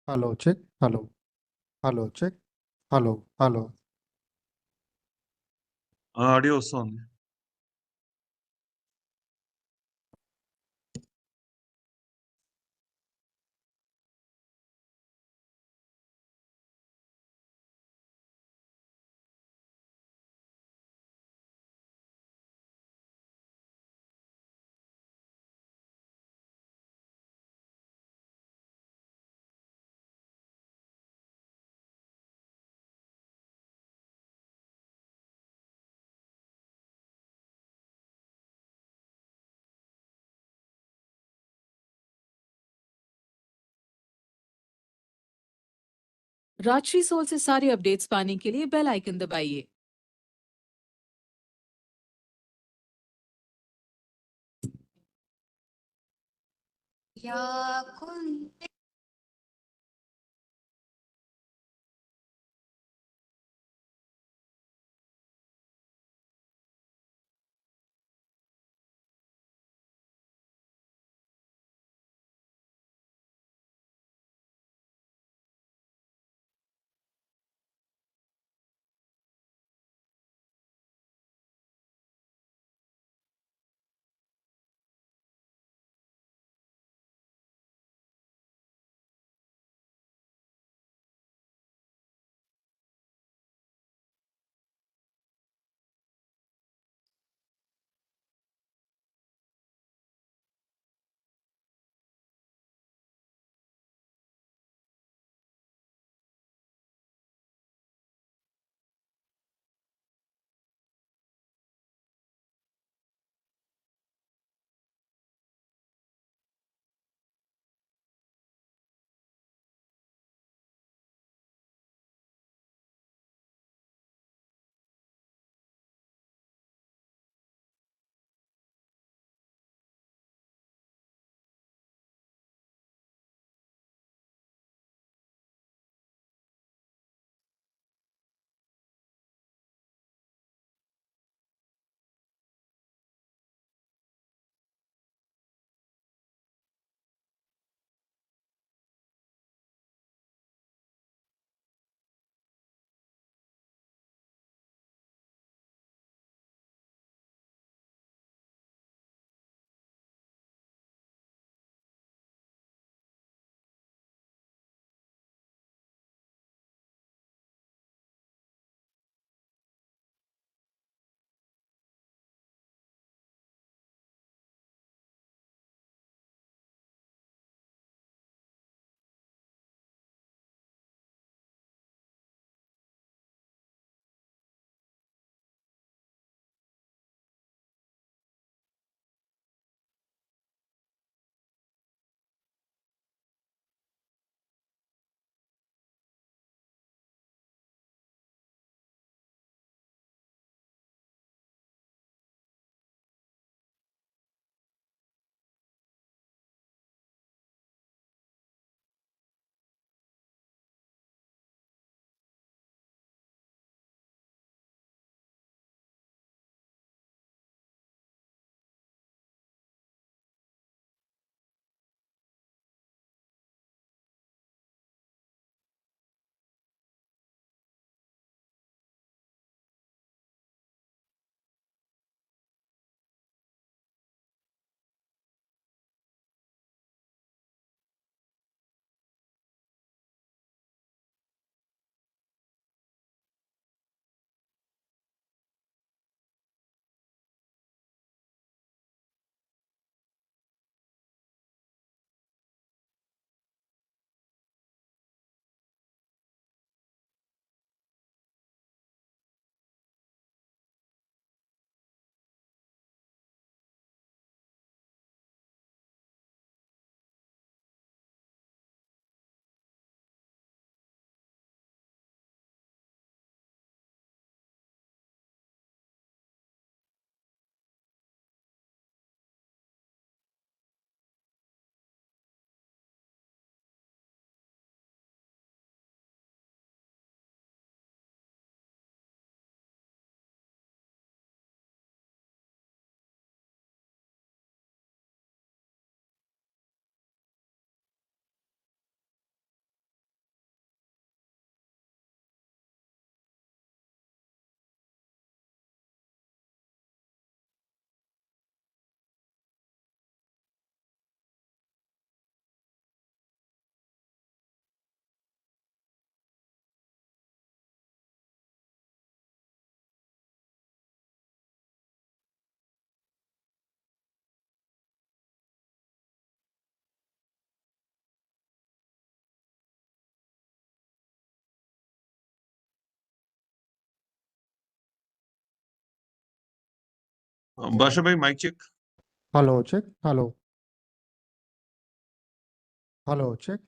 Hello, check. Hello, hello, check. Hello, hello. Audio వస్తుంది. Rajshree soul से सारे अपडेट्स पाने के लिए बेल आइकन दबाइए। يا كنت Basha bhai, mic check. Hello, check. Hello. Hello, check.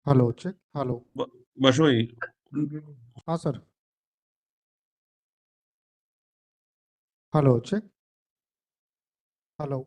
Hello, check. Hello. Basha bhai. हाँ sir. Hello, check. Hello.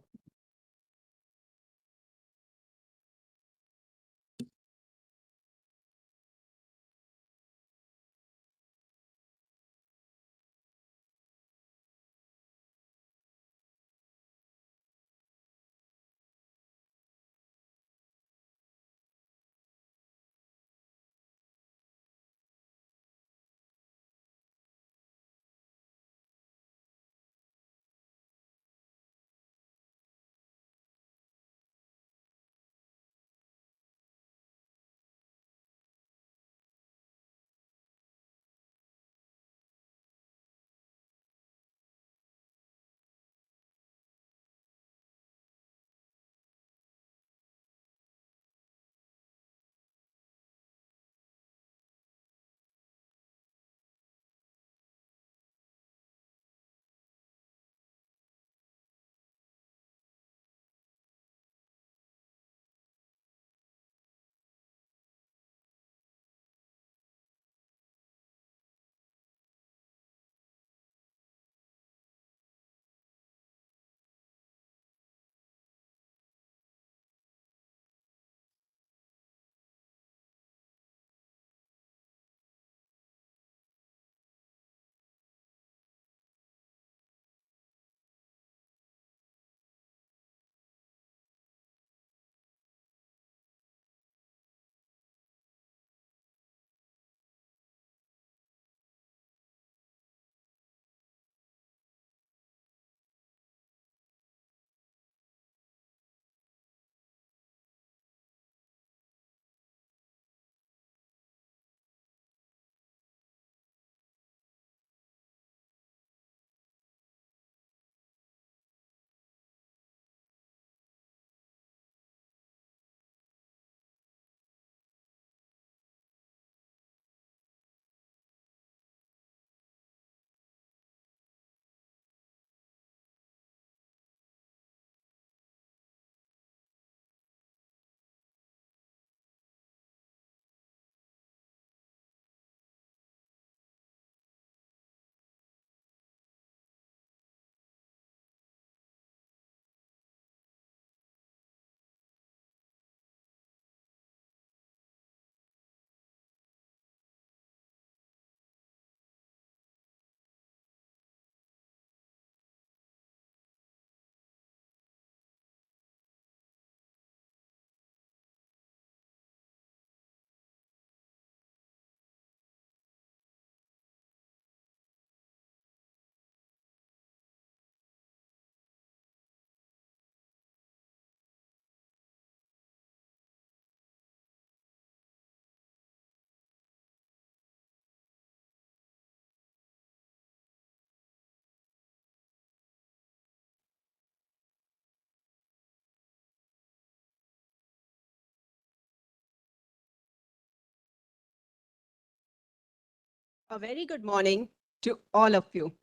A very good morning to all of you.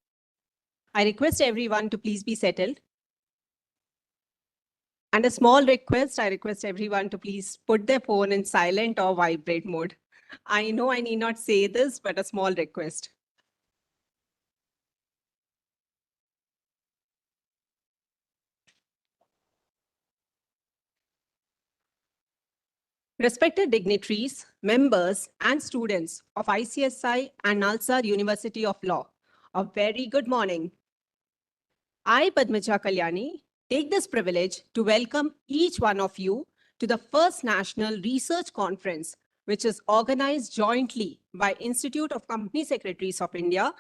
I request everyone to please be settled. And a small request, I request everyone to please put their phone in silent or vibrate mode. I know I need not say this, but a small request. Respected dignitaries, members, and students of ICSI and Nalsar University of Law, a very good morning. I, Padmaja Kalyani, take this privilege to welcome each one of you to the first National Research Conference, which is organized jointly by Institute of Company Secretaries of India,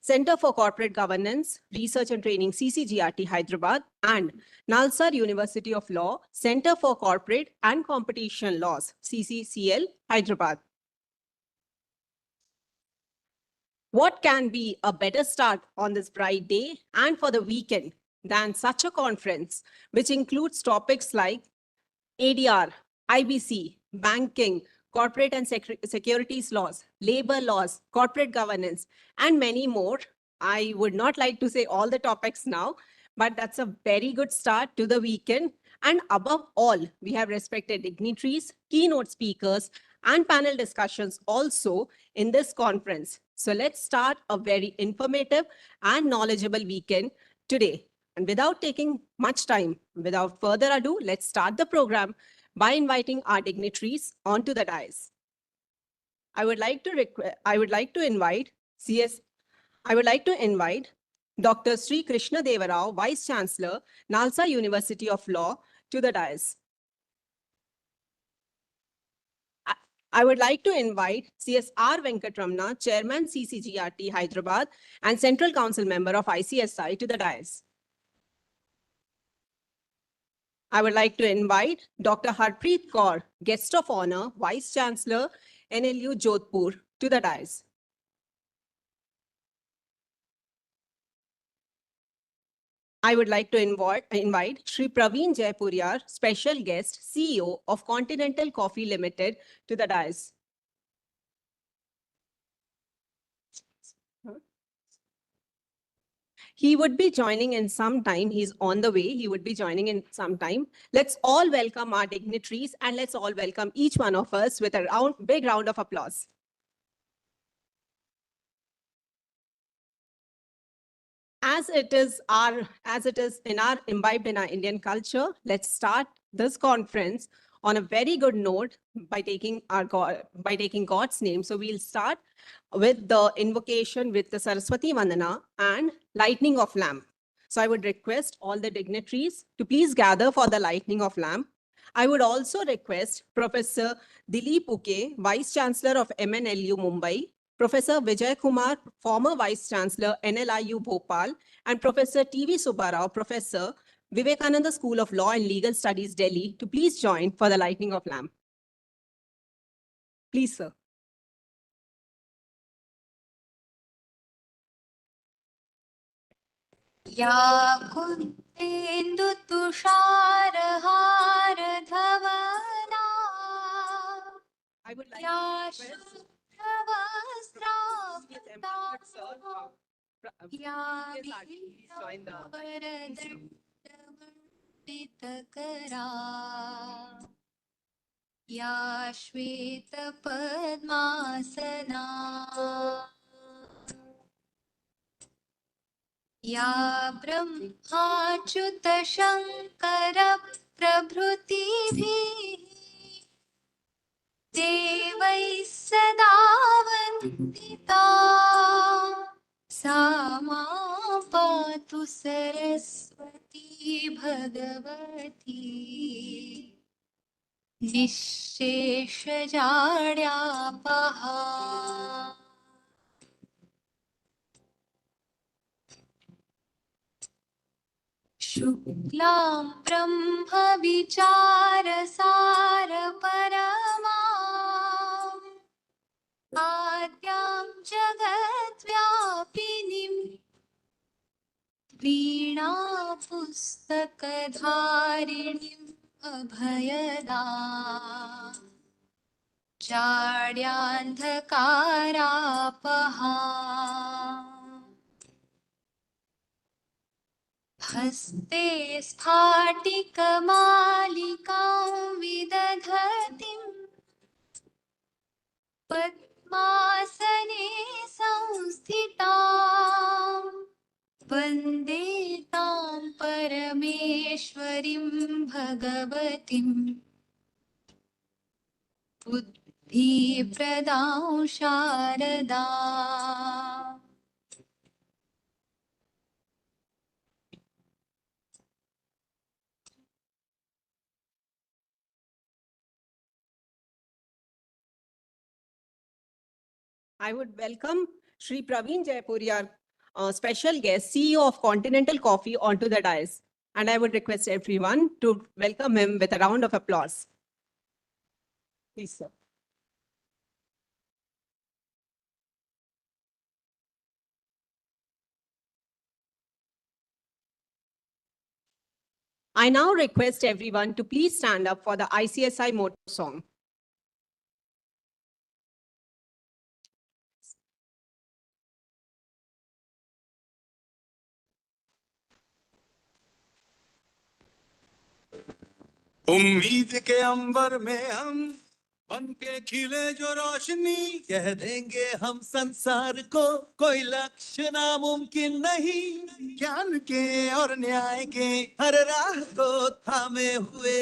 Center for Corporate Governance, Research and Training, CCGRT, Hyderabad, and Nalsar University of Law, Center for Corporate and Competition Laws, CCCL, Hyderabad. What can be a better start on this bright day and for the weekend than such a conference, which includes topics like ADR, IBC, banking, corporate and securities laws, labor laws, corporate governance, and many more. I would not like to say all the topics now, but that's a very good start to the weekend. And above all, we have respected dignitaries, keynote speakers, and panel discussions also in this conference. So let's start a very informative and knowledgeable weekend today. And without taking much time, without further ado, let's start the program by inviting our dignitaries onto the dais. I would like to invite Dr. Sri Krishna Deva Rao, Vice Chancellor, Nalsar University of Law, to the dais. I would like to invite CSR Venkatramana, Chairman CCGRT Hyderabad and Central Council Member of ICSI, to the dais. I would like to invite Dr. Harpreet Kaur, Guest of Honor, Vice Chancellor, NLU Jodhpur, to the dais. I would like to invite Shri Praveen Jaipuriar, Special Guest, CEO of Continental Coffee Limited, to the dais. He would be joining in some time. He's on the way. He would be joining in some time. Let's all welcome our dignitaries and let's all welcome each one of us with a big round of applause. As it is imbibed in our Indian culture, let's start this conference on a very good note by taking God's name. So we'll start with the invocation with the Saraswati Vandana and lighting of lamp. So I would request all the dignitaries to please gather for the lighting of lamp. I would also request Professor Dilip Uke, Vice Chancellor of MNLU Mumbai, Professor Vijay Kumar, former Vice Chancellor, NLIU Bhopal, and Professor TV Subbarao, Professor, Vivekananda School of Law and Legal Studies, Delhi, to please join for the lighting of lamp. Please, sir. या कुन्तेन्दु तुषारहार धवला I would like या to request शुभ्रवस्त्रावृता या please join the वरदण्डमण्डितकरा या श्वेतपद्मासना या ब्रह्माच्युत शङ्कर प्रभृतिभिः देवैः सदा वन्दिता सा मां पातु सरस्वती भगवती निःशेषजाड्यापहा शुक्लां ब्रह्म विचारसार परमाम् आद्यां जगद्व्यापिनीं वीणा पुस्तकधारिणीम् अभयदा जाड्यान्धकारापहा हस्ते स्फाटिकमालिकां विदधतीं पद्मासने संस्थितां वन्दे तां परमेश्वरीं भगवतीं बुद्धिप्रदां Sharda I would welcome Shri Praveen Jaipuri, our special guest, CEO of Continental Coffee, onto the dais. And I would request everyone to welcome him with a round of applause. Please, sir. I now request everyone to please stand up for the ICSI motto song. उम्मीद के अंबर में हम बन के खिले जो रोशनी कह देंगे हम संसार को कोई लक्ष्य नामुमकिन नहीं ज्ञान के और न्याय के हर राह को थामे हुए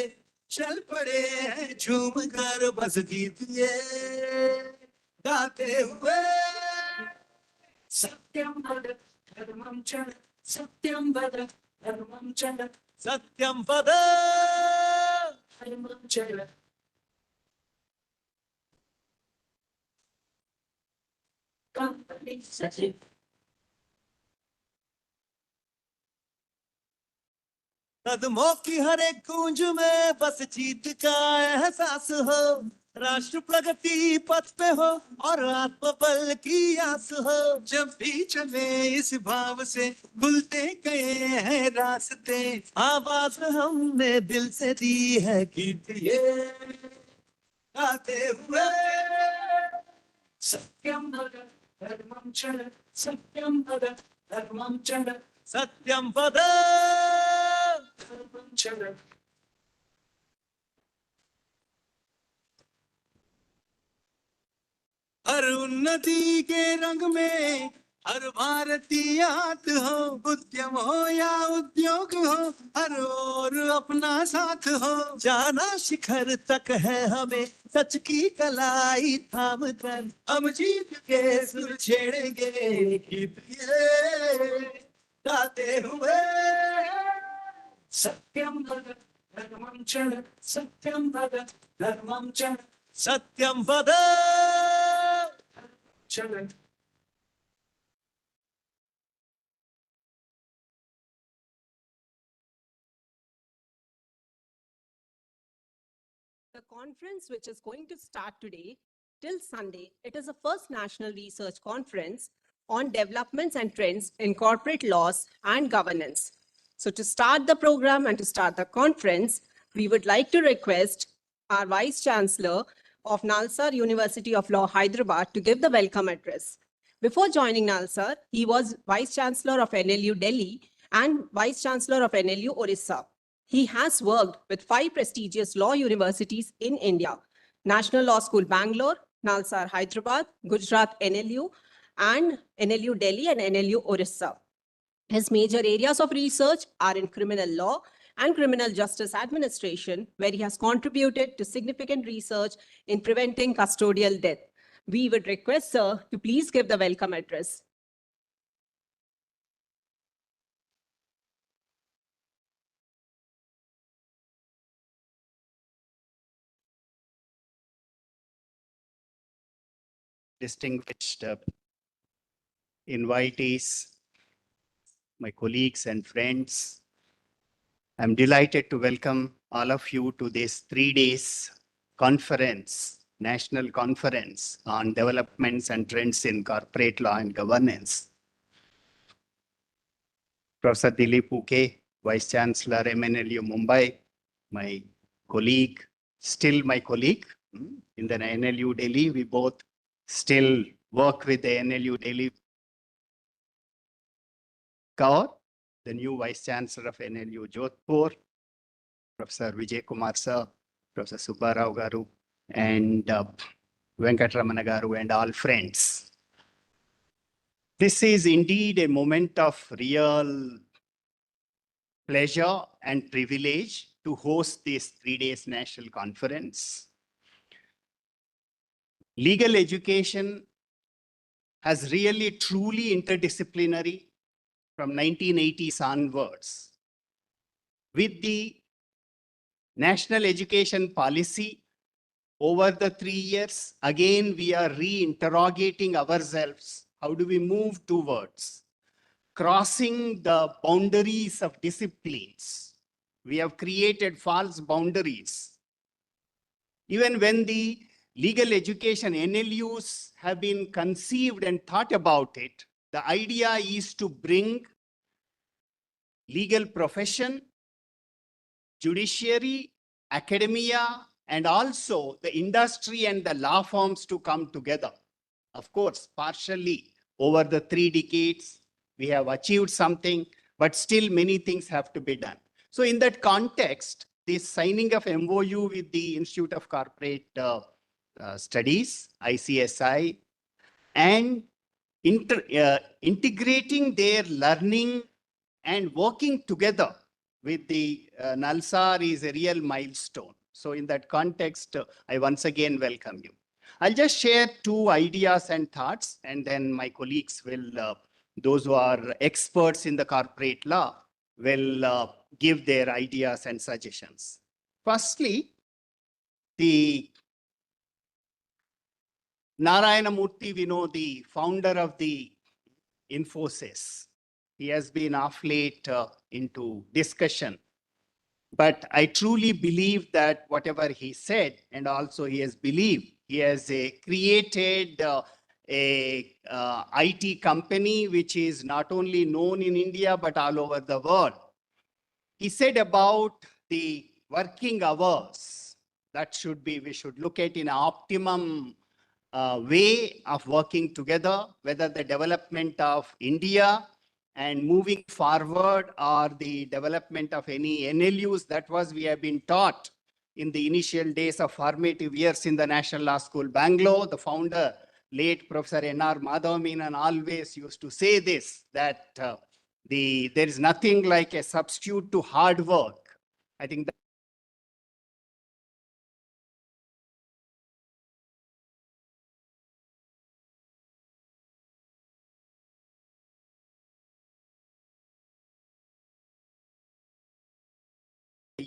चल पड़े हैं झूम कर बस गीत ये गाते हुए सत्यम वद धर्मम चल सत्यम वद धर्मम चल सत्यम वद धर्मम चल सचिव कदमों की हर एक गूंज में बस जीत का एहसास हो राष्ट्र प्रगति पथ पे हो और आत्मबल की आस हो जब भी चले इस भाव से खुलते गए हैं रास्ते आवाज हमने दिल से दी है गीत ये गाते हुए सत्यम वद धर्मम चल सत्यम वद धर्मम चल सत्यम वद धर्मम चल हर उन्नति के रंग में हर भारतीय हाथ हो उद्यम हो या उद्योग हो हर ओर अपना साथ हो जाना शिखर तक है हमें सच की कलाई थाम कर हम जीत के सुर छेड़ेंगे गीत ये गाते हुए सत्यम वद धर्मम चल सत्यम वद धर्मम चल सत्यम वद चल The conference, which is going to start today till Sunday, it is the first national research conference on developments and trends in corporate laws and governance. So to start the program and to start the conference, we would like to request our Vice Chancellor of Nalsar University of Law, Hyderabad, to give the welcome address. Before joining Nalsar, he was Vice Chancellor of NLU Delhi and Vice Chancellor of NLU Orissa. He has worked with 5 prestigious law universities in India: National Law School, Bangalore, Nalsar, Hyderabad, Gujarat, NLU, and NLU Delhi and NLU Orissa. His major areas of research are in criminal law and criminal justice administration, where he has contributed to significant research in preventing custodial death. We would request, sir, to please give the welcome address. Distinguished invitees, my colleagues and friends, I'm delighted to welcome all of you to this 3 days conference, national conference on developments and trends in corporate law and governance. Professor Dilip Uke, Vice Chancellor, MNLU Mumbai, my colleague, still my colleague in the NLU Delhi. We both still work with the NLU Delhi. Kaur, the new Vice Chancellor of NLU Jodhpur, Professor Vijay Kumar Sir, Professor Subbarao Garu, and Venkatramana Garu, and all friends. This is indeed a moment of real pleasure and privilege to host this 3 days national conference. legal education has really truly interdisciplinary from 1980s onwards. With the national education policy over the 3 years, again, we are re-interrogating ourselves. How do we move towards crossing the boundaries of disciplines? We have created false boundaries. Even when the legal education NLUs have been conceived and thought about it, the idea is to bring legal profession, judiciary, academia, and also the industry and the law firms to come together. Of course, partially over the 3 decades, we have achieved something, but still many things have to be done. So in that context, this signing of MOU with the Institute of Corporate Studies, ICSI, and integrating their learning and working together with the Nalsar is a real milestone. So in that context, I once again welcome you. I'll just share 2 ideas and thoughts, and then my colleagues will, those who are experts in the corporate law, will give their ideas and suggestions. Firstly, the Narayana Murthy, we know, the founder of the Infosys. He has been off late into discussion. But I truly believe that whatever he said, and also he has believed, he has created a IT company which is not only known in India, but all over the world. He said about the working hours that we should look at in an optimum way of working together, whether the development of India and moving forward or the development of any NLUs. That was we have been taught in the initial days of formative years in the National Law School, Bangalore. The founder, late Professor N.R. Madhavamenon, always used to say this, that there is nothing like a substitute to hard work. I think that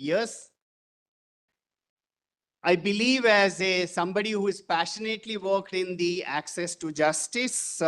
years. I believe as somebody who is passionately worked in the access to justice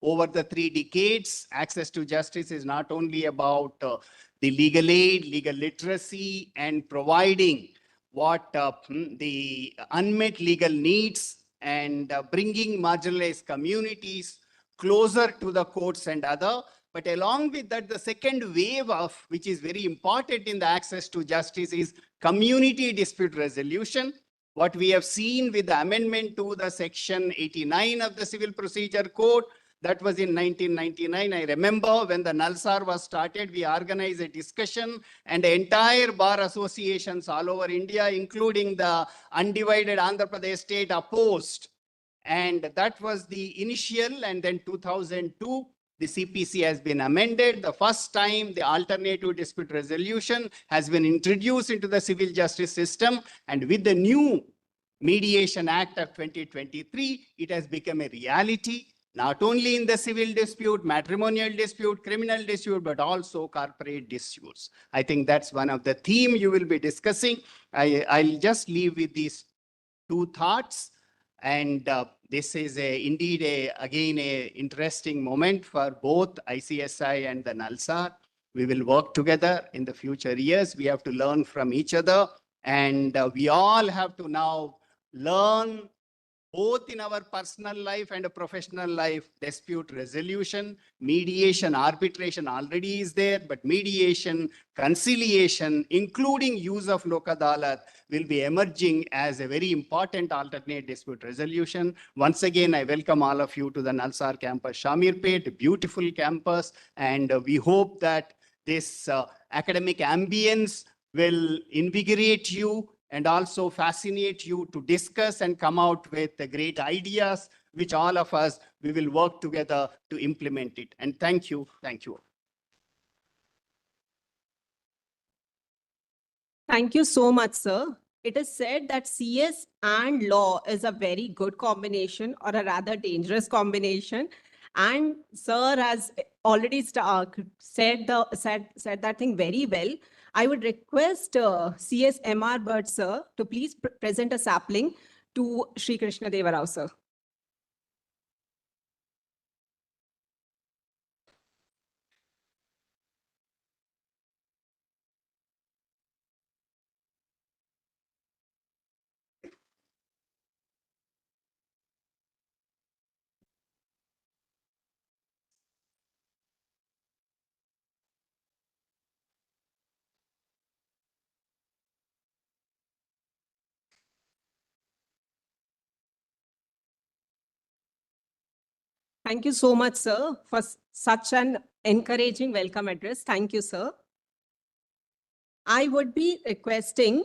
over the 3 decades, access to justice is not only about the legal aid, legal literacy, and providing what the unmet legal needs and bringing marginalized communities closer to the courts and other. But along with that, the second wave of, which is very important in the access to justice, is community dispute resolution. What we have seen with the amendment to the section 89 of the Civil Procedure Code, that was in 1999. I remember when the Nalsar was started, we organized a discussion, and the entire bar associations all over India, including the undivided Andhra Pradesh state, opposed. And that was the initial, and then 2002, the CPC has been amended. The first time the alternative dispute resolution has been introduced into the civil justice system. And with the new Mediation Act of 2023, it has become a reality, not only in the civil dispute, matrimonial dispute, criminal dispute, but also corporate disputes. I think that's one of the themes you will be discussing. I'll just leave with these 2 thoughts. And this is indeed again an interesting moment for both ICSI and the Nalsar. We will work together in the future years. We have to learn from each other, and we all have to now learn both in our personal life and a professional life, dispute resolution, mediation, arbitration already is there, but mediation, conciliation, including use of Lok Adalat, will be emerging as a very important alternate dispute resolution. Once again, I welcome all of you to the Nalsar campus, Shamirpet, beautiful campus, and we hope that this academic ambience will invigorate you and also fascinate you to discuss and come out with the great ideas, which all of us, we will work together to implement it. And thank you. Thank you. Thank you so much, sir. it is said that CS and law is a very good combination or a rather dangerous combination. And sir has already said that thing very well. I would request CS MR Bhatt sir to please present a sapling to Sri Krishna Deva Rao sir. Thank you so much, sir, for such an encouraging welcome address. Thank you, sir. I would be requesting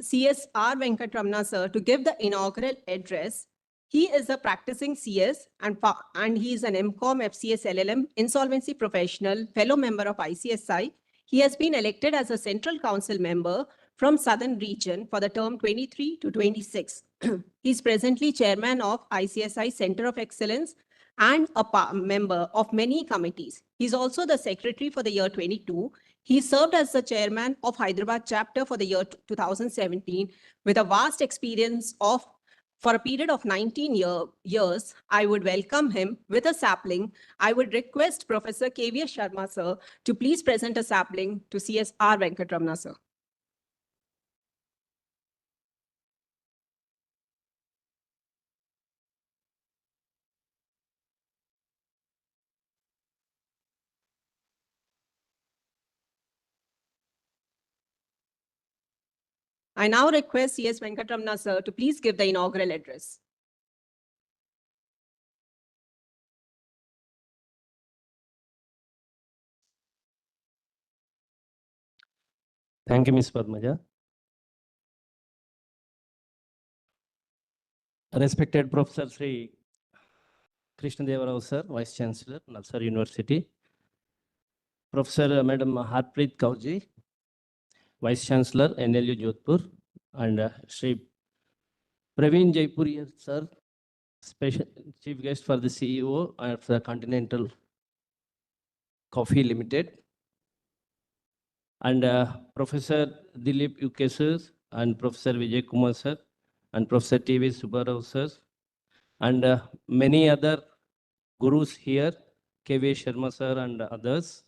CSR Venkatramana, sir, to give the inaugural address. He is a practicing CS and he is an MCOM FCS LLM insolvency professional, fellow member of ICSI. He has been elected as a Central Council member from Southern Region for the term 23 to 26. He is presently chairman of ICSI Center of Excellence and a member of many committees. He's also the secretary for the year 22. He served as the chairman of Hyderabad chapter for the year 2017 with a vast experience for a period of 19 years. I would welcome him with a sapling. I would request Professor KV Sharma, sir, to please present a sapling to CSR Venkatramana, sir. I now request CS Venkatramana, sir, to please give the inaugural address. Thank you, Ms. Padmaja. Respected Professor Sri Krishna Deva Rao sir, Vice Chancellor, Nalsar University. Professor Madam Harpreet Kaurji, Vice Chancellor, NLU Jodhpur, and Sri Praveen Jaipuriya sir, Special Chief Guest for the CEO of the Continental Coffee Limited, and Professor Dilip UK sir, and Professor Vijay Kumar sir, and Professor TV Subbarao sir, and many other gurus here, KV Sharma sir and others,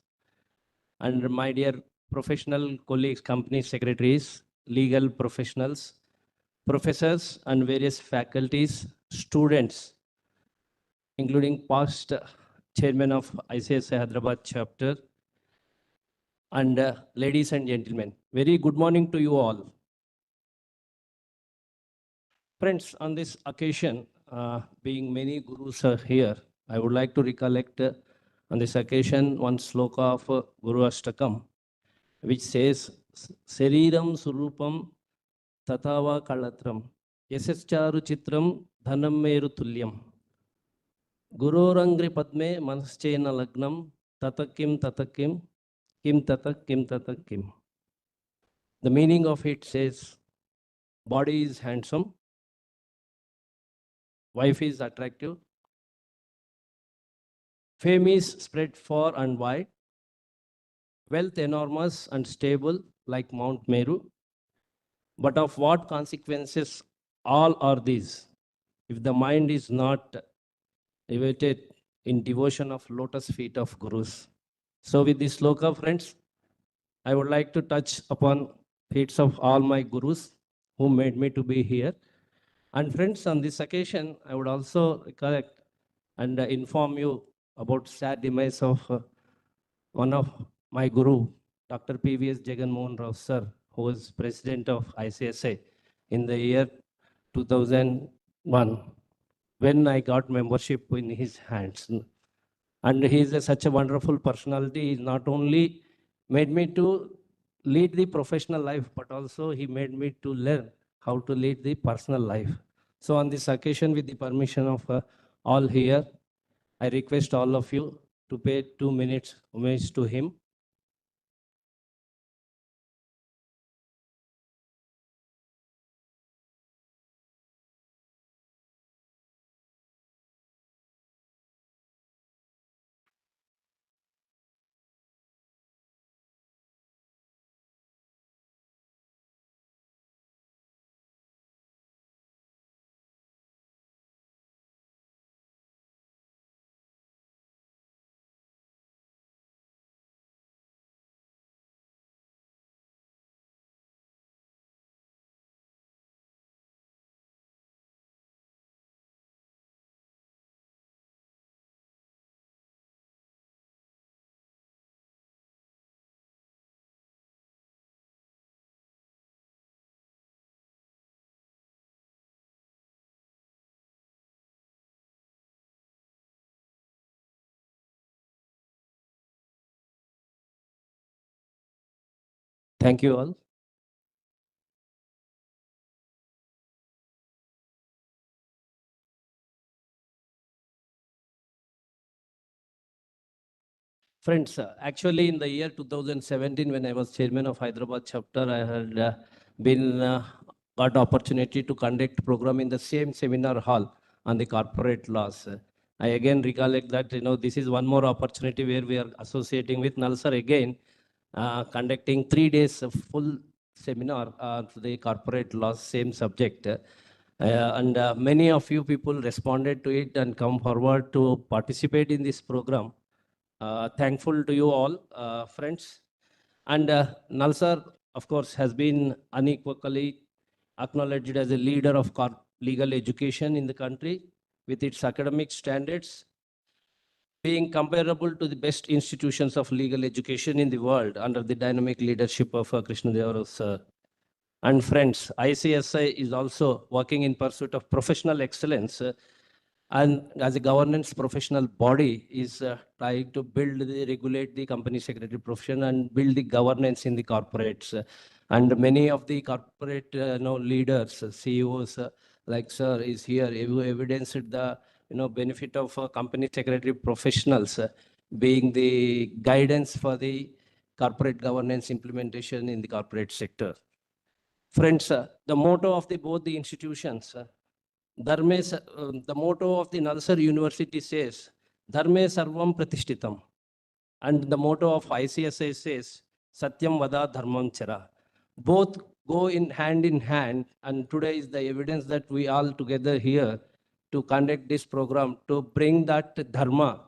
and my dear professional colleagues, company secretaries, legal professionals, professors and various faculties, students, including past chairman of ICSI Hyderabad chapter, and ladies and gentlemen, very good morning to you all. Friends, on this occasion, being many gurus are here, I would like to recollect on this occasion one sloka of Guru Ashtakam, which says, Seriram Surupam Tatava Kalatram, Yasascharu Chitram Dhanam Meru Tulyam, Gurorangri Padme Manaschena Lagnam, Tatakim Tatakim, Kim Tatak Kim Tatak Kim. The meaning of it says, body is handsome, wife is attractive, fame is spread far and wide, wealth enormous and stable like Mount Meru. But of what consequences all are these if the mind is not elevated in devotion of lotus feet of gurus? So with this sloka, friends, I would like to touch upon feet of all my gurus who made me to be here. And friends, on this occasion, I would also recollect and inform you about sad demise of one of my guru, Dr. PVS Jagan Mohan Rao sir, who was president of ICSA in the year 2001, when I got membership in his hands. And he is such a wonderful personality. He not only made me to lead the professional life, but also he made me to learn how to lead the personal life. So on this occasion, with the permission of all here, I request all of you to pay 2 minutes homage to him. Thank you all. Friends, actually in the year 2017, when I was chairman of Hyderabad chapter, I had been got opportunity to conduct program in the same seminar hall on the corporate laws. I again recollect that, this is one more opportunity where we are associating with Nalsar again, conducting 3 days of full seminar on the corporate laws, same subject. And many of you people responded to it and come forward to participate in this program. Thankful to you all, friends. And Nalsar, of course, has been unequivocally acknowledged as a leader of legal education in the country with its academic standards, being comparable to the best institutions of legal education in the world under the dynamic leadership of Krishnadeva sir. And friends, ICSI is also working in pursuit of professional excellence and as a governance professional body is trying to regulate the company secretary profession and build the governance in the corporates. And many of the corporate leaders, CEOs like sir is here, evidenced the benefit of company secretary professionals being the guidance for the corporate governance implementation in the corporate sector. Friends, the motto of both the institutions, the motto of the Nalsar University says, Dharme Sarvam Pratishtitam. And the motto of ICSI says, Satyam Vada Dharmam Chara. Both go in hand, and today is the evidence that we all together here to conduct this program, to bring that dharma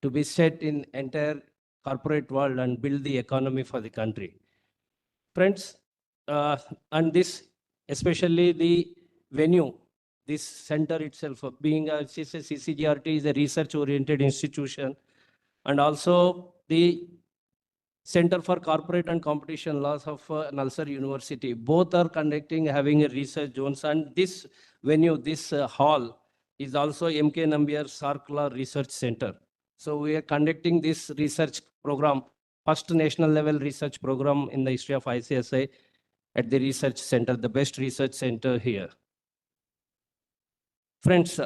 to be set in entire corporate world and build the economy for the country. Friends, and this, especially the venue, this center itself, being a CCGRT is a research-oriented institution, and also the Center for Corporate and Competition Laws of Nalsar University. Both are having a research zones, and this venue, this hall, is also MK Nambiar Sarkla Research Center. So we are conducting this research program, first national level research program in the history of ICSI at the research center, the best research center here. Friends,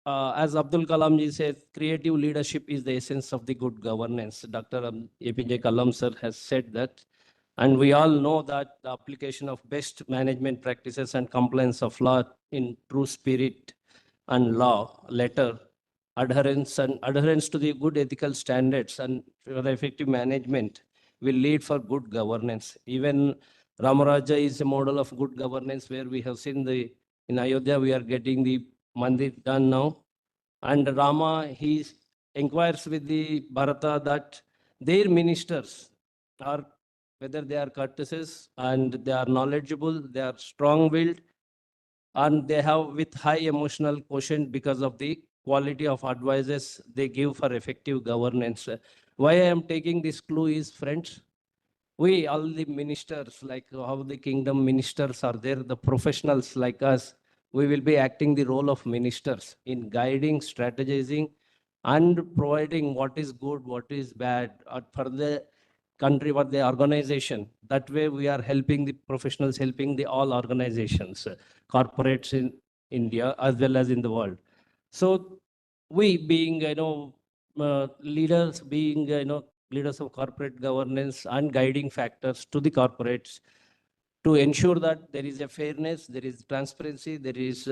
as Abdul Kalam ji said, creative leadership is the essence of the good governance. Dr. APJ Kalam sir has said that. And we all know that the application of best management practices and compliance of law in true spirit and law, letter, adherence to the good ethical standards and for the effective management will lead for good governance. Even Ramaraja is a model of good governance where we have seen in Ayodhya, we are getting the mandir done now. And Rama, he inquires with the Bharata that their ministers are, whether they are courteous and they are knowledgeable, they are strong-willed, and they have with high emotional quotient because of the quality of advices they give for effective governance. Why I am taking this clue is, friends, we, all the ministers, like how the kingdom ministers are there, the professionals like us, we will be acting the role of ministers in guiding, strategizing, and providing what is good, what is bad for the country, what the organization. That way we are helping the professionals, helping the all organizations, corporates in India as well as in the world. So we being, leaders, being, leaders of corporate governance and guiding factors to the corporates to ensure that there is a fairness, there is transparency, there is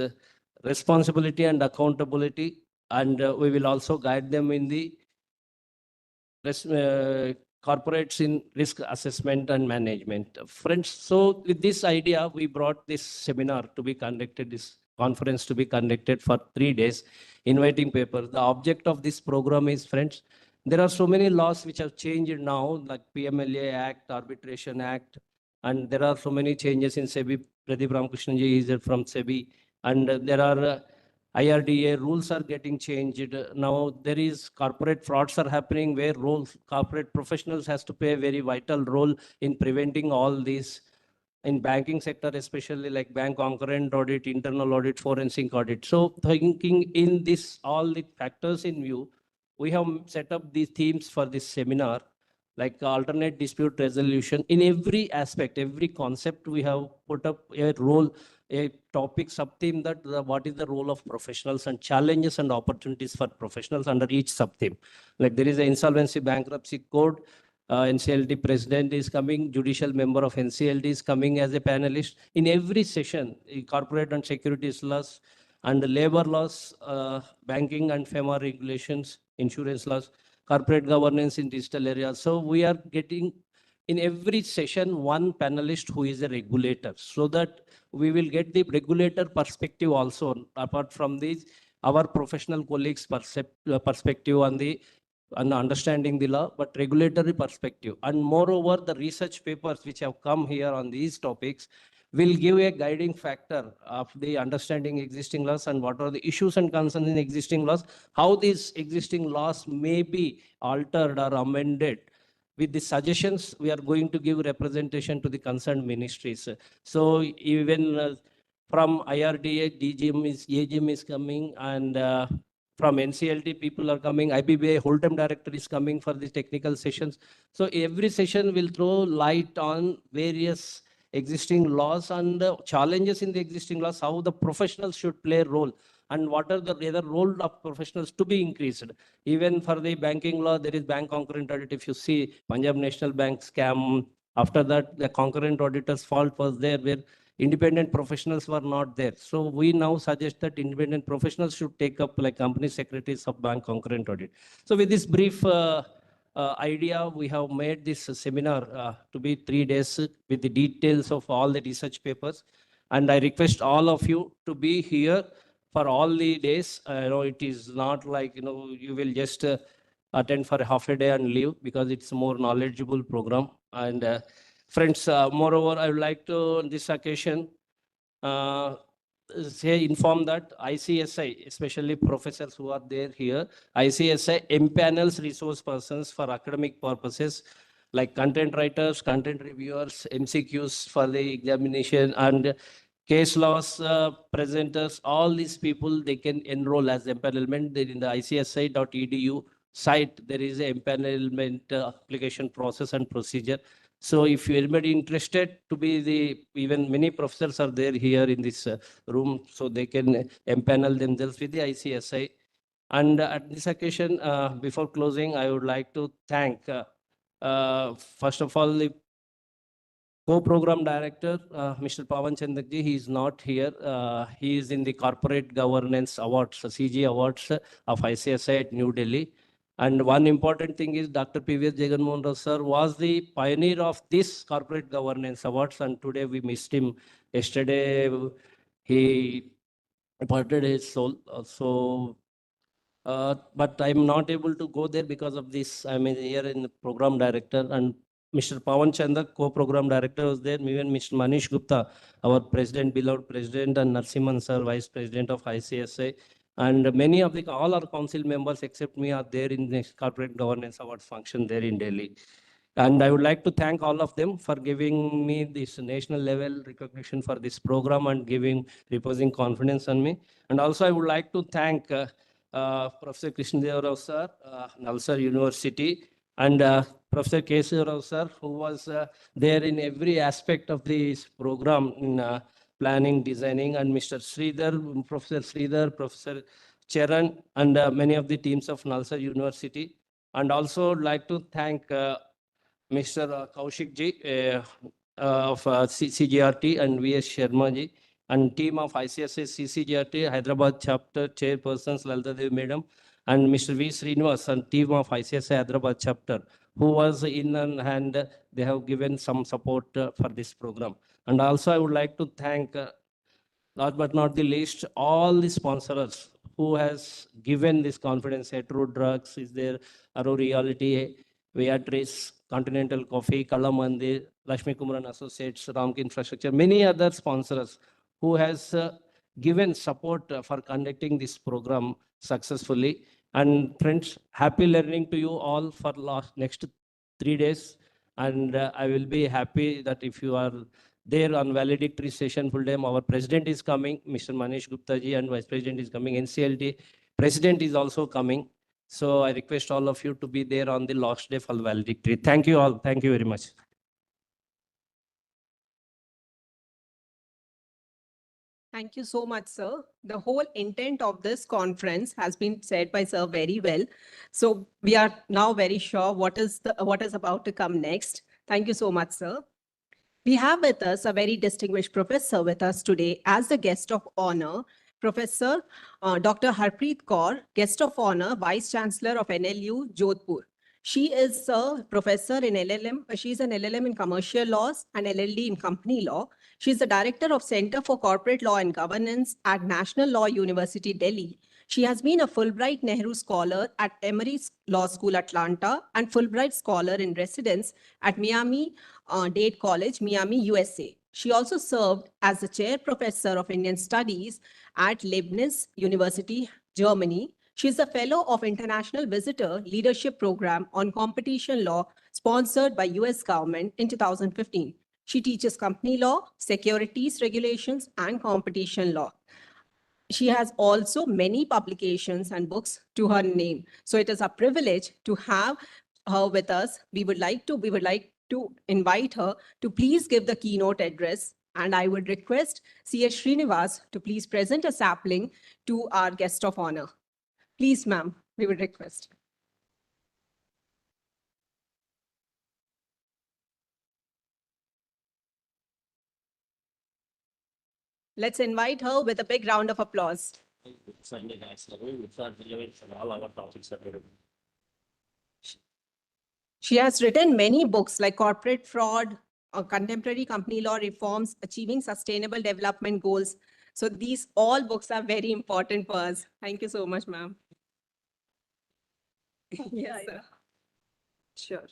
responsibility and accountability, and we will also guide them in the corporates in risk assessment and management. Friends, so with this idea, we brought this seminar to be conducted, this conference to be conducted for 3 days, inviting papers. The object of this program is, friends, there are so many laws which have changed now, like PMLA Act, Arbitration Act, and there are so many changes in SEBI. Pradeep Ramakrishnan is from SEBI, and there are IRDA rules are getting changed. Now there is corporate frauds are happening where corporate professionals has to play a very vital role in preventing all these in banking sector, especially like bank concurrent audit, internal audit, forensic audit. So thinking in this, all the factors in view, we have set up these themes for this seminar like alternate dispute resolution. In every aspect, every concept, we have put up a role, a topic, sub-theme that what is the role of professionals and challenges and opportunities for professionals under each sub-theme. Like there is an insolvency bankruptcy code, NCLT president is coming, judicial member of NCLT is coming as a panelist. In every session, corporate and securities laws and labor laws, banking and FEMA regulations, insurance laws, corporate governance in digital areas. So we are getting in every session one panelist who is a regulator, so that we will get the regulator perspective also, apart from these, our professional colleagues' perspective on the and understanding the law, but regulatory perspective. And moreover, the research papers which have come here on these topics will give a guiding factor of the understanding existing laws and what are the issues and concerns in existing laws, how these existing laws may be altered or amended. With the suggestions, we are going to give representation to the concerned ministries. So even from IRDA, AGM is coming, and from NCLT, people are coming. IBBA whole-time director is coming for the technical sessions. So every session will throw light on various existing laws and challenges in the existing laws, how the professionals should play a role, and what are the other role of professionals to be increased. Even for the banking law, there is bank concurrent audit. If you see Punjab National Bank scam, after that, the concurrent auditor's fault was there, where independent professionals were not there. So we now suggest that independent professionals should take up like company secretaries of bank concurrent audit. So with this brief idea, we have made this seminar to be 3 days with the details of all the research papers. And I request all of you to be here for all the days. It is not like, you will just attend for half a day and leave, because it's a more knowledgeable program. And friends, moreover, I would like to, on this occasion, inform that ICSI, especially professors who are there here, ICSI empanels resource persons for academic purposes, like content writers, content reviewers, MCQs for the examination, and case laws presenters. All these people, they can enroll as empanelment. There in the icsi.edu site, there is a empanelment application process and procedure. So if you anybody interested to be even many professors are there here in this room, so they can empanel themselves with the ICSI. And at this occasion, before closing, I would like to thank, first of all, the co-program director, Mr. Pawan Chandakji. He is not here. He is in the Corporate Governance Awards, CG Awards of ICSI at New Delhi. And one important thing is Dr. P.V.S. Jaganmohan Rao sir was the pioneer of this Corporate Governance Awards, and today we missed him. Yesterday, he departed his soul. But I'm not able to go there because of this. I'm here in the program director, and Mr. Pawan Chandak, co-program director, was there. Even Mr. Manish Gupta, our president, beloved president, and Narsimhan sir, vice president of ICSI. And many of all our council members except me are there in the corporate governance awards function there in Delhi. And I would like to thank all of them for giving me this national level recognition for this program and reposing confidence on me. And also I would like to thank Professor Krishnadeva Rao sir, Nalsar University, and Professor Keshav Rao sir, who was there in every aspect of this program in planning, designing, and Mr. Sridhar, Professor Charan, and many of the teams of Nalsar University. And also like to thank Mr. Kaushik ji of CGRT and VS Sharma ji, and team of ICSI CCGRT Hyderabad chapter chairpersons Lalita Devi Madam, and Mr. V. Srinivas and team of ICSI Hyderabad chapter, who was in and they have given some support for this program. And also I would like to thank, last but not the least, all the sponsors who has given this confidence. Hetero Drugs is there, Aro Reality, Beatrice, Continental Coffee, Kalamandir, Lakshmi Kumaran Associates, Ramki Infrastructure, many other sponsors who has given support for conducting this program successfully. And friends, happy learning to you all for next 3 days. And I will be happy that if you are there on valedictory session full time, our president is coming, Mr. Manish Gupta ji, and vice president is coming, NCLT president is also coming. So I request all of you to be there on the last day for valedictory. Thank you all. Thank you very much. Thank you so much, sir. The whole intent of this conference has been said by sir very well. So we are now very sure what is about to come next. Thank you so much, sir. We have with us a very distinguished professor with us today as the guest of honor, Professor Dr. Harpreet Kaur, guest of honor, Vice Chancellor of NLU, Jodhpur. She is a professor in LLM. She's an LLM in commercial laws and LLD in company law. She's the director of Center for Corporate Law and Governance at National Law University, Delhi. She has been a Fulbright Nehru Scholar at Emory Law School, Atlanta, and Fulbright Scholar in Residence at Miami-Dade College, Miami, USA. She also served as the Chair Professor of Indian Studies at Leibniz University, Germany. She is a Fellow of International Visitor Leadership Program on Competition Law, sponsored by US government in 2015. She teaches company law, securities regulations, and competition law. She has also many publications and books to her name. So it is a privilege to have her with us. We would like to invite her to please give the keynote address. And I would request C.S. Srinivas to please present a sapling to our guest of honor. Please, ma'am, we would request. Let's invite her with a big round of applause. She has written many books like Corporate Fraud, Contemporary Company Law Reforms, Achieving Sustainable Development Goals. So these all books are very important for us. Thank you so much, ma'am. Yes, sir. Sure.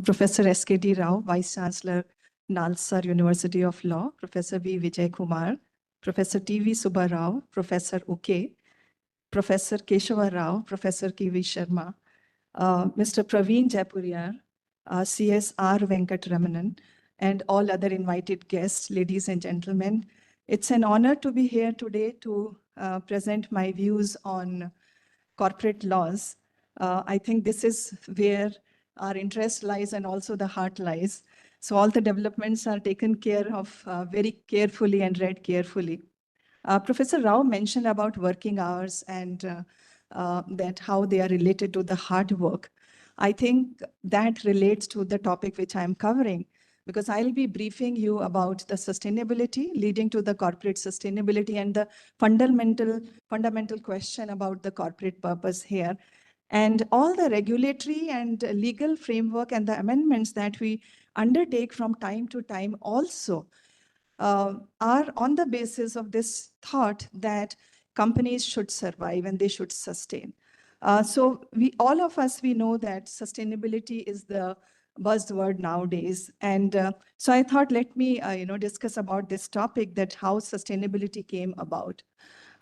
Professor S.K.D. Rao, Vice Chancellor, Nalsar University of Law, Professor V. Vijay Kumar, Professor T.V. Subba Rao, Professor U.K., Professor Keshava Rao, Professor K.V. Sharma, Mr. Praveen Jaipuriar, C.S.R. Venkatramanan, and all other invited guests, ladies and gentlemen. It's an honor to be here today to present my views on corporate laws. I think this is where our interest lies and also the heart lies. So all the developments are taken care of very carefully and read carefully. Professor Rao mentioned about working hours and that how they are related to the hard work. I think that relates to the topic which I'm covering, because I'll be briefing you about the sustainability leading to the corporate sustainability and the fundamental question about the corporate purpose here. And all the regulatory and legal framework and the amendments that we undertake from time to time also are on the basis of this thought that companies should survive and they should sustain. So all of us, we know that sustainability is the buzzword nowadays. And so I thought, let me discuss about this topic, that how sustainability came about.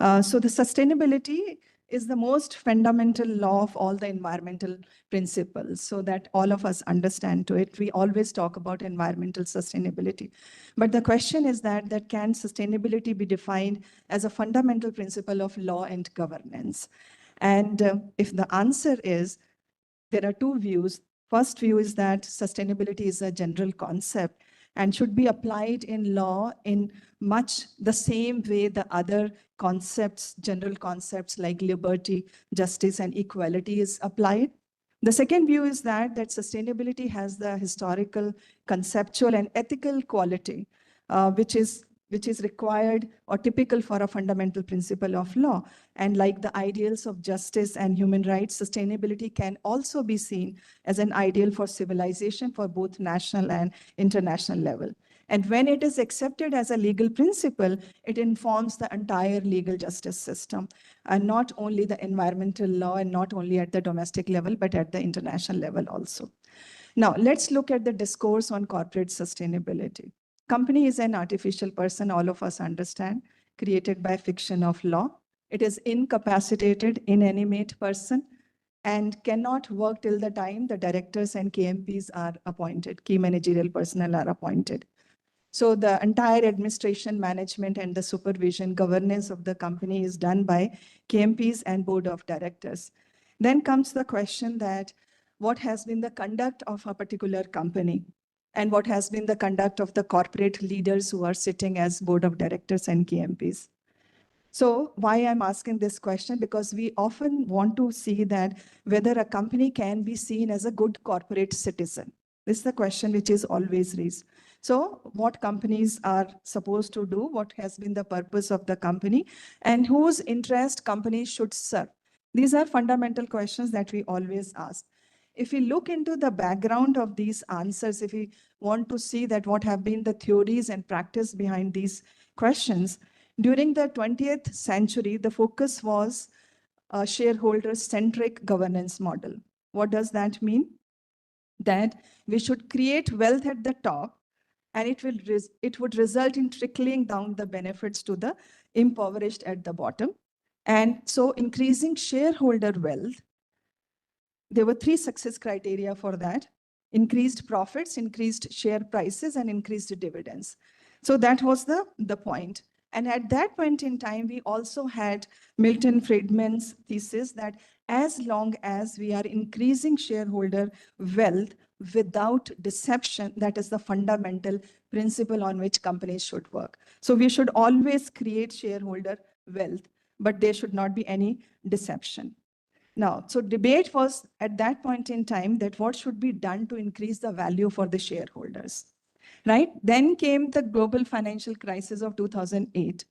So the sustainability is the most fundamental law of all the environmental principles, so that all of us understand to it. We always talk about environmental sustainability. But the question is that can sustainability be defined as a fundamental principle of law and governance? And if the answer is, there are two views. First view is that sustainability is a general concept and should be applied in law in much the same way the other concepts, general concepts like liberty, justice, and equality is applied. The second view is that sustainability has the historical, conceptual, and ethical quality, which is required or typical for a fundamental principle of law. And like the ideals of justice and human rights, sustainability can also be seen as an ideal for civilization for both national and international level. And when it is accepted as a legal principle, it informs the entire legal justice system, and not only the environmental law and not only at the domestic level, but at the international level also. Now, let's look at the discourse on corporate sustainability. Company is an artificial person, all of us understand, created by fiction of law. It is incapacitated, inanimate person, and cannot work till the time the directors and KMPs are appointed, key managerial personnel are appointed. So the entire administration, management, and the supervision, governance of the company is done by KMPs and board of directors. Then comes the question that what has been the conduct of a particular company and what has been the conduct of the corporate leaders who are sitting as board of directors and KMPs. So why I'm asking this question, because we often want to see that whether a company can be seen as a good corporate citizen. This is the question which is always raised. So what companies are supposed to do, what has been the purpose of the company, and whose interest companies should serve. These are fundamental questions that we always ask. If we look into the background of these answers, if we want to see that what have been the theories and practice behind these questions, during the 20th century, the focus was a shareholder-centric governance model. What does that mean? That we should create wealth at the top, and it would result in trickling down the benefits to the impoverished at the bottom. And so increasing shareholder wealth, there were 3 success criteria for that: increased profits, increased share prices, and increased dividends. So that was the point. And at that point in time, we also had Milton Friedman's thesis that as long as we are increasing shareholder wealth without deception, that is the fundamental principle on which companies should work. So we should always create shareholder wealth, but there should not be any deception. Now, so debate was at that point in time that what should be done to increase the value for the shareholders, right? Then came the global financial crisis of 2008.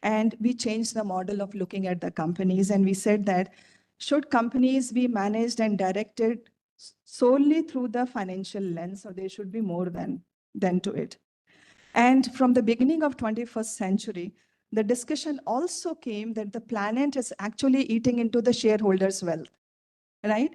And we changed the model of looking at the companies. And we said that should companies be managed and directed solely through the financial lens, or there should be more than to it. And from the beginning of 21st century, the discussion also came that the planet is actually eating into the shareholders' wealth, right?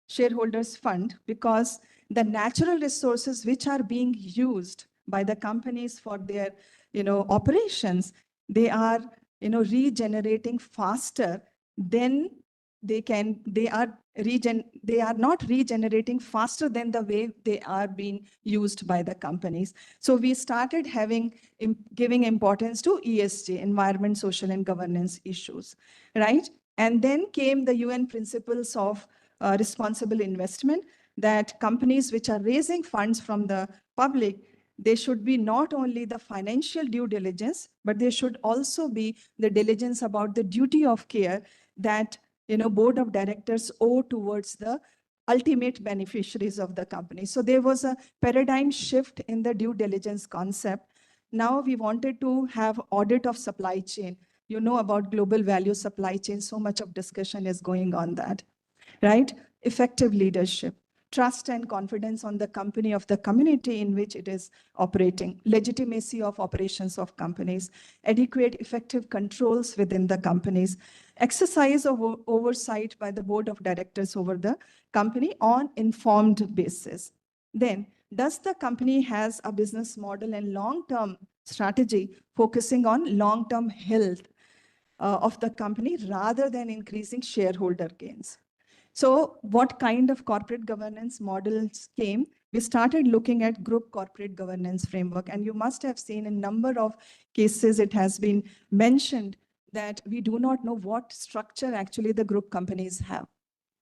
Shareholders' fund, because the natural resources which are being used by the companies for their, operations, they are, regenerating faster than they are not regenerating faster than the way they are being used by the companies. So we started giving importance to ESG, environment, social, and governance issues, right? And then came the UN principles of responsible investment, that companies which are raising funds from the public, they should be not only the financial due diligence, but there should also be the diligence about the duty of care that board of directors owe towards the ultimate beneficiaries of the company. So there was a paradigm shift in the due diligence concept. Now we wanted to have audit of supply chain. You know about global value supply chain, so much of discussion is going on that, right? Effective leadership, trust and confidence on the company of the community in which it is operating, legitimacy of operations of companies, adequate effective controls within the companies, exercise of oversight by the board of directors over the company on informed basis. Then, does the company has a business model and long-term strategy focusing on long-term health of the company rather than increasing shareholder gains? So what kind of corporate governance models came? We started looking at group corporate governance framework. And you must have seen in a number of cases, it has been mentioned that we do not know what structure actually the group companies have.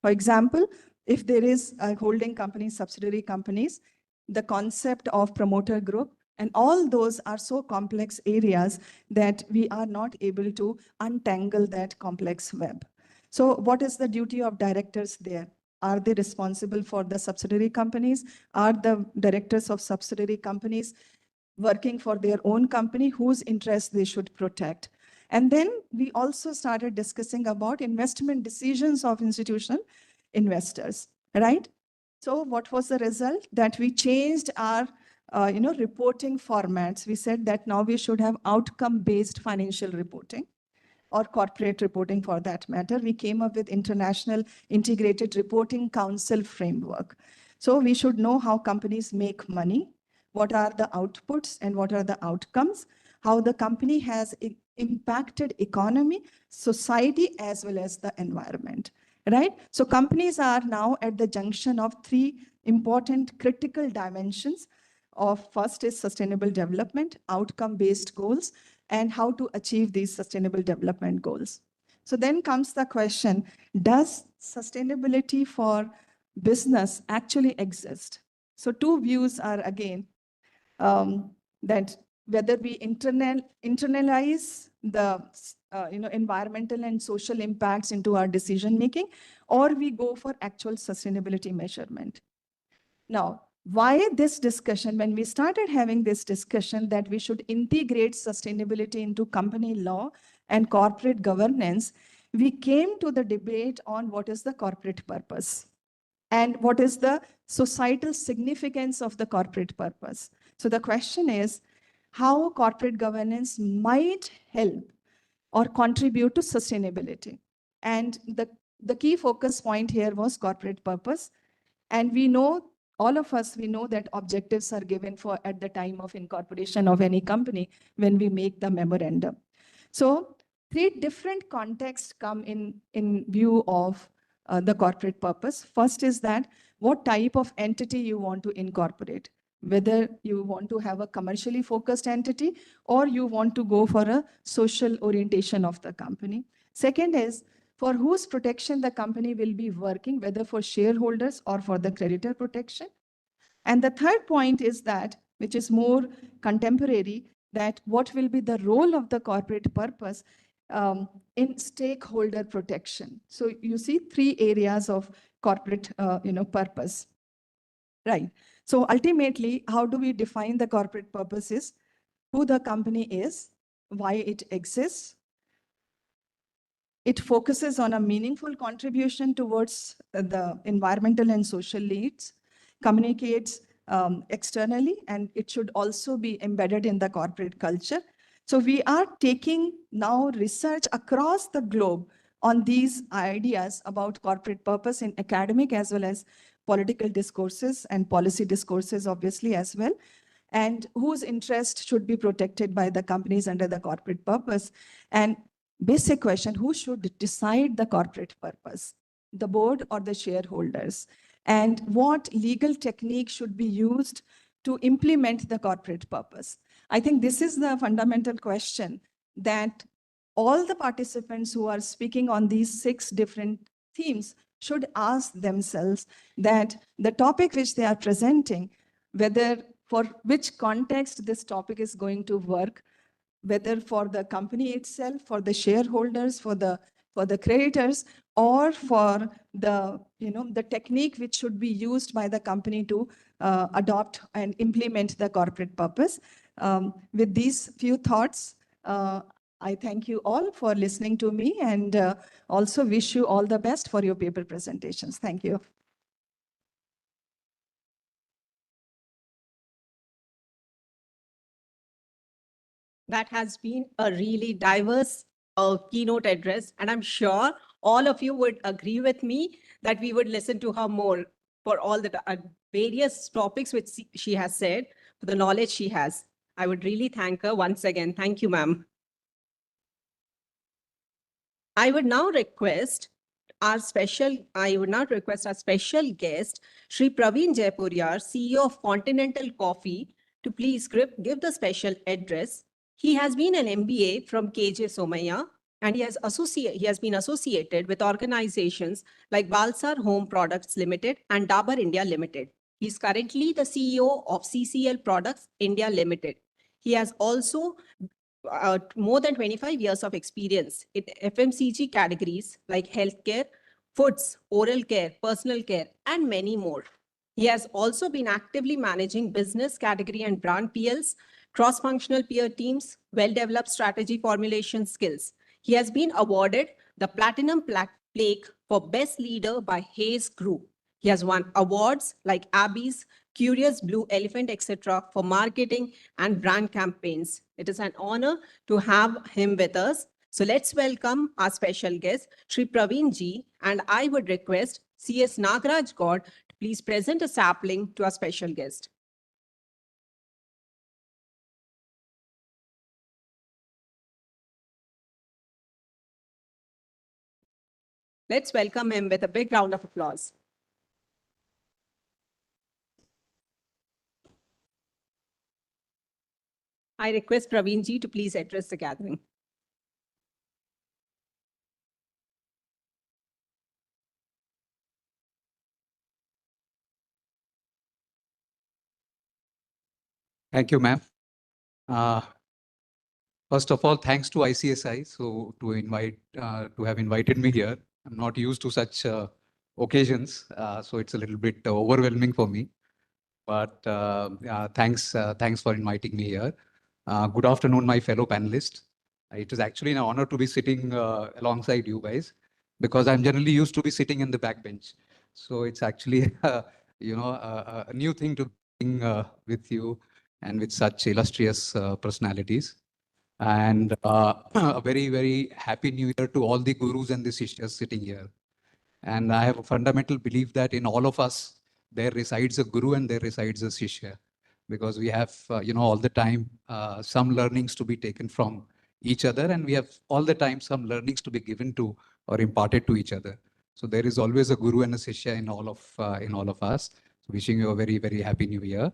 For example, if there is a holding company, subsidiary companies, the concept of promoter group, and all those are so complex areas that we are not able to untangle that complex web. So what is the duty of directors there? Are they responsible for the subsidiary companies? Are the directors of subsidiary companies working for their own company whose interests they should protect? And then we also started discussing about investment decisions of institutional investors, right? So what was the result? That we changed our reporting formats. We said that now we should have outcome-based financial reporting, or corporate reporting for that matter. We came up with International Integrated Reporting Council framework. So we should know how companies make money, what are the outputs and what are the outcomes, how the company has impacted economy, society, as well as the environment, right? So companies are now at the junction of 3 important critical dimensions of first is sustainable development, outcome-based goals, and how to achieve these sustainable development goals. So then comes the question, does sustainability for business actually exist? So two views are again, that whether we internalize the environmental and social impacts into our decision making, or we go for actual sustainability measurement. Now, why this discussion? When we started having this discussion that we should integrate sustainability into company law and corporate governance, we came to the debate on what is the corporate purpose and what is the societal significance of the corporate purpose. So the question is how corporate governance might help or contribute to sustainability. And the key focus point here was corporate purpose. And we know, all of us, we know that objectives are given for at the time of incorporation of any company when we make the memorandum. So three different contexts come in view of the corporate purpose. First is that what type of entity you want to incorporate, whether you want to have a commercially focused entity or you want to go for a social orientation of the company. Second is for whose protection the company will be working, whether for shareholders or for the creditor protection. And the third point is that, which is more contemporary, that what will be the role of the corporate purpose in stakeholder protection. So you see three areas of corporate purpose. Right. So ultimately, how do we define the corporate purpose is who the company is, why it exists. It focuses on a meaningful contribution towards the environmental and social needs, communicates externally, and it should also be embedded in the corporate culture. So we are taking now research across the globe on these ideas about corporate purpose in academic as well as political discourses and policy discourses, obviously, as well, and whose interest should be protected by the companies under the corporate purpose. And basic question, who should decide the corporate purpose, the board or the shareholders? And what legal technique should be used to implement the corporate purpose? I think this is the fundamental question that all the participants who are speaking on these 6 different themes should ask themselves, that the topic which they are presenting, whether for which context this topic is going to work, whether for the company itself, for the shareholders, for the creditors, or for the technique which should be used by the company to adopt and implement the corporate purpose. With these few thoughts, I thank you all for listening to me, and also wish you all the best for your paper presentations. Thank you. That has been a really diverse keynote address, and I'm sure all of you would agree with me that we would listen to her more for all the various topics which she has said, for the knowledge she has. I would really thank her once again. Thank you, ma'am. I would now request our special guest, Shri Praveen Jaipuriar, CEO of Continental Coffee, to please give the special address. He has been an MBA from KJ Somaiya, and he has been associated with organizations like Balsar Home Products Limited and Dabur India Limited. He is currently the CEO of CCL Products India Limited. He has also more than 25 years of experience in FMCG categories like healthcare, foods, oral care, personal care, and many more. He has also been actively managing business category and brand PLs, cross-functional peer teams, well-developed strategy formulation skills. He has been awarded the Platinum Plaque for Best Leader by Hayes Group. He has won awards like Abby's, Curious Blue Elephant, etc. for marketing and brand campaigns. It is an honor to have him with us. So let's welcome our special guest, Shri Praveen Ji, and I would request CS Nagaraj God to please present a sapling to our special guest. Let's welcome him with a big round of applause. I request Praveen ji to please address the gathering. Thank you, ma'am. Uh, First of all, thanks to ICSI to have invited me here. I'm not used to such occasions, so it's a little bit overwhelming for me. But thanks for inviting me here. Good afternoon, my fellow panelists. It is actually an honor to be sitting alongside you guys because I'm generally used to be sitting in the backbench. So it's actually a new thing to be with you and with such illustrious personalities. And a very, very happy new year to all the gurus and the sishyas sitting here. And I have a fundamental belief that in all of us, there resides a guru and there resides a shishya. Because we have, all the time, some learnings to be taken from each other, and we have all the time some learnings to be given to or imparted to each other. So there is always a guru and a shishya in all of us. So wishing you a very, very happy new year.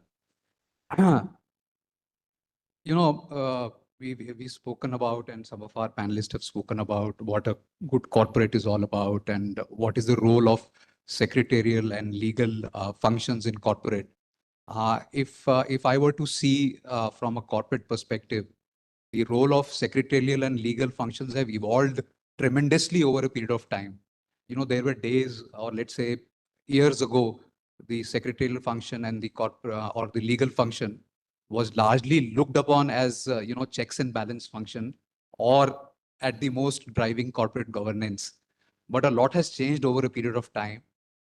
You know, we've spoken about, and some of our panelists have spoken about what a good corporate is all about and what is the role of secretarial and legal functions in corporate. If I were to see from a corporate perspective, the role of secretarial and legal functions have evolved tremendously over a period of time. You know, there were days, or let's say years ago, the secretarial function and the corporate or the legal function was largely looked upon as checks and balance function, or at the most driving corporate governance. But a lot has changed over a period of time.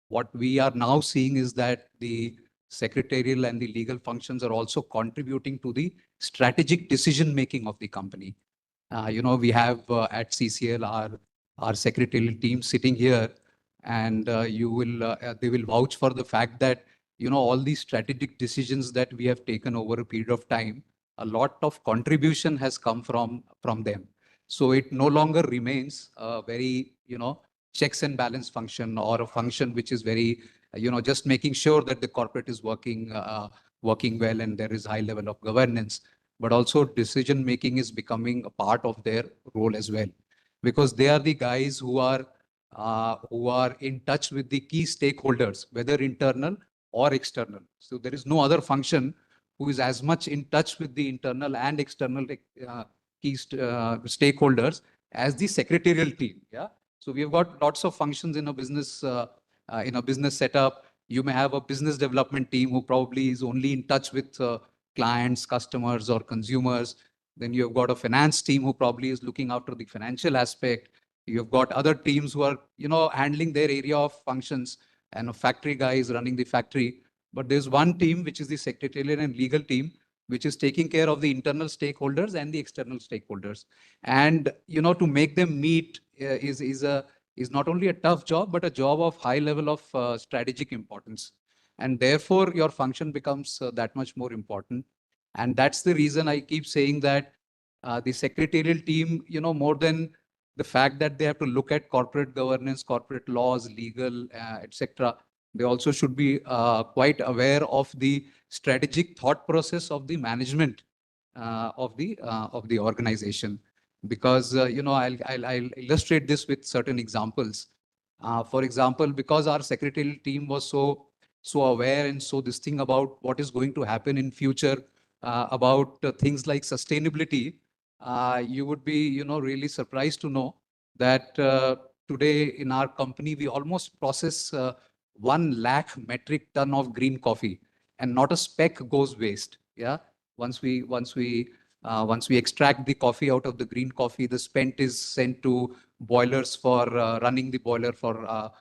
What we are now seeing is that the secretarial and the legal functions are also contributing to the strategic decision making of the company. We have at CCL our secretarial team sitting here, and they will vouch for the fact that all these strategic decisions that we have taken over a period of time, a lot of contribution has come from them. So it no longer remains a very checks and balance function, or a function which is very just making sure that the corporate is working well and there is high level of governance, but also decision making is becoming a part of their role as well, because they are the guys who are in touch with the key stakeholders, whether internal or external. So there is no other function who is as much in touch with the internal and external stakeholders as the secretarial team. Yeah. So we have got lots of functions in a business setup. You may have a business development team who probably is only in touch with clients, customers, or consumers. Then you have got a finance team who probably is looking after the financial aspect. You have got other teams who are, handling their area of functions, and a factory guy is running the factory. But there's one team, which is the secretarial and legal team, which is taking care of the internal stakeholders and the external stakeholders. And, to make them meet is not only a tough job, but a job of high level of strategic importance. And therefore, your function becomes that much more important. And that's the reason I keep saying that the secretarial team, more than the fact that they have to look at corporate governance, corporate laws, legal, etc., they also should be quite aware of the strategic thought process of the management of the organization. Because I'll illustrate this with certain examples. For example, because our secretarial team was so aware and so this thing about what is going to happen in future, about things like sustainability, you would be really surprised to know that today in our company we almost process 1 lakh metric ton of green coffee, and not a speck goes waste. Yeah, once we extract the coffee out of the green coffee, the spent is sent to boilers for running the boiler, for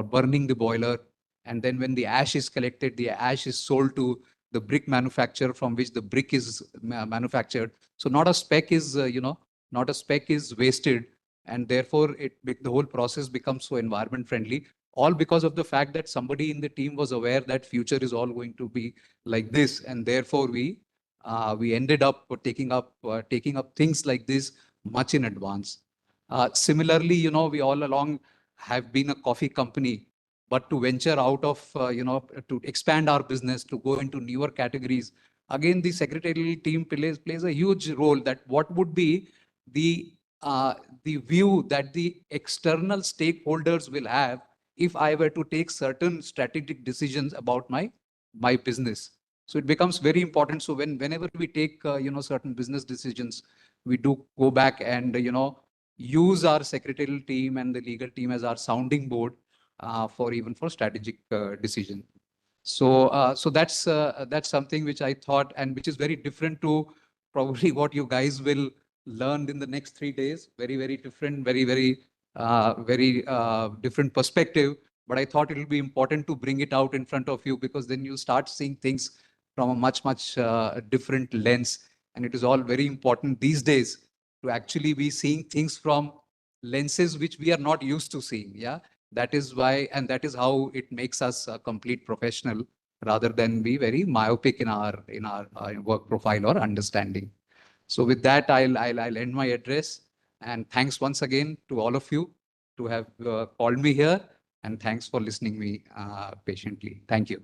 burning the boiler. And then when the ash is collected, the ash is sold to the brick manufacturer from which the brick is manufactured. So not a speck is, not a speck is wasted. And therefore, the whole process becomes so environment friendly, all because of the fact that somebody in the team was aware that future is all going to be like this. And therefore, we ended up taking up things like this much in advance. Similarly, we all along have been a coffee company, but to venture out of, to expand our business, to go into newer categories, again, the secretarial team plays a huge role. That what would be the the view that the external stakeholders will have if I were to take certain strategic decisions about my business. So it becomes very important. So whenever we take certain business decisions, we do go back and use our secretarial team and the legal team as our sounding board for strategic decision. So that's something which I thought, and which is very different to probably what you guys will learn in the next 3 days. Very different, very different perspective. But I thought it will be important to bring it out in front of you, because then you start seeing things from a much different lens. And it is all very important these days to actually be seeing things from lenses which we are not used to seeing. Yeah. That is why, and that is how it makes us a complete professional, rather than be very myopic in our work profile or understanding. So with that, I'll end my address. And thanks once again to all of you to have called me here, and thanks for listening me patiently. Thank you.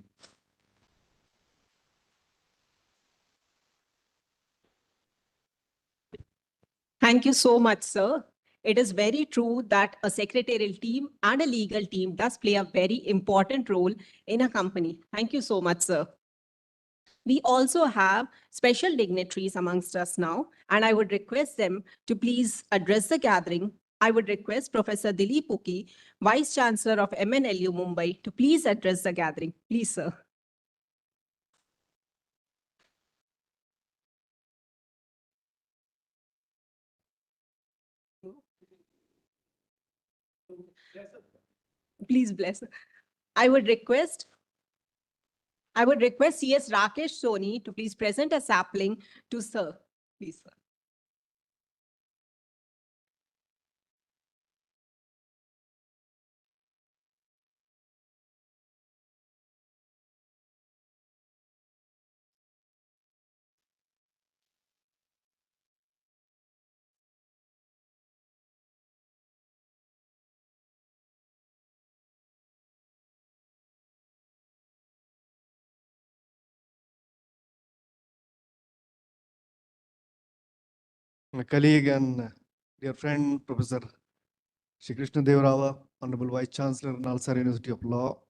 Thank you so much, sir. It is very true that a secretarial team and a legal team does play a very important role in a company. Thank you so much, sir. We also have special dignitaries amongst us now, and I would request them to please address the gathering. I would request Professor Dilip Uki, Vice Chancellor of MNLU Mumbai, to please address the gathering. Please, sir. Please bless. I would request CS Rakesh Soni to please present a sapling to sir. Please, sir. My colleague and dear friend, Professor Shri Krishna Deva Rao, Honorable Vice Chancellor, Nalsar University of Law.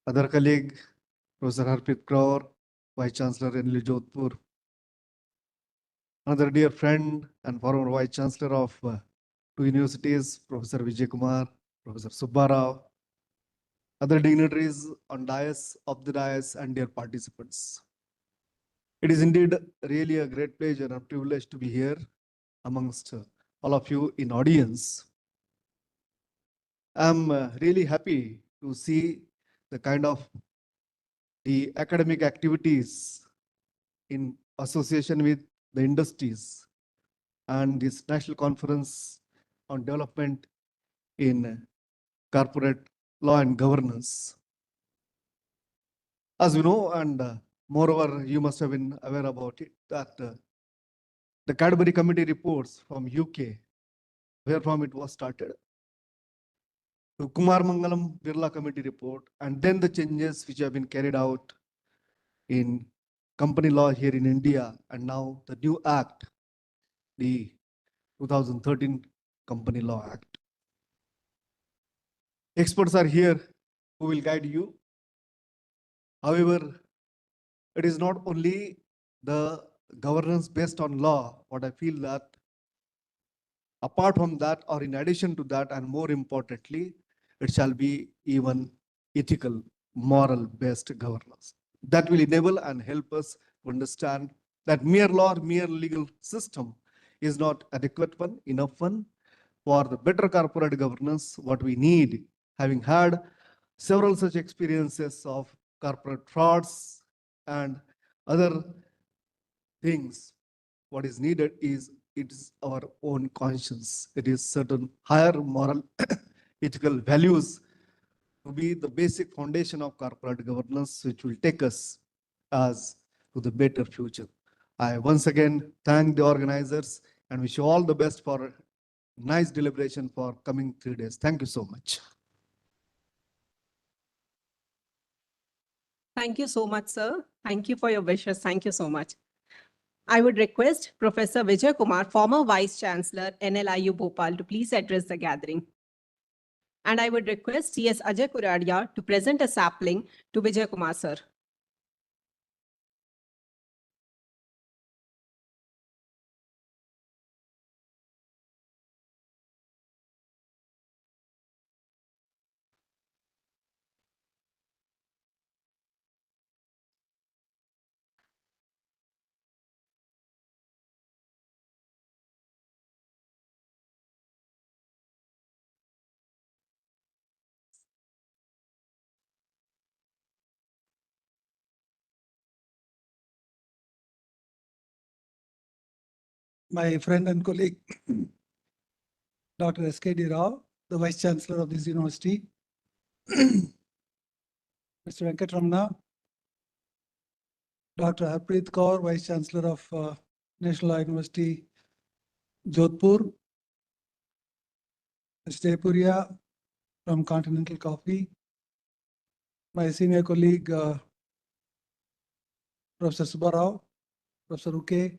Other colleague, Professor Harpreet Kaur, Vice Chancellor, NLU Jodhpur. Another dear friend and former Vice Chancellor of two universities, Professor Vijay Kumar, Professor Subbarao. Other dignitaries on dais, of the dais, and dear participants. It is indeed really a great pleasure and privilege to be here amongst all of you in audience. I'm really happy to see the kind of the academic activities in association with the industries and this National Conference on Development in Corporate Law and Governance. As you know, and moreover, you must have been aware about it, that the Cadbury Committee reports from UK, where from it was started, to Kumar Mangalam Birla Committee report, and then the changes which have been carried out in company law here in India, and now the new act, the 2013 Company Law Act. Experts are here who will guide you. However, it is not only the governance based on law, what I feel that apart from that, or in addition to that, and more importantly, it shall be even ethical, moral based governance. That will enable and help us to understand that mere law or mere legal system is not adequate one, enough one. For the better corporate governance, what we need, having had several such experiences of corporate frauds and other things, what is needed is it's our own conscience. It is certain higher moral ethical values to be the basic foundation of corporate governance, which will take us as to the better future. I once again thank the organizers and wish you all the best for nice deliberation for coming 3 days. Thank you so much. Thank you so much, sir. Thank you for your wishes. Thank you so much. I would request Professor Vijay Kumar, former Vice Chancellor, NLIU Bhopal, to please address the gathering. And I would request CS Ajay Kuradia to present a sapling to Vijay Kumar, sir. My friend and colleague, Dr. S.K.D. Rao, the Vice Chancellor of this university, Mr. Venkatramana, Dr. Harpreet Kaur, Vice Chancellor of National University, Jodhpur, Mr. Puria from Continental Coffee, my senior colleague, Professor Subbarao, Professor Uke,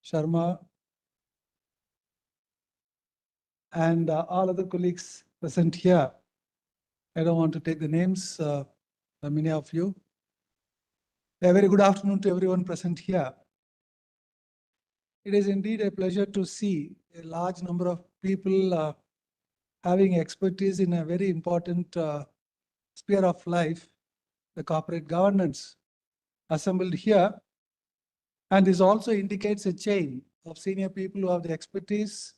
Sharma, and all other colleagues present here. I don't want to take the names, many of you. A very good afternoon to everyone present here. It is indeed a pleasure to see a large number of people having expertise in a very important sphere of life, the corporate governance, assembled here. And this also indicates a chain of senior people who have the expertise,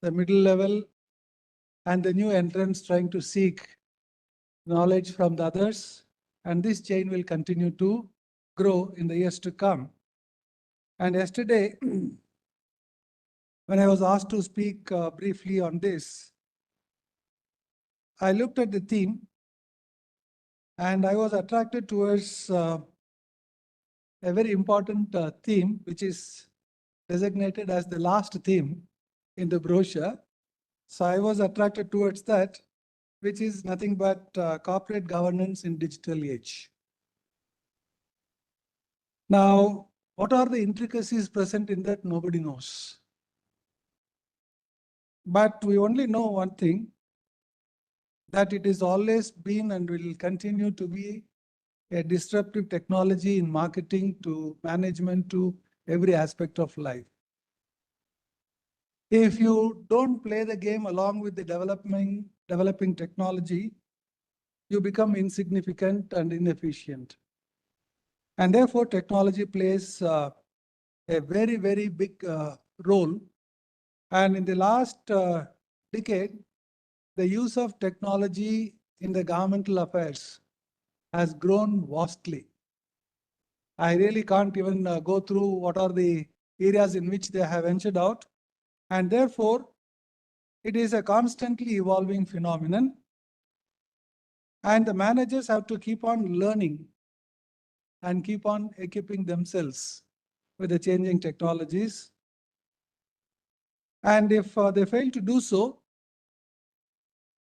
the middle level, and the new entrants trying to seek knowledge from the others. And this chain will continue to grow in the years to come. And yesterday, when I was asked to speak briefly on this, I looked at the theme and I was attracted towards a very important theme, which is designated as the last theme in the brochure. So I was attracted towards that, which is nothing but corporate governance in digital age. Now, what are the intricacies present in that? Nobody knows. But we only know one thing, that it is always been and will continue to be a disruptive technology in marketing to management to every aspect of life. If you don't play the game along with the developing technology, you become insignificant and inefficient. And therefore, technology plays a very, very big role. And in the last decade, the use of technology in the governmental affairs has grown vastly. I really can't even go through what are the areas in which they have ventured out. And therefore, it is a constantly evolving phenomenon. And the managers have to keep on learning and keep on equipping themselves with the changing technologies. And if they fail to do so,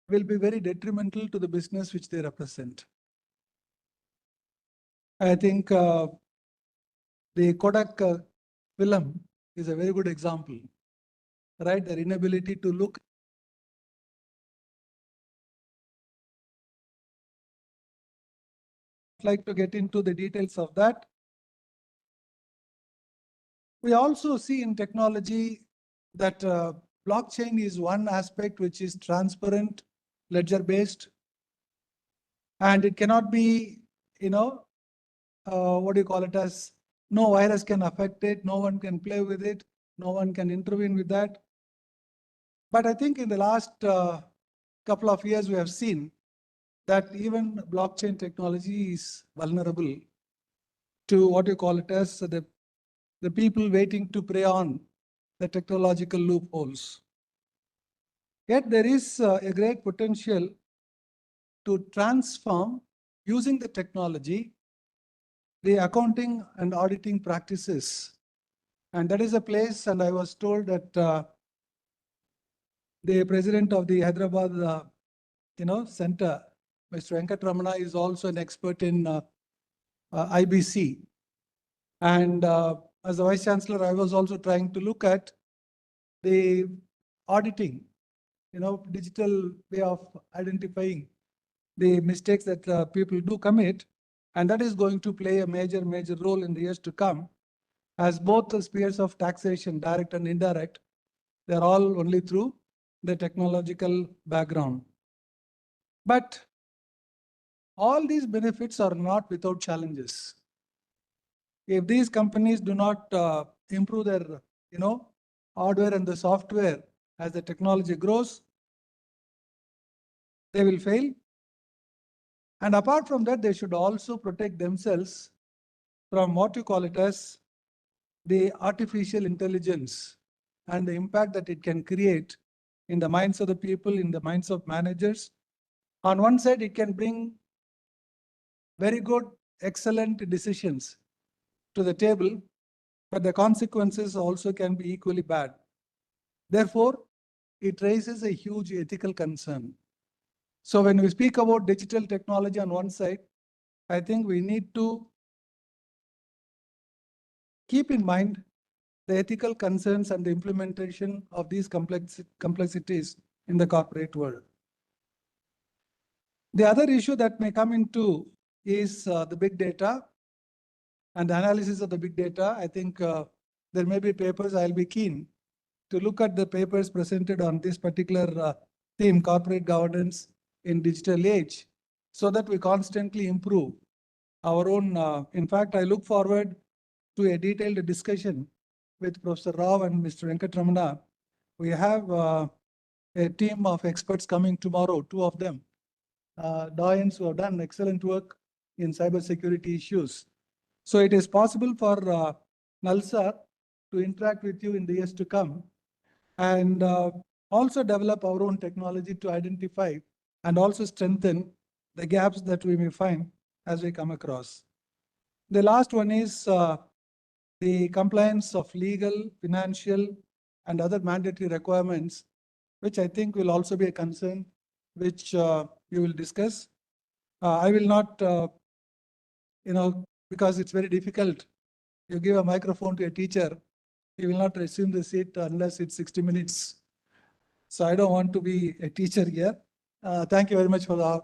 will be very detrimental to the business which they represent. I think the Kodak film is a very good example, right? Their inability to look. I'd like to get into the details of that. We also see in technology that blockchain is one aspect which is transparent, ledger-based, and it cannot be, what do you call it as, no virus can affect it, no one can play with it, no one can intervene with that. But I think in the last couple of years, we have seen that even blockchain technology is vulnerable to what you call it as the people waiting to prey on the technological loopholes. Yet there is a great potential to transform, using the technology, the accounting and auditing practices. And that is a place, and I was told that the president of the Hyderabad center, Mr. Venkatramana, is also an expert in IBC. And as a Vice Chancellor, I was also trying to look at the auditing, digital way of identifying the mistakes that people do commit. And that is going to play a major role in the years to come, as both the spheres of taxation, direct and indirect, they're all only through the technological background. But all these benefits are not without challenges. If these companies do not improve their, hardware and the software as the technology grows, they will fail. And apart from that, they should also protect themselves from what you call it as the artificial intelligence and the impact that it can create in the minds of the people, in the minds of managers. On one side, it can bring very good, excellent decisions to the table, but the consequences also can be equally bad. Therefore, it raises a huge ethical concern. So when we speak about digital technology on one side, I think we need to keep in mind the ethical concerns and the implementation of these complexities in the corporate world. The other issue that may come into is the big data and the analysis of the big data. I think there may be papers. I'll be keen to look at the papers presented on this particular theme, corporate governance in digital age, so that we constantly improve our own. In fact, I look forward to a detailed discussion with Professor Rao and Mr. Venkatramana. We have a team of experts coming tomorrow, two of them, doyens who have done excellent work in cybersecurity issues. So it is possible for Nalsar to interact with you in the years to come and also develop our own technology to identify and also strengthen the gaps that we may find as we come across. The last one is the compliance of legal, financial, and other mandatory requirements, which I think will also be a concern which you will discuss. I will not, because it's very difficult. You give a microphone to a teacher, he will not resume the seat unless it's 60 minutes. So I don't want to be a teacher here. Thank you very much for the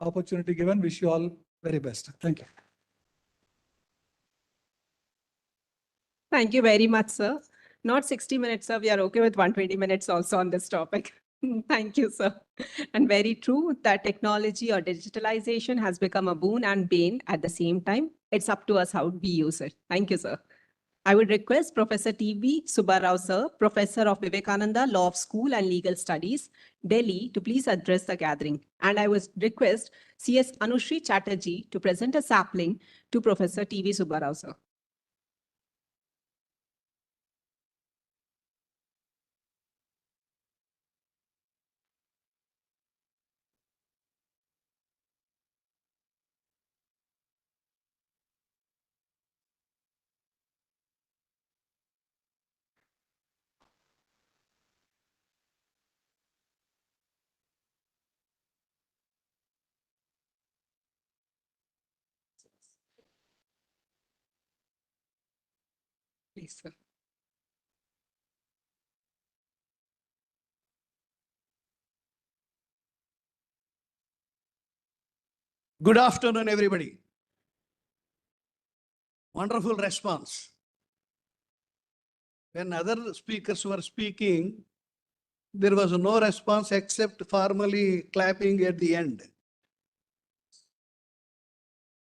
opportunity given. Wish you all very best. Thank you. Thank you very much, sir. Not 60 minutes, sir. We are okay with 120 minutes also on this topic. Thank you, sir. And very true that technology or digitalization has become a boon and bane at the same time. It's up to us how we use it. Thank you, sir. I would request Professor T.V. Subbarao, sir, Professor of Vivekananda Law School and Legal Studies, Delhi, to please address the gathering. And I would request C.S. Anushri Chatterjee to present a sapling to Professor T.V. Subbarao, sir. Please, sir. Good afternoon, everybody. Wonderful response. When other speakers were speaking, there was no response except formally clapping at the end.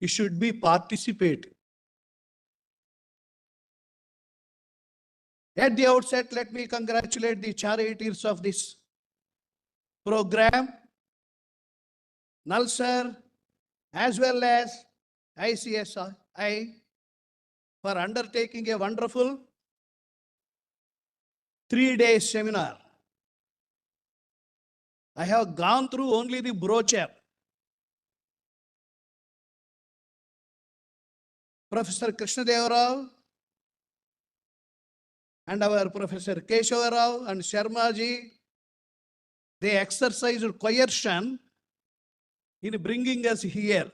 You should be participate. At the outset, let me congratulate the charities of this program, Nalsar, as well as ICSI, for undertaking a wonderful 3-day seminar. I have gone through only the brochure. Professor Krishnadeva Rao and our Professor Keshava Rao and Sharma ji, they exercised coercion in bringing us here.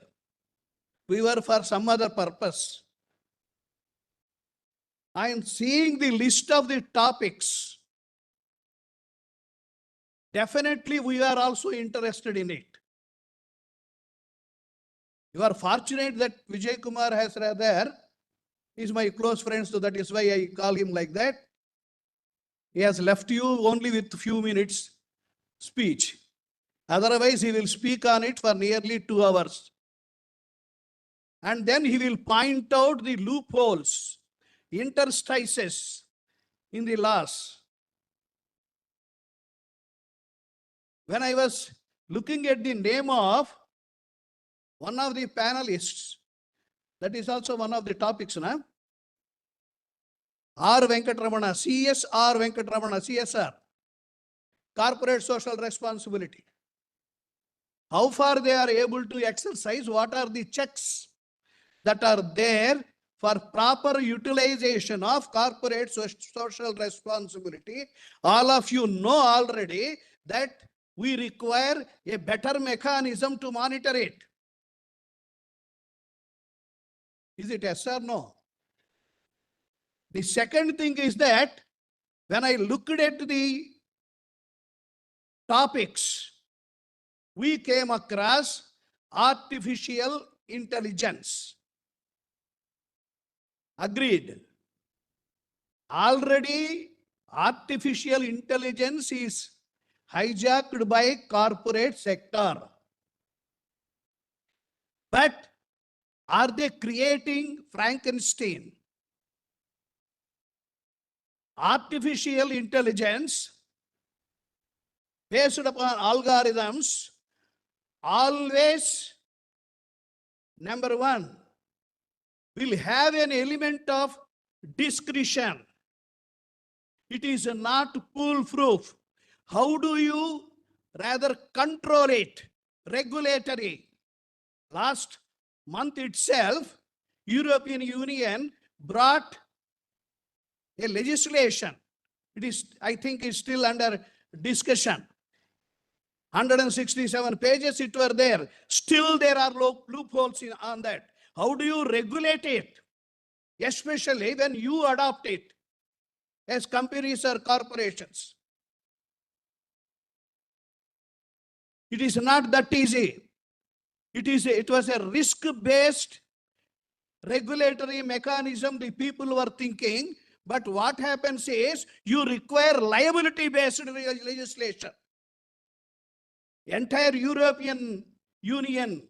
we were for some other purpose. I am seeing the list of the topics. Definitely, we are also interested in it. You are fortunate that Vijay Kumar has there. He's my close friend, so that is why I call him like that. He has left you only with few minutes speech. Otherwise, he will speak on it for nearly 2 hours. And then he will point out the loopholes, interstices in the laws. When I was looking at the name of one of the panelists, that is also one of the topics, na? R. Venkatramana, CSR Venkatramana, CSR, Corporate Social Responsibility. How far they are able to exercise, what are the checks that are there for proper utilization of corporate social responsibility. All of you know already that we require a better mechanism to monitor it. Is it yes or no? The second thing is that when I looked at the topics, we came across artificial intelligence. Agreed. Already artificial intelligence is hijacked by corporate sector. But are they creating Frankenstein? Artificial intelligence based upon algorithms always, number one, will have an element of discretion. It is not foolproof. How do you rather control it? Regulatory. Last month itself, European Union brought a legislation. It is, I think, is still under discussion. 167 pages it were there. Still there are loopholes on that. How do you regulate it? Especially when you adopt it as companies or corporations. It is not that easy. It was a risk-based regulatory mechanism the people were thinking, but what happens is you require liability-based legislation. Entire European Union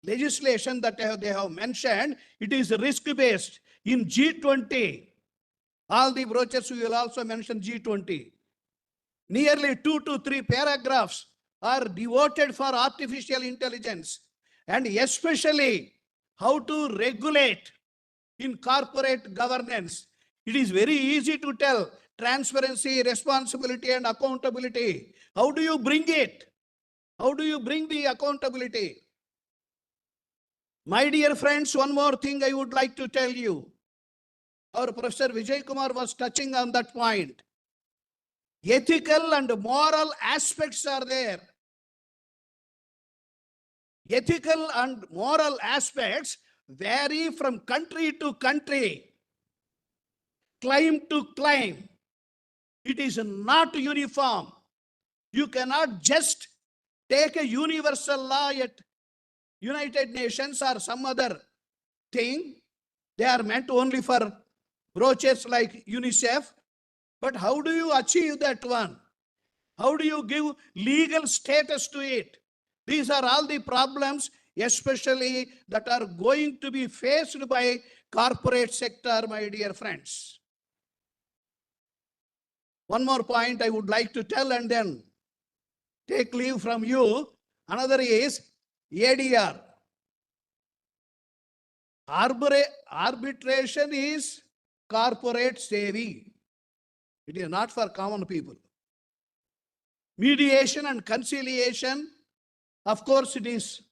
legislation that they have mentioned, it is risk-based. In G20, all the brochures we will also mention G20. Nearly 2 to 3 paragraphs are devoted for artificial intelligence, and especially how to regulate in corporate governance. It is very easy to tell transparency, responsibility, and accountability. How do you bring it? How do you bring the accountability? My dear friends, one more thing I would like to tell you. Our Professor Vijay Kumar was touching on that point. Ethical and moral aspects are there. Ethical and moral aspects vary from country to country, claim to claim. It is not uniform. You cannot just take a universal law at United Nations or some other thing. They are meant only for brochures like UNICEF. But how do you achieve that one? How do you give legal status to it? These are all the problems, especially that are going to be faced by corporate sector, my dear friends. One more point I would like to tell and then take leave from you. Another is ADR. Arbitration is corporate saving. It is not for common people. Mediation and conciliation, of course, it is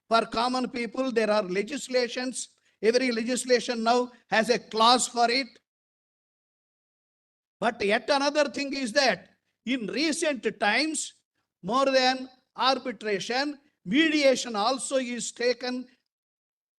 for common people. There are legislations. Every legislation now has a clause for it. But yet another thing is that in recent times, more than arbitration, mediation also is taken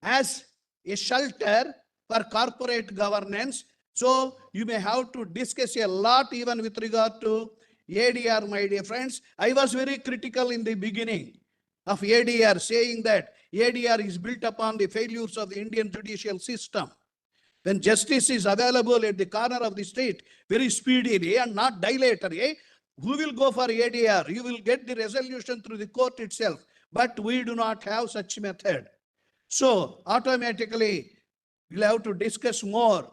as a shelter for corporate governance. So you may have to discuss a lot even with regard to ADR, my dear friends. I was very critical in the beginning of ADR, saying that ADR is built upon the failures of the Indian judicial system. When justice is available at the corner of the street very speedily and not dilatory, who will go for ADR? You will get the resolution through the court itself. But we do not have such method. So automatically, we'll have to discuss more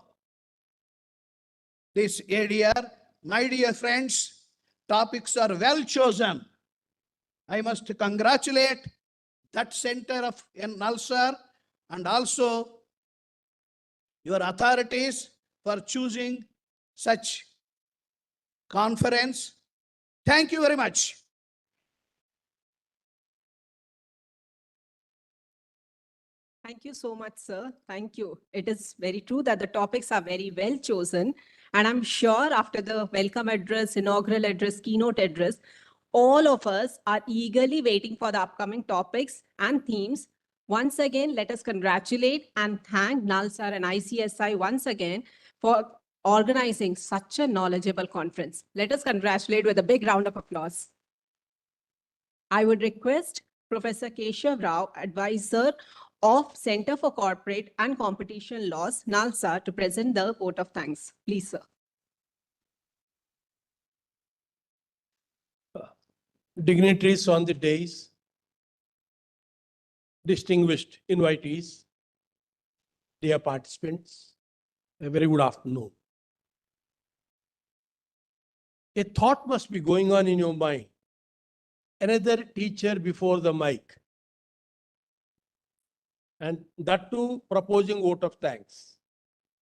this ADR. My dear friends, topics are well chosen. I must congratulate that center of Nalsar and also your authorities for choosing such conference. Thank you very much. Thank you so much, sir. Thank you. It is very true that the topics are very well chosen. And I'm sure after the welcome address, inaugural address, keynote address, all of us are eagerly waiting for the upcoming topics and themes. Once again, let us congratulate and thank Nalsar and ICSI once again for organizing such a knowledgeable conference. Let us congratulate with a big round of applause. I would request Professor Keshav Rao, advisor of Center for Corporate and Competition Laws, Nalsar, to present the vote of thanks. Please, sir. Dignitaries on the dais, distinguished invitees, dear participants, a very good afternoon. A thought must be going on in your mind. Another teacher before the mic. And that too proposing vote of thanks.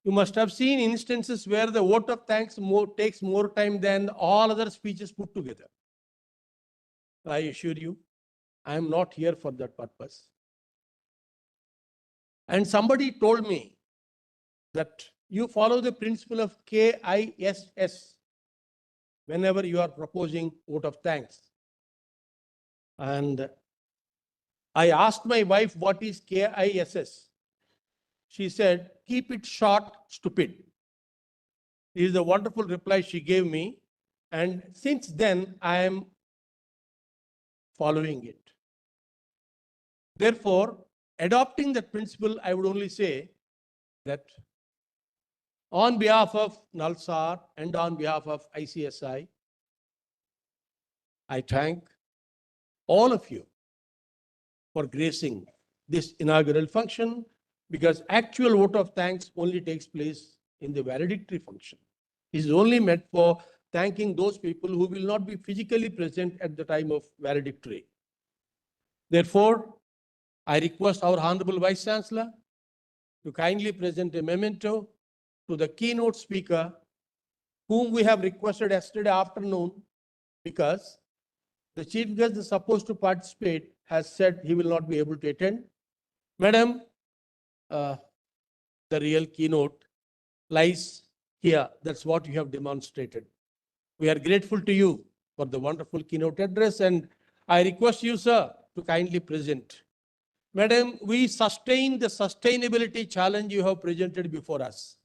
You must have seen instances where the vote of thanks takes more time than all other speeches put together. I assure you, I am not here for that purpose. And somebody told me that you follow the principle of KISS whenever you are proposing vote of thanks. And I asked my wife, what is KISS? She said, keep it short, stupid. This is a wonderful reply she gave me. And since then, I am following it. Therefore, adopting that principle, I would only say that on behalf of Nalsar and on behalf of ICSI, I thank all of you for gracing this inaugural function, because actual vote of thanks only takes place in the valedictory function. It is only meant for thanking those people who will not be physically present at the time of valedictory. Therefore, I request our Honorable Vice Chancellor to kindly present a memento to the keynote speaker, whom we have requested yesterday afternoon, because the chief guest is supposed to participate has said he will not be able to attend. Madam, the real keynote lies here. That's what you have demonstrated. We are grateful to you for the wonderful keynote address, and I request you, sir, to kindly present. Madam, we sustain the sustainability challenge you have presented before us.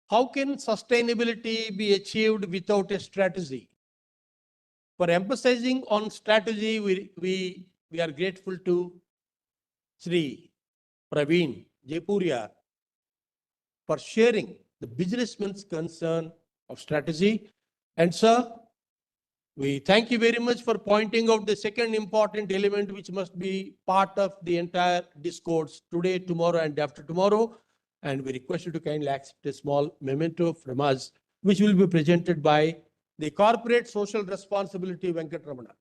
How can sustainability be achieved without a strategy? For emphasizing on strategy, we are grateful to Sri Praveen Jaipuriar for sharing the businessman's concern of strategy. And sir, we thank you very much for pointing out the second important element which must be part of the entire discourse today, tomorrow, and after tomorrow. And we request you to kindly accept a small memento from us, which will be presented by the Corporate Social Responsibility Venkatramana.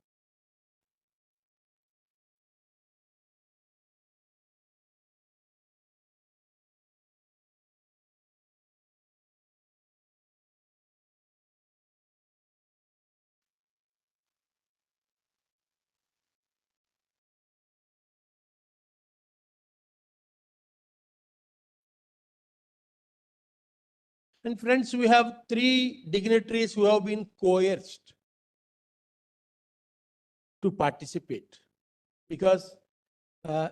And friends, we have 3 dignitaries who have been coerced to participate because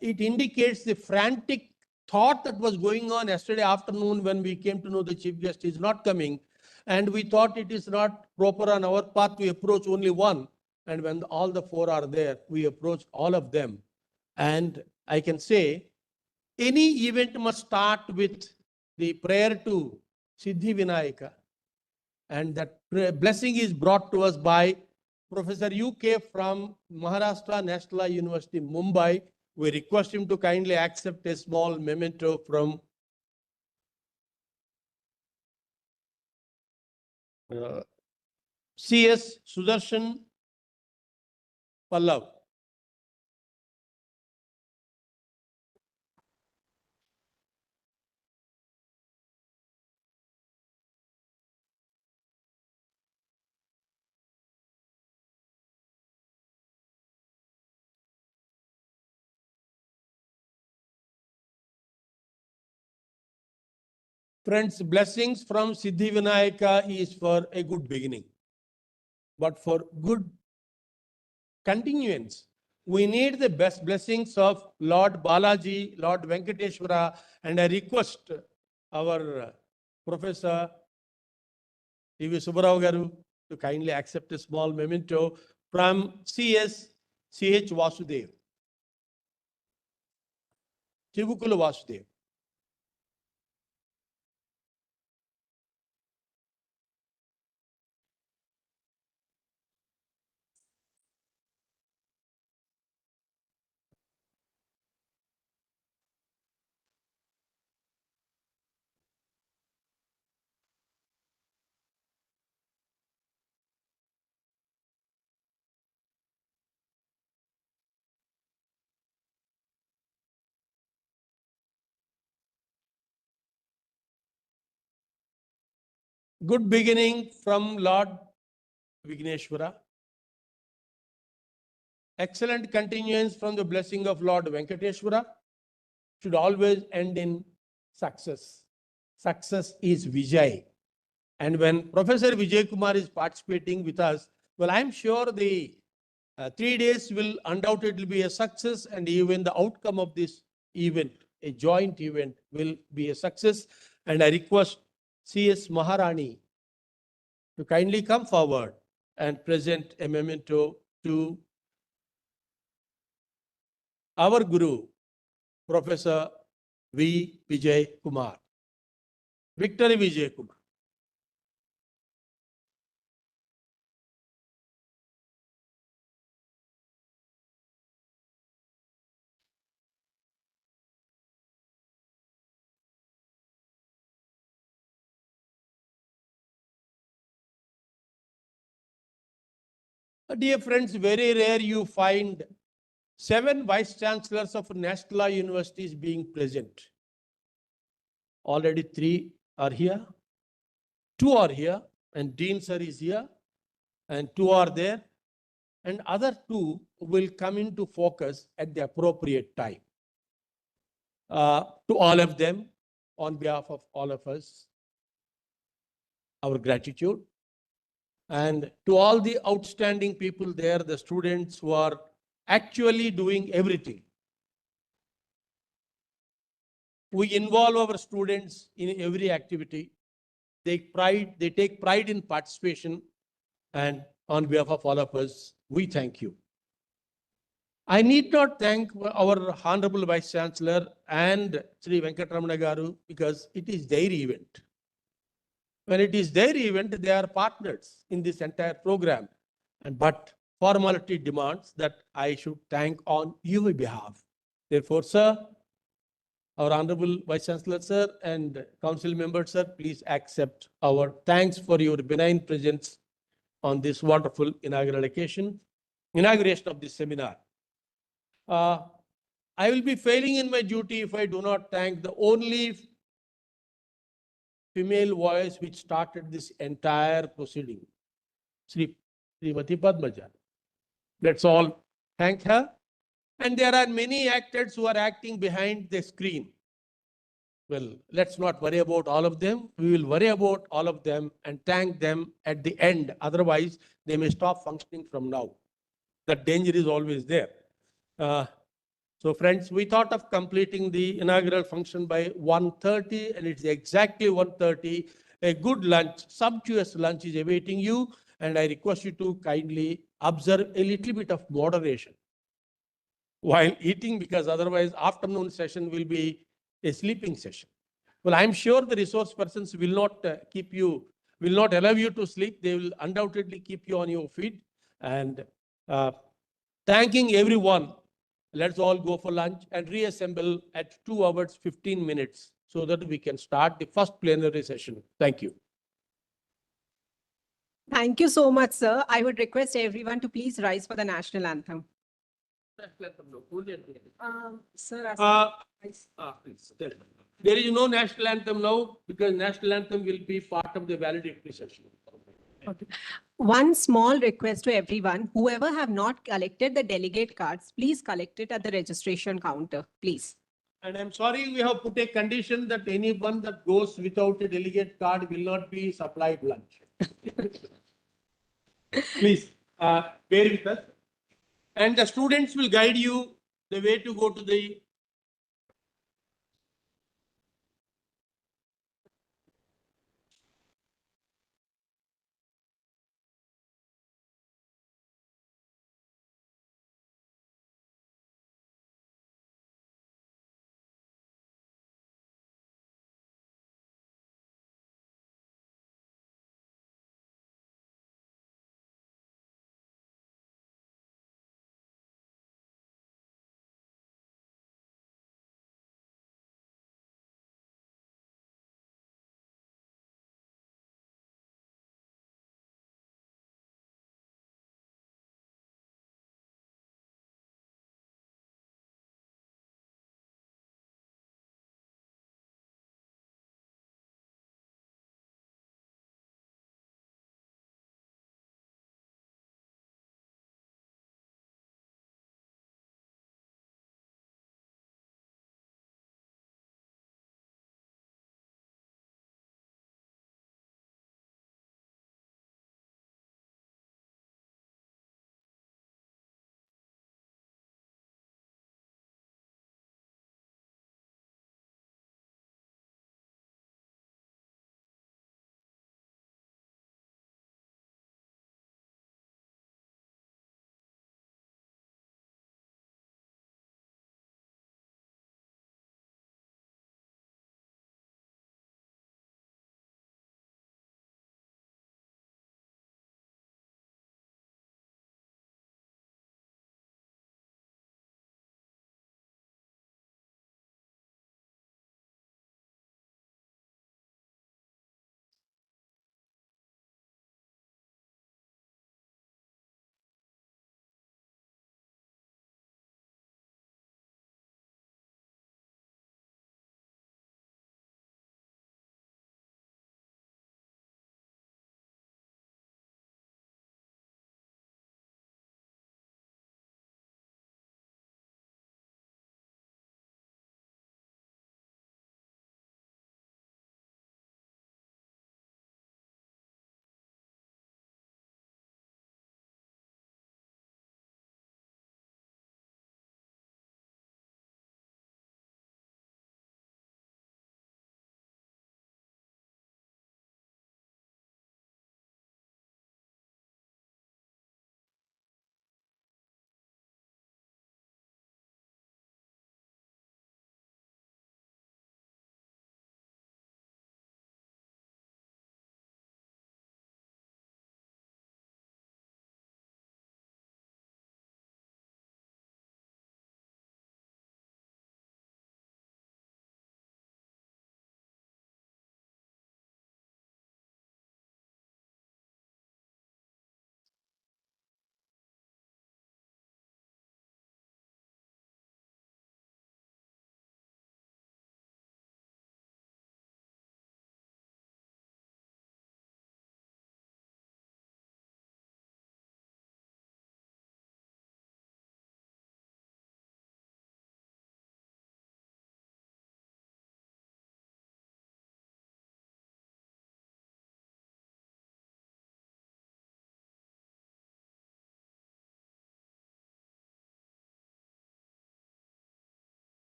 it indicates the frantic thought that was going on yesterday afternoon when we came to know the chief guest is not coming. And we thought it is not proper on our path to approach only one. And when all the 4 are there, we approach all of them. And I can say any event must start with the prayer to Siddhi Vinayaka. And that blessing is brought to us by Professor UK from Maharashtra National University, Mumbai. We request him to kindly accept a small memento from CS Sudarshan Pallav. Friends, blessings from Siddhi Vinayaka is for a good beginning. But for good continuance, we need the best blessings of Lord Balaji, Lord Venkateshwara, and I request our Professor TV Subbarao Garu to kindly accept a small memento from CS CH Vasudev, Chivukula Vasudev. Good beginning from Lord Vigneshwara. Excellent continuance from the blessing of Lord Venkateshwara. Should always end in success. Success is Vijay. And when Professor Vijay Kumar is participating with us, well, I'm sure the 3 days will undoubtedly be a success, and even the outcome of this event, a joint event, will be a success. And I request CS Maharani to kindly come forward and present a memento to our Guru, Professor V. Vijay Kumar. Victory Vijay Kumar. Dear friends, very rare you find 7 vice chancellors of national universities being present. Already 3 are here, 2 are here, and Dean sir is here, and 2 are there, and other 2 will come into focus at the appropriate time. To all of them, on behalf of all of us, our gratitude. And to all the outstanding people there, the students who are actually doing everything. We involve our students in every activity. They take pride in participation. And on behalf of all of us, we thank you. I need not thank our Honorable Vice Chancellor and Sri Venkatramana Garu because it is their event. When it is their event, they are partners in this entire program. But formality demands that I should thank on your behalf. Therefore, sir, our Honorable Vice Chancellor, sir, and Council members, sir, please accept our thanks for your benign presence on this wonderful inauguration of this seminar. I will be failing in my duty if I do not thank the only female voice which started this entire proceeding, Srimati Padmaja. Let's all thank her. And there are many actors who are acting behind the screen. Well, let's not worry about all of them. We will worry about all of them and thank them at the end. Otherwise, they may stop functioning from now. The danger is always there. So friends, we thought of completing the inaugural function by 1:30, and it's exactly 1:30. A good lunch, sumptuous lunch is awaiting you, and I request you to kindly observe a little bit of moderation while eating, because otherwise afternoon session will be a sleeping session. Well, I'm sure the resource persons will not will not allow you to sleep. They will undoubtedly keep you on your feet. And thanking everyone, let's all go for lunch and reassemble at 2 hours, 15 minutes so that we can start the first plenary session. Thank you. Thank you so much, sir. I would request everyone to please rise for the national anthem. Sir, Please. There is no national anthem now because national anthem will be part of the valedictory session. okay. One small request to everyone, whoever have not collected the delegate cards, please collect it at the registration counter, please. And I'm sorry, we have put a condition that anyone that goes without a delegate card will not be supplied lunch. Please bear with us. And the students will guide you the way to go to the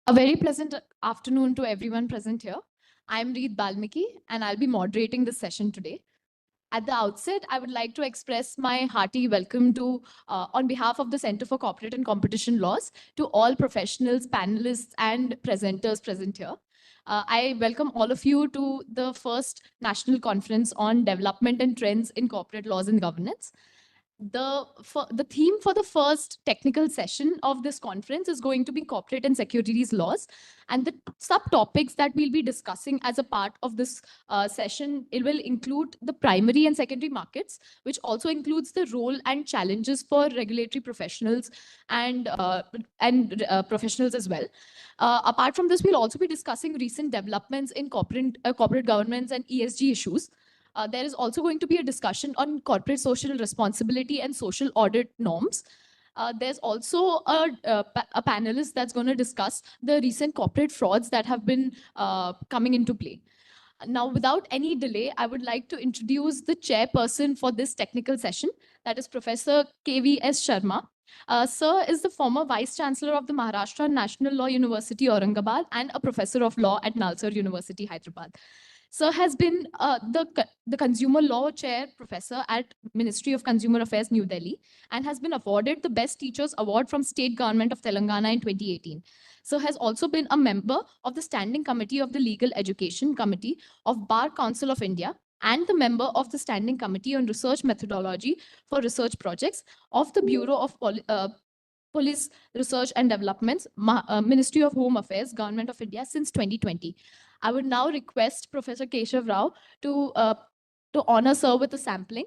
A very pleasant afternoon to everyone present here. I'm Reed Balmiki, and I'll be moderating this session today. At the outset, I would like to express my hearty welcome to, on behalf of the Center for Corporate and Competition Laws, to all professionals, panelists, and presenters present here. I welcome all of you to the first National Conference on Development and Trends in Corporate Laws and Governance. The theme for the first technical session of this conference is going to be corporate and securities laws, and the subtopics that we'll be discussing as a part of this session, it will include the primary and secondary markets, which also includes the role and challenges for regulatory professionals and professionals as well. Apart from this, we'll also be discussing recent developments in corporate governance and ESG issues. There is also going to be a discussion on corporate social responsibility and social audit norms. There's also a panelist that's going to discuss the recent corporate frauds that have been coming into play. Now, without any delay, I would like to introduce the chairperson for this technical session, that is Professor KVS Sharma. Sir is the former Vice Chancellor of the Maharashtra National Law University, Aurangabad, and a Professor of Law at Nalsar University, Hyderabad. Sir has been the Consumer Law Chair Professor at Ministry of Consumer Affairs, New Delhi, and has been awarded the Best Teachers Award from State Government of Telangana in 2018. Sir has also been a member of the Standing Committee of the Legal Education Committee of Bar Council of India and the member of the Standing Committee on Research Methodology for Research Projects of the Bureau of Police Research and Developments, Ministry of Home Affairs, Government of India since 2020. I would now request Professor Keshav Rao to honor Sir with a sampling.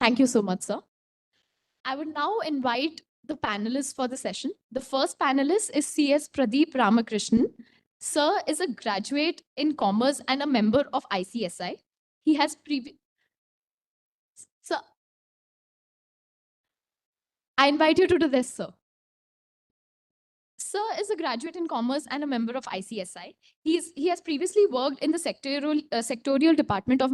Thank you so much, sir. I would now invite the panelists for the session. The first panelist is CS Pradeep Ramakrishnan. Sir is a graduate in commerce and a member of ICSI. He has Sir, I invite you to do this, sir. Sir is a graduate in commerce and a member of ICSI. He has previously worked in the sectorial department of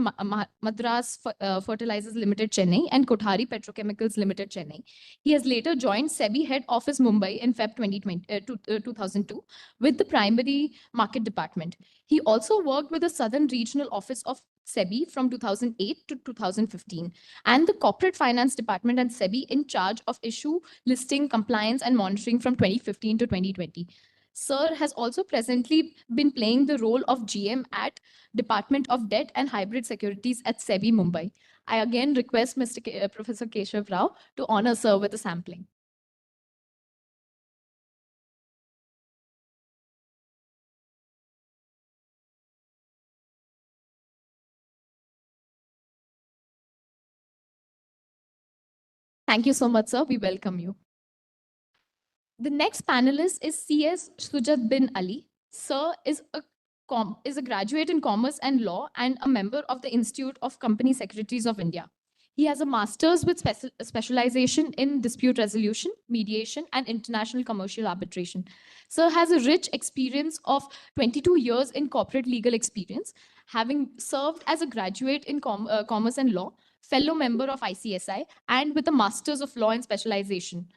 Madras Fertilizers Limited, Chennai, and Kothari Petrochemicals Limited, Chennai. He has later joined SEBI head office Mumbai in Feb 2002 with the primary market department. He also worked with the Southern Regional Office of SEBI from 2008 to 2015 and the corporate finance department and SEBI in charge of issue listing, compliance and monitoring from 2015 to 2020. Sir has also presently been playing the role of GM at Department of Debt and Hybrid Securities at SEBI Mumbai. I again request Professor Keshav Rao to honor Sir with a sampling. Thank you so much, sir. We welcome you. The next panelist is CS Sujat bin Ali. Sir is a graduate in commerce and law and a member of the Institute of Company Secretaries of India. He has a master's with specialization in dispute resolution, mediation, and international commercial arbitration. Sir has a rich experience of 22 years in corporate legal experience, having served as a graduate in commerce and law, fellow member of ICSI, and with a master's of law and specialization.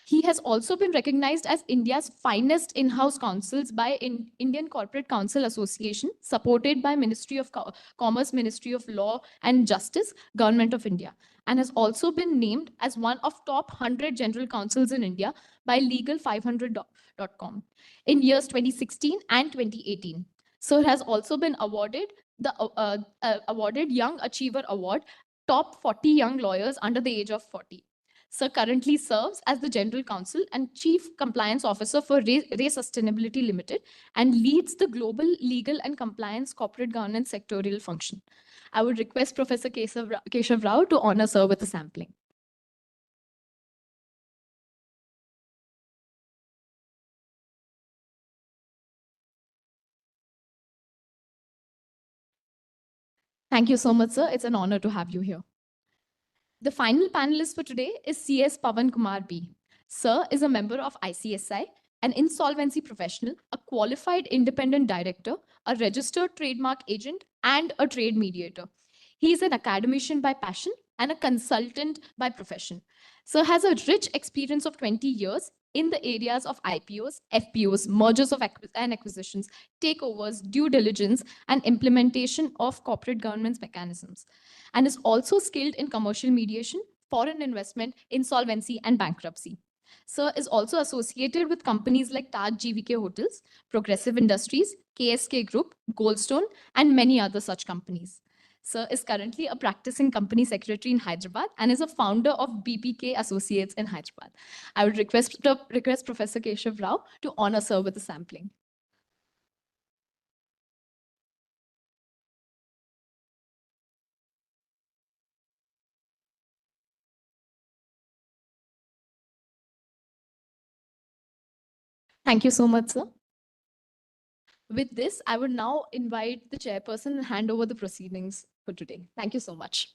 He has also been recognized as India's finest in-house counsels by Indian Corporate Counsel Association, supported by Ministry of Commerce, Ministry of Law and Justice, Government of India, and has also been named as one of top 100 general counsels in India by Legal500.com in years 2016 and 2018. Sir has also been awarded the awarded Young Achiever Award, top 40 young lawyers under the age of 40. Sir currently serves as the General Counsel and Chief Compliance Officer for Ray Sustainability Limited and leads the global legal and compliance corporate governance sectorial function. I would request Professor Keshav Rao to honor Sir with a sampling. Thank you so much, sir. It's an honor to have you here. The final panelist for today is CS Pawan Kumar B. Sir is a member of ICSI, an insolvency professional, a qualified independent director, a registered trademark agent, and a trade mediator. He is an academician by passion and a consultant by profession. Sir has a rich experience of 20 years in the areas of IPOs, FPOs, mergers and acquisitions, takeovers, due diligence, and implementation of corporate governance mechanisms, and is also skilled in commercial mediation, foreign investment, insolvency, and bankruptcy. Sir is also associated with companies like Taj GVK Hotels, Progressive Industries, KSK Group, Goldstone, and many other such companies. Sir is currently a practicing company secretary in Hyderabad and is a founder of BPK Associates in Hyderabad. I would request Professor Keshav Rao to honor Sir with a sampling. Thank you so much, sir. With this, I would now invite the chairperson and hand over the proceedings for today. Thank you so much.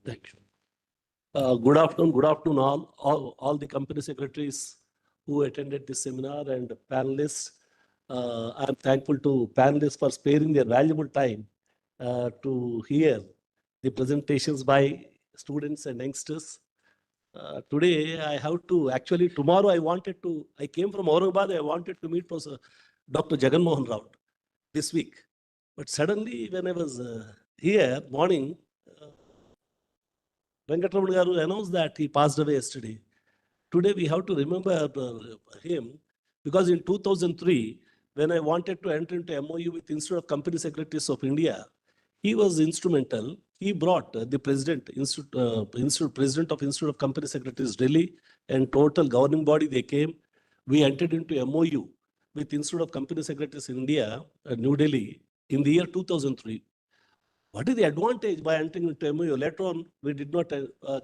Thank you. Good afternoon all the company secretaries who attended this seminar and panelists. I'm thankful to panelists for sparing their valuable time to hear the presentations by students and youngsters. Today I have to, actually tomorrow I came from Aurangabad, I wanted to meet Professor Dr. Jagan Mohan Rao this week. But suddenly when I was here morning, Venkatraman Garu announced that he passed away yesterday. Today we have to remember him because in 2003, when I wanted to enter into MOU with Institute of Company Secretaries of India, he was instrumental. He brought the president of Institute of Company Secretaries Delhi and total governing body. They came. We entered into MOU with Institute of Company Secretaries in India, New Delhi, in the year 2003. What is the advantage by entering into MOU? Later on, we did not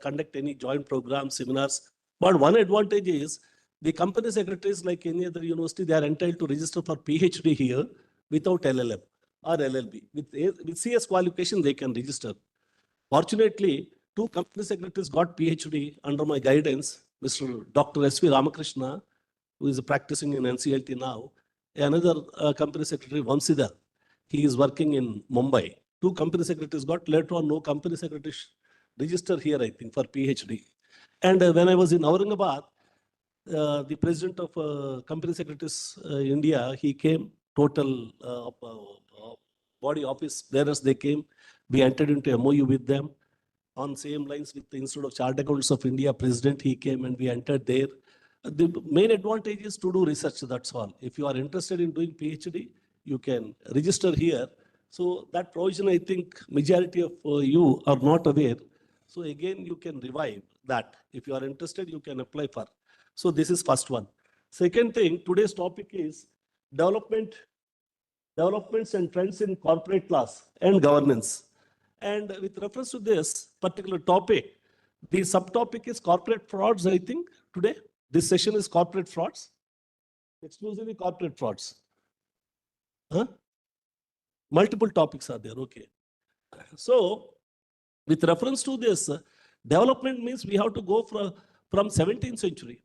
conduct any joint programs, seminars. But one advantage is the company secretaries, like any other university, they are entitled to register for PhD here without LLM or LLB. With CS qualification, they can register. Fortunately, 2 company secretaries got PhD under my guidance, Mr. Dr. S.V. Ramakrishna, who is practicing in NCLT now. Another company secretary, Vamsidhar, he is working in Mumbai. 2 company secretaries got, later on no company secretaries registered here, I think, for PhD. And when I was in Aurangabad, the president of Company Secretaries India, he came, total body office bearers, they came. We entered into MOU with them on same lines with the Institute of Chartered Accountants of India president. He came and we entered there. The main advantage is to do research, that's all. If you are interested in doing PhD, you can register here. So that provision, I think majority of you are not aware. So again, you can revive that. If you are interested, you can apply for. So this is first one. Second thing, today's topic is developments and trends in corporate laws and governance. And with reference to this particular topic, the subtopic is corporate frauds, I think, today. This session is corporate frauds, exclusively corporate frauds. Huh? Multiple topics are there, okay. So, with reference to this, development means we have to go from 17th century.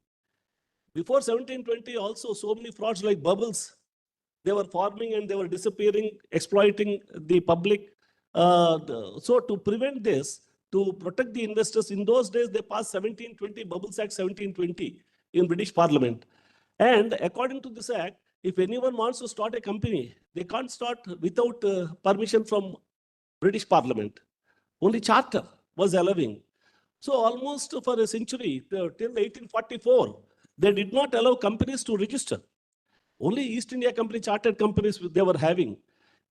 Before 1720 also, so many frauds like bubbles, they were forming and they were disappearing, exploiting the public. So to prevent this, to protect the investors, in those days they passed 1720, Bubbles Act 1720 in British Parliament. And according to this act, if anyone wants to start a company, they can't start without permission from British Parliament. Only charter was allowing. So almost for a century, till 1844, they did not allow companies to register. Only East India Company chartered companies they were having.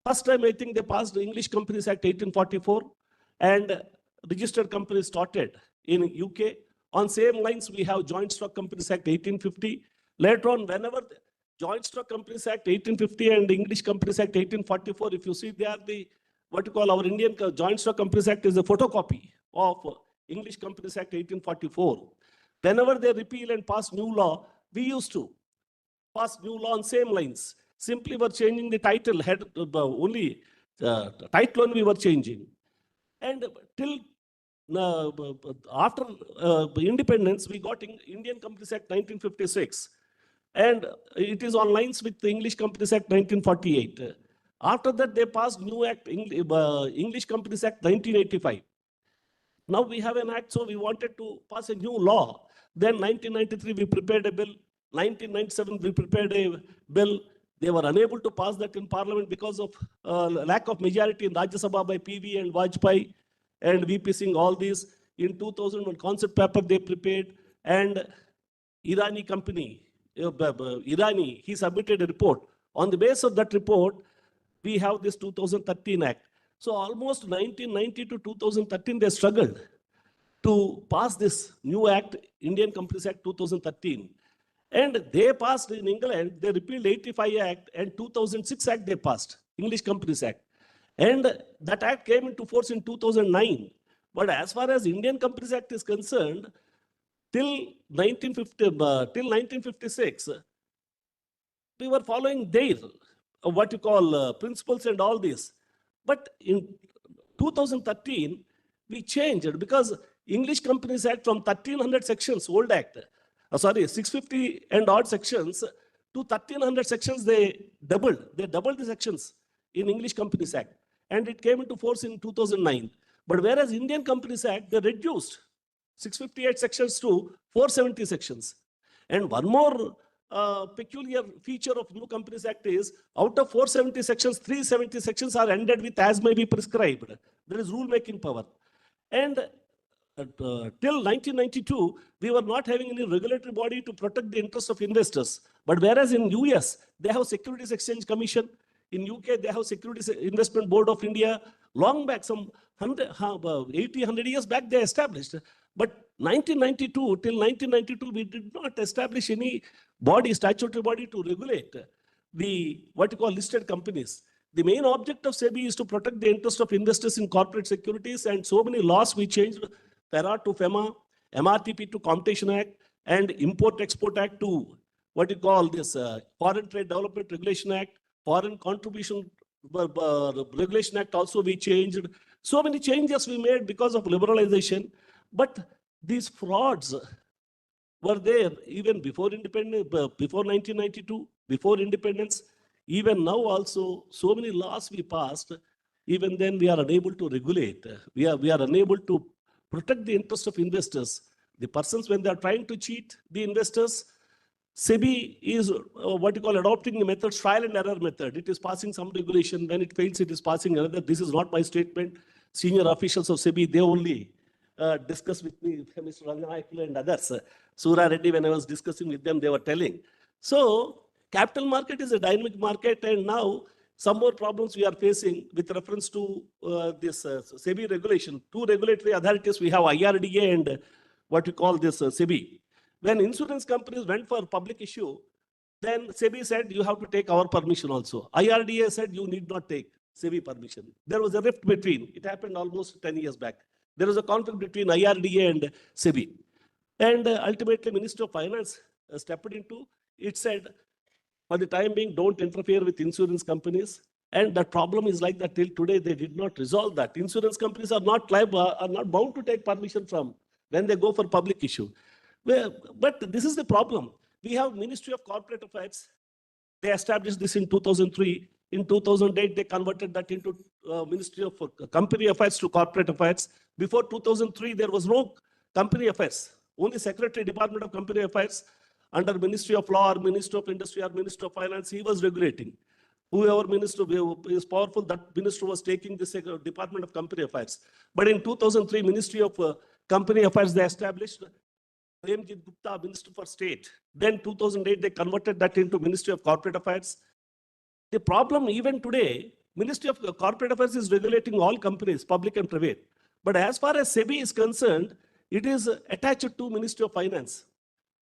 First time, I think they passed the English Companies Act 1844 and registered companies started in UK. On same lines, we have Joint Stock Companies Act 1850. Later on, whenever Joint Stock Companies Act 1850 and English Companies Act 1844, if you see, they are the, what you call our Indian Joint Stock Companies Act is a photocopy of English Companies Act 1844. Whenever they repeal and pass new law, we used to pass new law on same lines. Simply were changing the title, only title only we were changing. And till after independence, we got Indian Companies Act 1956. And it is on lines with the English Companies Act 1948. After that, they passed new act, English Companies Act 1985. Now we have an act, so we wanted to pass a new law. Then 1993, we prepared a bill. 1997, we prepared a bill. They were unable to pass that in Parliament because of lack of majority in Rajya Sabha by PV and Vajpayee and VP Singh, all these. In 2001 concept paper they prepared, and Irani company, Irani, he submitted a report. On the basis of that report, we have this 2013 Act. So almost 1990 to 2013, they struggled to pass this new act, Indian Companies Act 2013. And they passed in England, they repealed 85 Act and 2006 Act they passed, English Companies Act. And that act came into force in 2009. But as far as Indian Companies Act is concerned, till 1956, we were following their, what you call, principles and all this. But in 2013, we changed because English Companies Act from 1300 sections, old act, 650 and odd sections to 1300 sections, they doubled the sections in English Companies Act. And it came into force in 2009. But whereas Indian Companies Act, they reduced 658 sections to 470 sections. And one more peculiar feature of New Companies Act is, out of 470 sections, 370 sections are ended with as may be prescribed. There is rule-making power. And till 1992, we were not having any regulatory body to protect the interests of investors. But whereas in US, they have Securities Exchange Commission. In UK, they have Securities Investment Board of India. Long back, some 100 years back, they established. But 1992, till 1992, we did not establish any body, statutory body to regulate the, what you call, listed companies. The main object of SEBI is to protect the interest of investors in corporate securities, and so many laws we changed, FERA to FEMA, MRTP to Competition Act, and Import-Export Act to, what you call this, Foreign Trade Development Regulation Act, Foreign Contribution Regulation Act also we changed. So many changes we made because of liberalization. But these frauds were there even before independence, before 1992, before independence. Even now also, so many laws we passed, even then we are unable to regulate. We are unable to protect the interest of investors. The persons, when they are trying to cheat the investors, SEBI is what you call adopting the method, trial and error method. It is passing some regulation. When it fails, it is passing another. This is not my statement. Senior officials of SEBI, they only discuss with me, Mr. Ranganayakulu and others. Sura Reddy, when I was discussing with them, they were telling. So capital market is a dynamic market, and now some more problems we are facing with reference to this SEBI regulation. Two regulatory authorities, we have IRDA and what we call this SEBI. When insurance companies went for public issue, then SEBI said you have to take our permission also. IRDA said you need not take SEBI permission. There was a rift between. It happened almost 10 years back. There was a conflict between IRDA and SEBI. And ultimately, Ministry of Finance stepped into it, said, for the time being, don't interfere with insurance companies. And that problem is like that till today, they did not resolve that. Insurance companies are not bound to take permission from when they go for public issue. But this is the problem. We have Ministry of Corporate Affairs. They established this in 2003. In 2008, they converted that into Ministry of Company Affairs to Corporate Affairs. Before 2003, there was no Company Affairs. Only Secretary, Department of Company Affairs, under Ministry of Law or Ministry of Industry or Ministry of Finance, he was regulating. Whoever minister is powerful, that minister was taking this Department of Company Affairs. But in 2003, Ministry of Company Affairs, they established Premjit Gupta, Minister for State. Then 2008, they converted that into Ministry of Corporate Affairs. The problem even today, Ministry of Corporate Affairs is regulating all companies, public and private. But as far as SEBI is concerned, it is attached to Ministry of Finance.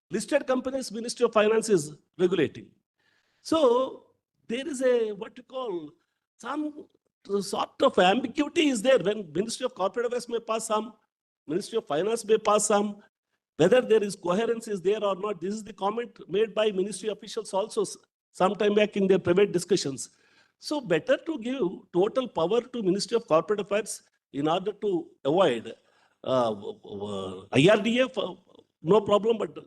Listed companies, Ministry of Finance is regulating. So there is a, what you call, some sort of ambiguity is there when Ministry of Corporate Affairs may pass some Ministry of Finance may pass some. Whether there is coherence is there or not, this is the comment made by ministry officials also some time back in their private discussions. So better to give total power to Ministry of Corporate Affairs in order to avoid IRDA, no problem, but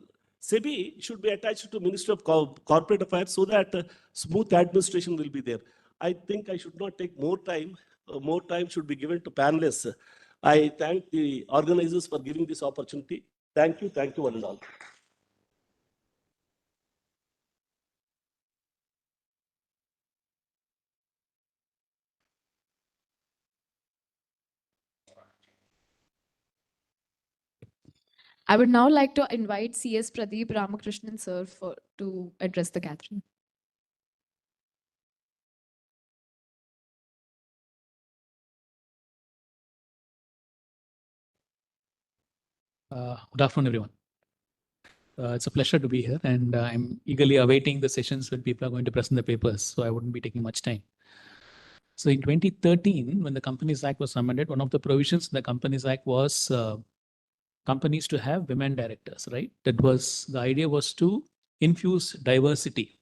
SEBI should be attached to Ministry of Corporate Affairs so that smooth administration will be there. I think I should not take more time. More time should be given to panelists. I thank the organizers for giving this opportunity. Thank you one and all. I would now like to invite CS Pradeep Ramakrishnan sir to address the gathering. Good afternoon, everyone. It's a pleasure to be here, and I'm eagerly awaiting the sessions when people are going to present the papers, so I wouldn't be taking much time. So in 2013, when the Companies Act was amended, one of the provisions in the Companies Act was companies to have women directors, right? The idea was to infuse diversity.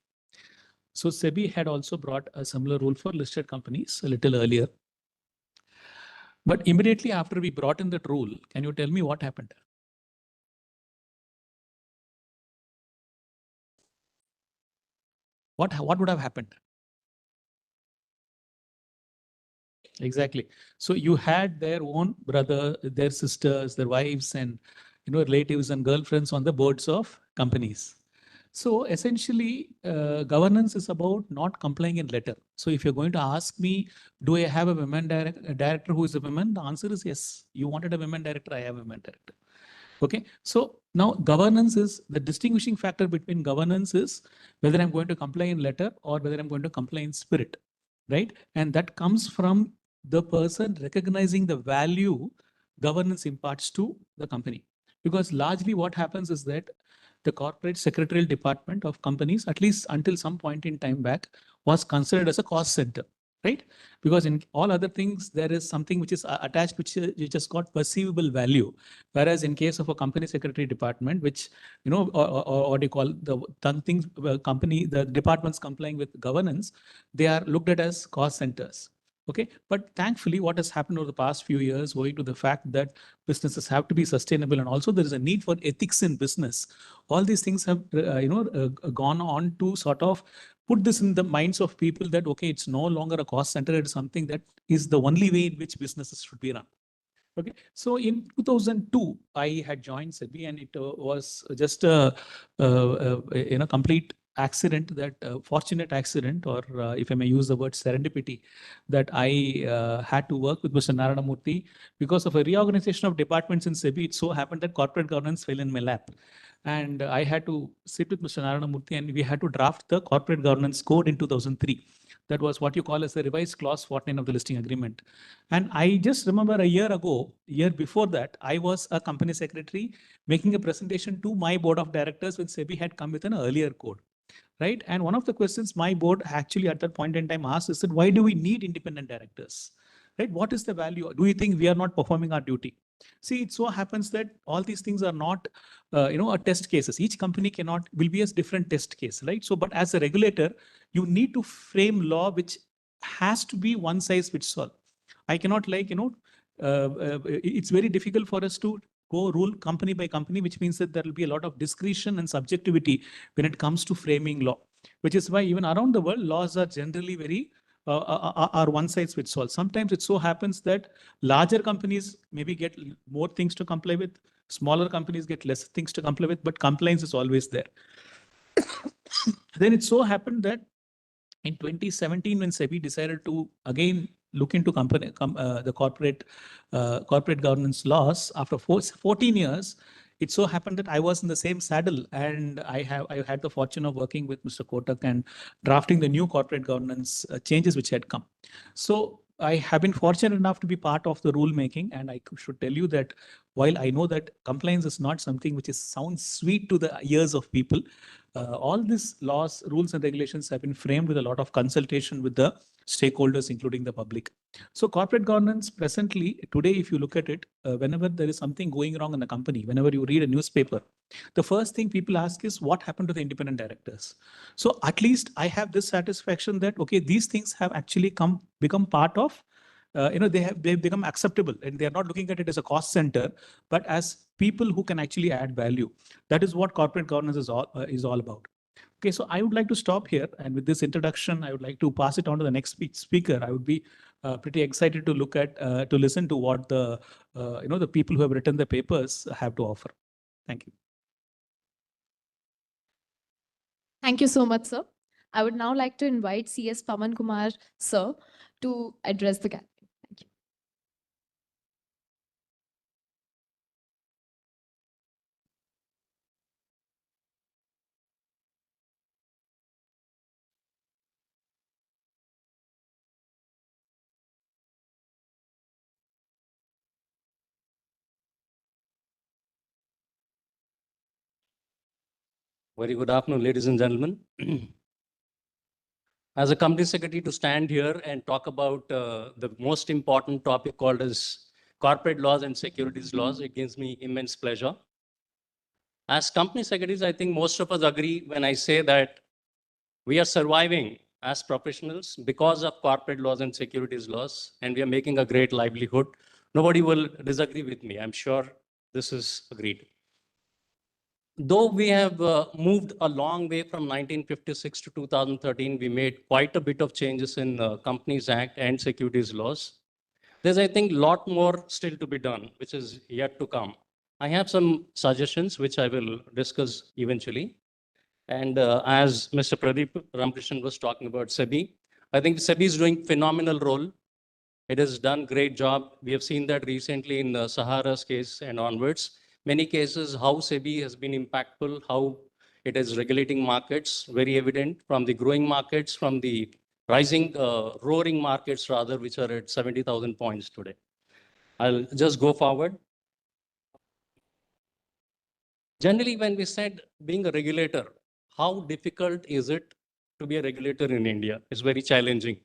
So SEBI had also brought a similar rule for listed companies a little earlier. But immediately after we brought in that rule, can you tell me what happened? What would have happened? Exactly. So you had their own brother, their sisters, their wives, and relatives and girlfriends on the boards of companies. So essentially, governance is about not complying in letter. So if you're going to ask me, do I have a women director who is a woman? The answer is yes. You wanted a women director, I have a women director. Okay. So now governance is the distinguishing factor between governance is whether I'm going to comply in letter or whether I'm going to comply in spirit, right? And that comes from the person recognizing the value governance imparts to the company. Because largely what happens is that the corporate secretarial department of companies, at least until some point in time back, was considered as a cost center, right? Because in all other things, there is something which is attached, which you just got perceivable value. Whereas in case of a company secretary department, which, or what do you call the things, company, the departments complying with governance, they are looked at as cost centers. Okay, but thankfully, what has happened over the past few years, owing to the fact that businesses have to be sustainable, and also there is a need for ethics in business. All these things have, gone on to sort of put this in the minds of people that okay, it's no longer a cost center; it's something that is the only way in which businesses should be run. Okay, so in 2002, I had joined SEBI, and it was just a complete accident, that fortunate accident, or if I may use the word serendipity, that I had to work with Mr. Narayana Murthy because of a reorganization of departments in SEBI. It so happened that corporate governance fell in my lap. And I had to sit with Mr. Narayana Murthy, and we had to draft the corporate governance code in 2003. That was what you call as the revised clause 49 of the listing agreement. And I just remember a year before that, I was a company secretary making a presentation to my board of directors when SEBI had come with an earlier code, right? And one of the questions my board actually at that point in time asked is that why do we need independent directors, right? What is the value? Do you think we are not performing our duty? See, it so happens that all these things are not, a test cases. Each company will be a different test case, right? So, but as a regulator, you need to frame law which has to be one size fits all. I cannot it's very difficult for us to go rule company by company, which means that there will be a lot of discretion and subjectivity when it comes to framing law, which is why even around the world, laws are generally very are one size fits all. Sometimes it so happens that larger companies maybe get more things to comply with, smaller companies get less things to comply with, but compliance is always there. Then it so happened that in 2017, when SEBI decided to again look into the corporate governance laws after 14 years, it so happened that I was in the same saddle, and I had the fortune of working with Mr. Kotak and drafting the new corporate governance changes which had come. So I have been fortunate enough to be part of the rule making, and I should tell you that while I know that compliance is not something which sounds sweet to the ears of people, all these laws, rules, and regulations have been framed with a lot of consultation with the stakeholders, including the public. So corporate governance presently, today, if you look at it, whenever there is something going wrong in the company, whenever you read a newspaper, the first thing people ask is what happened to the independent directors? So at least I have this satisfaction that, okay, these things have actually become part of, they've become acceptable and they're not looking at it as a cost center, but as people who can actually add value. That is what corporate governance is all about. Okay, so I would like to stop here. And with this introduction, I would like to pass it on to the next speaker. I would be pretty excited to to listen to what the people who have written the papers have to offer. Thank you. Thank you so much, sir. I would now like to invite CS Pawan Kumar, sir, to address the gathering. Thank you. Very good afternoon, ladies and gentlemen. As a company secretary, to stand here and talk about the most important topic called as corporate laws and securities laws, it gives me immense pleasure. As company secretaries, I think most of us agree when I say that we are surviving as professionals because of corporate laws and securities laws, and we are making a great livelihood. Nobody will disagree with me. I'm sure this is agreed. Though we have moved a long way from 1956 to 2013, we made quite a bit of changes in Companies Act and securities laws. There's, I think, a lot more still to be done, which is yet to come. I have some suggestions, which I will discuss eventually. And as Mr. Pradeep Ramakrishnan was talking about SEBI, I think SEBI is doing phenomenal role. It has done great job. We have seen that recently in the Sahara's case and onwards. Many cases, how SEBI has been impactful, how it is regulating markets, very evident from the growing markets, from the rising, roaring markets rather, which are at 70,000 points today. I'll just go forward. Generally, when we said being a regulator, how difficult is it to be a regulator in India? It's very challenging.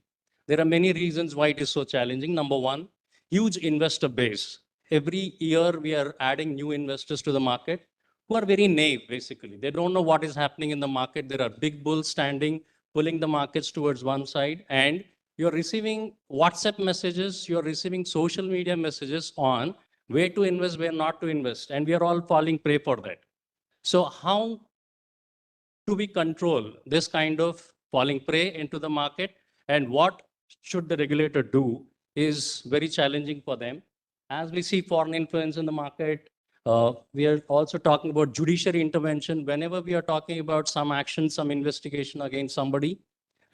There are many reasons why it is so challenging. Number one, huge investor base. Every year we are adding new investors to the market who are very naive, basically. They don't know what is happening in the market. There are big bulls standing, pulling the markets towards one side, and you're receiving WhatsApp messages, you're receiving social media messages on where to invest, where not to invest. And we are all falling prey for that. So how do we control this kind of falling prey into the market, and what should the regulator do is very challenging for them. As we see foreign influence in the market, we are also talking about judiciary intervention. Whenever we are talking about some action, some investigation against somebody,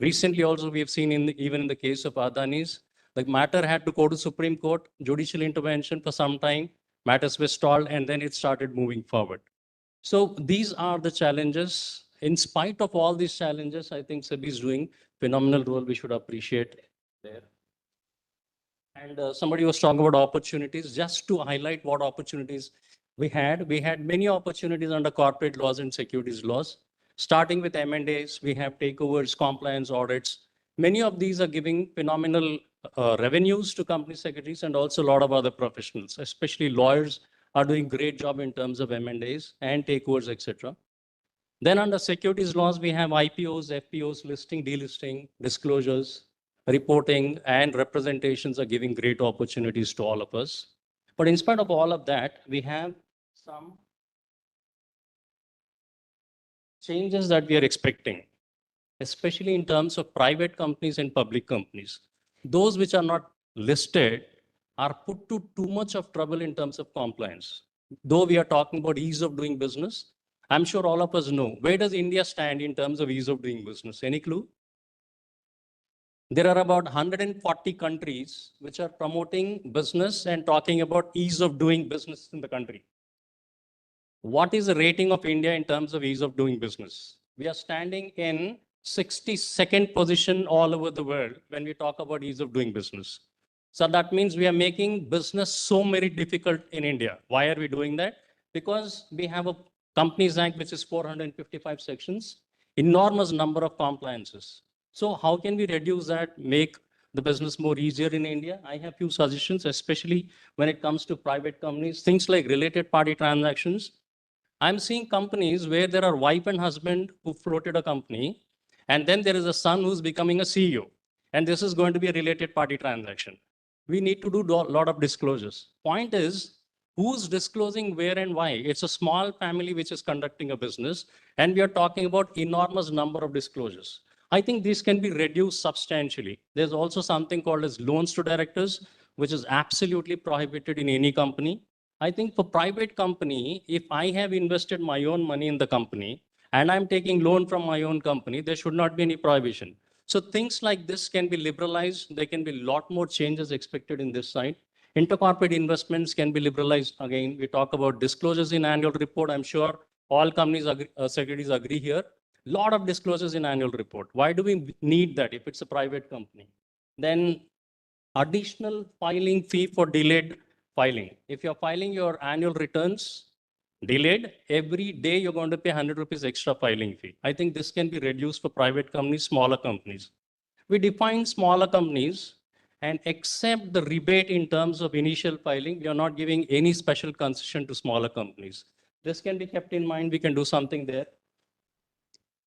recently also we have seen even in the case of Adani's, the matter had to go to Supreme Court, judicial intervention for some time, matters were stalled, and then it started moving forward. So these are the challenges. In spite of all these challenges, I think SEBI is doing phenomenal role. We should appreciate there. And somebody was talking about opportunities. Just to highlight what opportunities we had many opportunities under corporate laws and securities laws. Starting with M&As, we have takeovers, compliance audits. Many of these are giving phenomenal revenues to company secretaries and also a lot of other professionals, especially lawyers are doing great job in terms of M&As and takeovers, etc. Then under securities laws, we have IPOs, FPOs, listing, delisting, disclosures, reporting, and representations are giving great opportunities to all of us. But in spite of all of that, we have some changes that we are expecting, especially in terms of private companies and public companies. Those which are not listed are put to too much of trouble in terms of compliance. Though we are talking about ease of doing business, I'm sure all of us know, where does India stand in terms of ease of doing business? Any clue? There are about 140 countries which are promoting business and talking about ease of doing business in the country. What is the rating of India in terms of ease of doing business? We are standing in 62nd position all over the world when we talk about ease of doing business. So that means we are making business so very difficult in India. Why are we doing that? Because we have a Companies Act, which is 455 sections, enormous number of compliances. So how can we reduce that, make the business more easier in India? I have few suggestions, especially when it comes to private companies, things like related party transactions. I'm seeing companies where there are wife and husband who floated a company, and then there is a son who's becoming a CEO. And this is going to be a related party transaction. We need to do a lot of disclosures. Point is, who's disclosing where and why? It's a small family which is conducting a business, and we are talking about enormous number of disclosures. I think these can be reduced substantially. There's also something called as loans to directors, which is absolutely prohibited in any company. I think for private company, if I have invested my own money in the company and I'm taking loan from my own company, there should not be any prohibition. So things like this can be liberalized. There can be a lot more changes expected in this side. Intercorporate investments can be liberalized. Again, we talk about disclosures in annual report. I'm sure all companies, secretaries agree here. Lot of disclosures in annual report. Why do we need that if it's a private company? Then additional filing fee for delayed filing. If you're filing your annual returns delayed, every day you're going to pay 100 rupees extra filing fee. I think this can be reduced for private companies, smaller companies. We define smaller companies and accept the rebate in terms of initial filing. We are not giving any special concession to smaller companies. This can be kept in mind. We can do something there.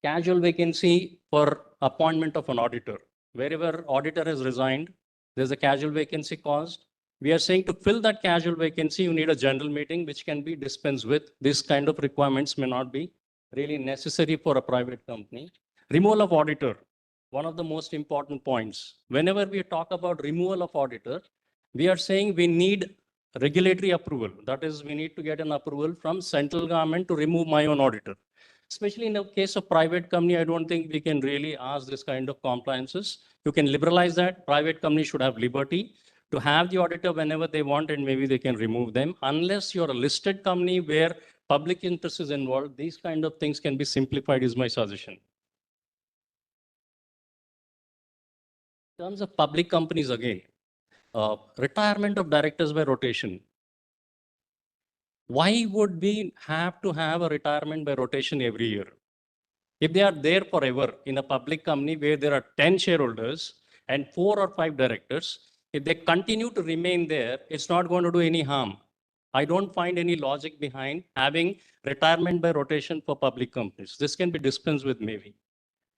Casual vacancy for appointment of an auditor. Wherever auditor has resigned, there's a casual vacancy caused. We are saying to fill that casual vacancy, you need a general meeting, which can be dispensed with. This kind of requirements may not be really necessary for a private company. Removal of auditor, one of the most important points. Whenever we talk about removal of auditor, we are saying we need regulatory approval. That is, we need to get an approval from central government to remove my own auditor. Especially in the case of private company, I don't think we can really ask this kind of compliances. You can liberalize that. Private companies should have liberty to have the auditor whenever they want, and maybe they can remove them. Unless you're a listed company where public interest is involved, these kind of things can be simplified is my suggestion. In terms of public companies again, retirement of directors by rotation. Why would we have to have a retirement by rotation every year? If they are there forever in a public company where there are 10 shareholders and 4 or 5 directors, if they continue to remain there, it's not going to do any harm. I don't find any logic behind having retirement by rotation for public companies. This can be dispensed with maybe.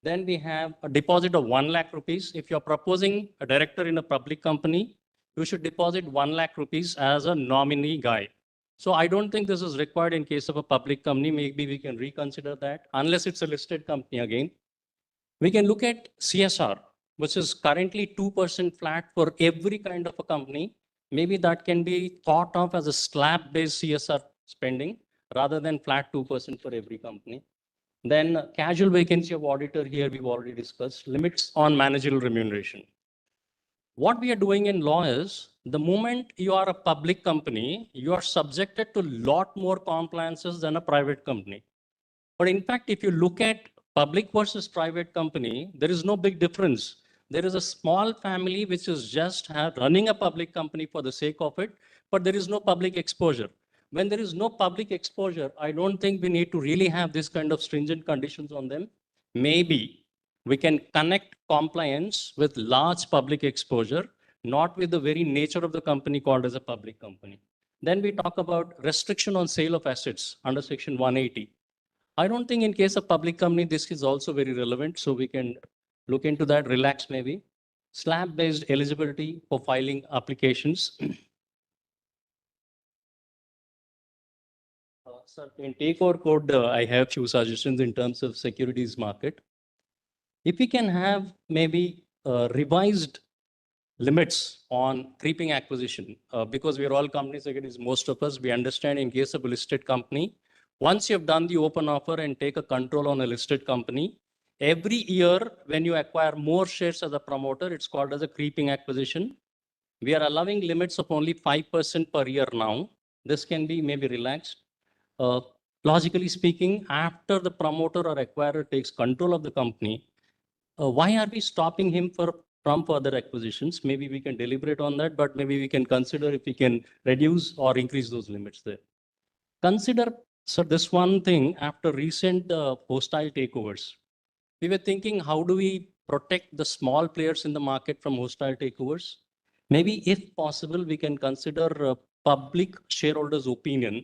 Then we have a deposit of 1 lakh rupees. If you're proposing a director in a public company, you should deposit 1 lakh rupees as a nominee guy. So I don't think this is required in case of a public company. Maybe we can reconsider that, unless it's a listed company again. We can look at CSR, which is currently 2% flat for every kind of a company. Maybe that can be thought of as a slab-based CSR spending rather than flat 2% for every company. Then casual vacancy of auditor here we've already discussed. Limits on managerial remuneration. What we are doing in law is, the moment you are a public company, you are subjected to a lot more compliances than a private company. But in fact, if you look at public versus private company, there is no big difference. There is a small family which is just running a public company for the sake of it, but there is no public exposure. When there is no public exposure, I don't think we need to really have this kind of stringent conditions on them. Maybe we can connect compliance with large public exposure, not with the very nature of the company called as a public company. Then we talk about restriction on sale of assets under section 180. I don't think in case of public company, this is also very relevant. So we can look into that, relax maybe. Slab-based eligibility for filing applications. Sir, in takeover code, I have few suggestions in terms of securities market. If we can have maybe revised limits on creeping acquisition, because we are all company secretaries, most of us, we understand in case of a listed company, once you have done the open offer and take a control on a listed company, every year when you acquire more shares as a promoter, it's called as a creeping acquisition. We are allowing limits of only 5% per year now. This can be maybe relaxed. Logically speaking, after the promoter or acquirer takes control of the company, why are we stopping him from further acquisitions? Maybe we can deliberate on that, but maybe we can consider if we can reduce or increase those limits there. Consider, sir, this one thing after recent hostile takeovers. We were thinking, how do we protect the small players in the market from hostile takeovers. Maybe if possible, we can consider public shareholders' opinion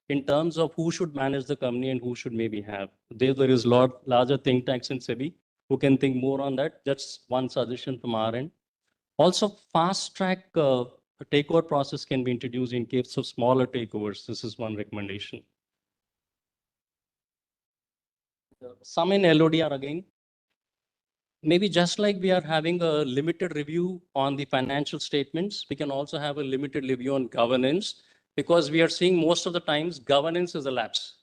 in terms of who should manage the company and who should maybe have. There is larger think tanks in SEBI who can think more on that. That's one suggestion from our end. Also, fast track takeover process can be introduced in case of smaller takeovers. This is one recommendation. Some in LODR again. Maybe just like we are having a limited review on the financial statements, we can also have a limited review on governance, because we are seeing most of the times governance is a lapse.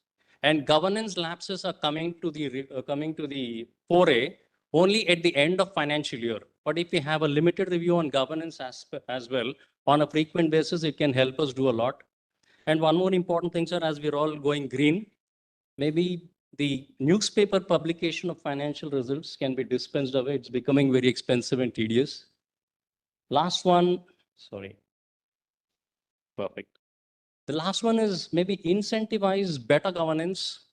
And governance lapses are coming to the foray only at the end of financial year. But if we have a limited review on governance as well, on a frequent basis, it can help us do a lot. And one more important thing, sir, as we're all going green, maybe the newspaper publication of financial results can be dispensed away. It's becoming very expensive and tedious. Last one, sorry. Perfect. The last one is maybe incentivize better governance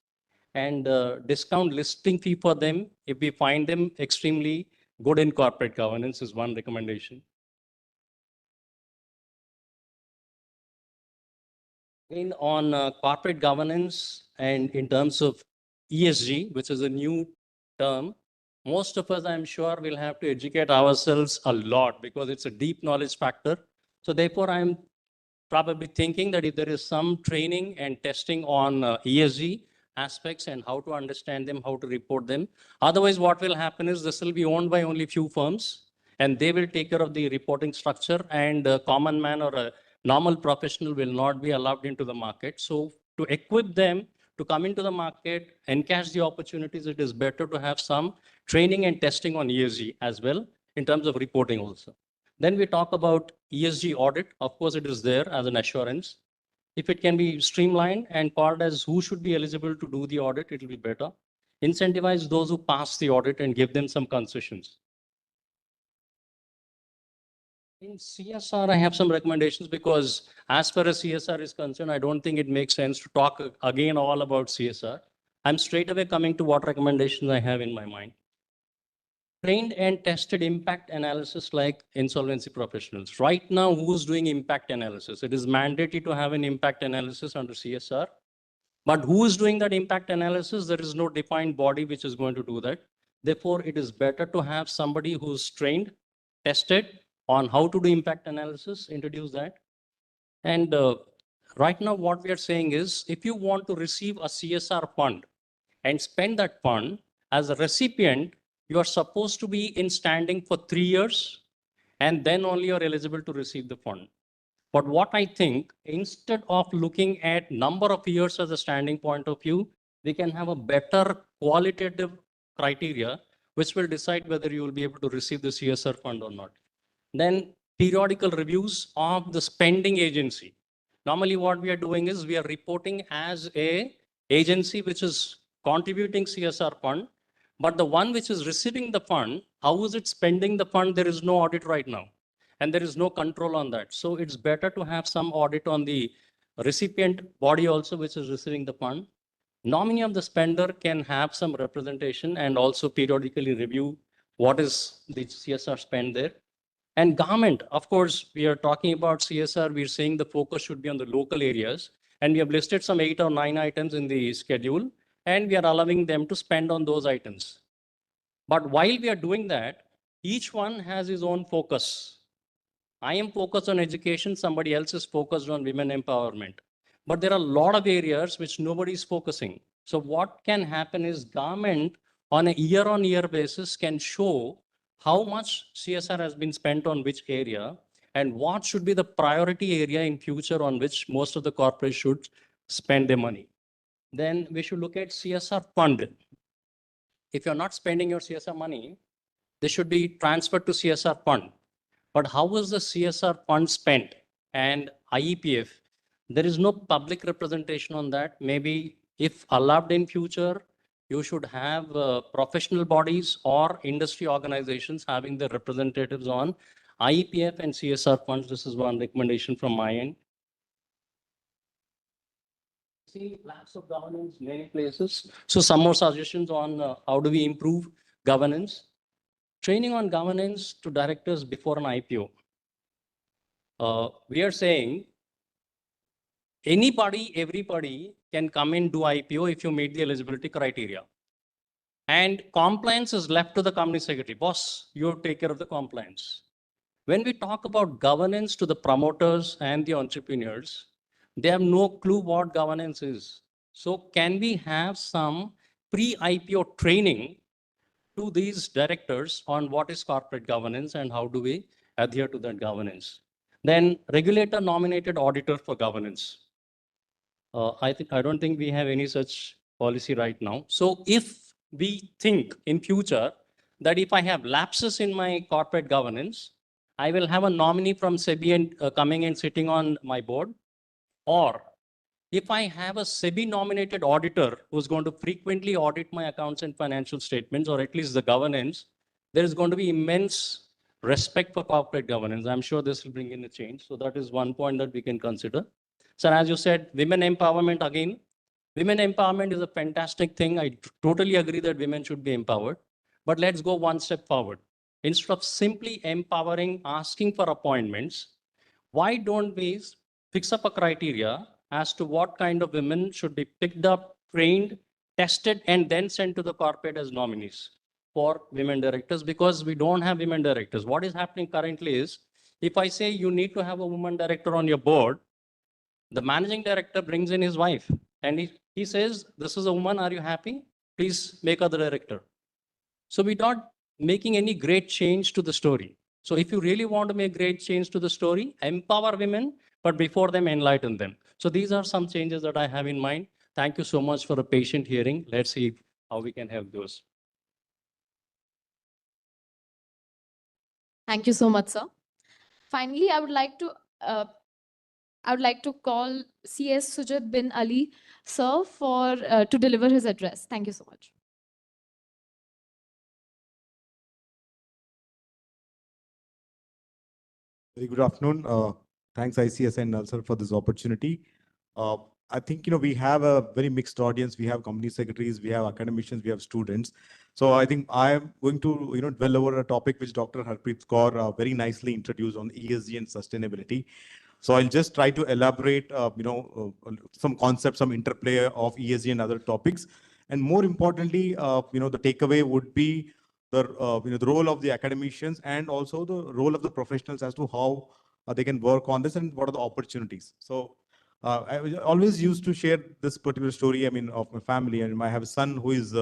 and discount listing fee for them if we find them extremely good in corporate governance is one recommendation. Again, on corporate governance and in terms of ESG, which is a new term, most of us, I'm sure, will have to educate ourselves a lot because it's a deep knowledge factor. So therefore, I'm probably thinking that if there is some training and testing on ESG aspects and how to understand them, how to report them. Otherwise, what will happen is this will be owned by only few firms and they will take care of the reporting structure, and a common man or a normal professional will not be allowed into the market. So to equip them to come into the market and catch the opportunities, it is better to have some training and testing on ESG as well in terms of reporting also. Then we talk about ESG audit. Of course, it is there as an assurance. If it can be streamlined and called as who should be eligible to do the audit, it will be better. Incentivize those who pass the audit and give them some concessions. In CSR, I have some recommendations because as far as CSR is concerned, I don't think it makes sense to talk again all about CSR. I'm straight away coming to what recommendations I have in my mind. Trained and tested impact analysis like insolvency professionals. Right now, who's doing impact analysis? It is mandatory to have an impact analysis under CSR. But who is doing that impact analysis? There is no defined body which is going to do that. Therefore, it is better to have somebody who's trained, tested on how to do impact analysis, introduce that. And right now, what we are saying is, if you want to receive a CSR fund and spend that fund as a recipient, you are supposed to be in standing for 3 years, and then only you're eligible to receive the fund. But what I think, instead of looking at number of years as a standing point of view, we can have a better qualitative criteria, which will decide whether you will be able to receive the CSR fund or not. Then periodical reviews of the spending agency. Normally what we are doing is we are reporting as a agency which is contributing CSR fund, but the one which is receiving the fund, how is it spending the fund? There is no audit right now. And there is no control on that. So it's better to have some audit on the recipient body also, which is receiving the fund. Nominee of the spender can have some representation and also periodically review what is the CSR spend there. And government, of course, we are talking about CSR. We're saying the focus should be on the local areas. And we have listed some 8 or 9 items in the schedule, and we are allowing them to spend on those items. But while we are doing that, each one has his own focus. I am focused on education, somebody else is focused on women empowerment. But there are a lot of areas which nobody is focusing. So what can happen is government on a year-on-year basis can show how much CSR has been spent on which area and what should be the priority area in future on which most of the corporates should spend their money. Then we should look at CSR fund. If you're not spending your CSR money, they should be transferred to CSR fund. But how was the CSR fund spent? And IEPF, there is no public representation on that. Maybe if allowed in future, you should have professional bodies or industry organizations having their representatives on IEPF and CSR funds. This is one recommendation from my end. See lapse of governance many places. So some more suggestions on how do we improve governance. Training on governance to directors before an IPO. We are saying anybody, everybody can come and do IPO if you meet the eligibility criteria. And compliance is left to the company secretary. Boss, you take care of the compliance. When we talk about governance to the promoters and the entrepreneurs, they have no clue what governance is. So can we have some pre-IPO training to these directors on what is corporate governance and how do we adhere to that governance? Then regulator nominated auditor for governance. I don't think we have any such policy right now. So if we think in future that if I have lapses in my corporate governance, I will have a nominee from SEBI and coming and sitting on my board, or if I have a SEBI nominated auditor who's going to frequently audit my accounts and financial statements, or at least the governance, there is going to be immense respect for corporate governance. I'm sure this will bring in a change. So that is one point that we can consider. So as you said, women empowerment again. Women empowerment is a fantastic thing. I totally agree that women should be empowered. But let's go one step forward. Instead of simply empowering, asking for appointments, why don't we fix up a criteria as to what kind of women should be picked up, trained, tested, and then sent to the corporate as nominees for women directors? Because we don't have women directors. What is happening currently is, if I say you need to have a woman director on your board, the managing director brings in his wife and he says, this is a woman, are you happy? Please make her the director. So we're not making any great change to the story. So if you really want to make great change to the story, empower women, but before them, enlighten them. So these are some changes that I have in mind. Thank you so much for a patient hearing. Let's see how we can help those. Thank you so much, sir. Finally, I would like to call CS Sujat bin Ali, sir, for to deliver his address. Thank you so much. Very good afternoon. Thanks ICS and Nalsar for this opportunity. I think we have a very mixed audience. We have company secretaries, we have academicians, we have students. So I think I am going to dwell over a topic which Dr. Harpreet Kaur very nicely introduced on ESG and sustainability. So I'll just try to elaborate some concepts, some interplay of ESG and other topics. And more importantly, the takeaway would be the role of the academicians and also the role of the professionals as to how they can work on this and what are the opportunities. So I always used to share this particular story, of my family, and I have a son who is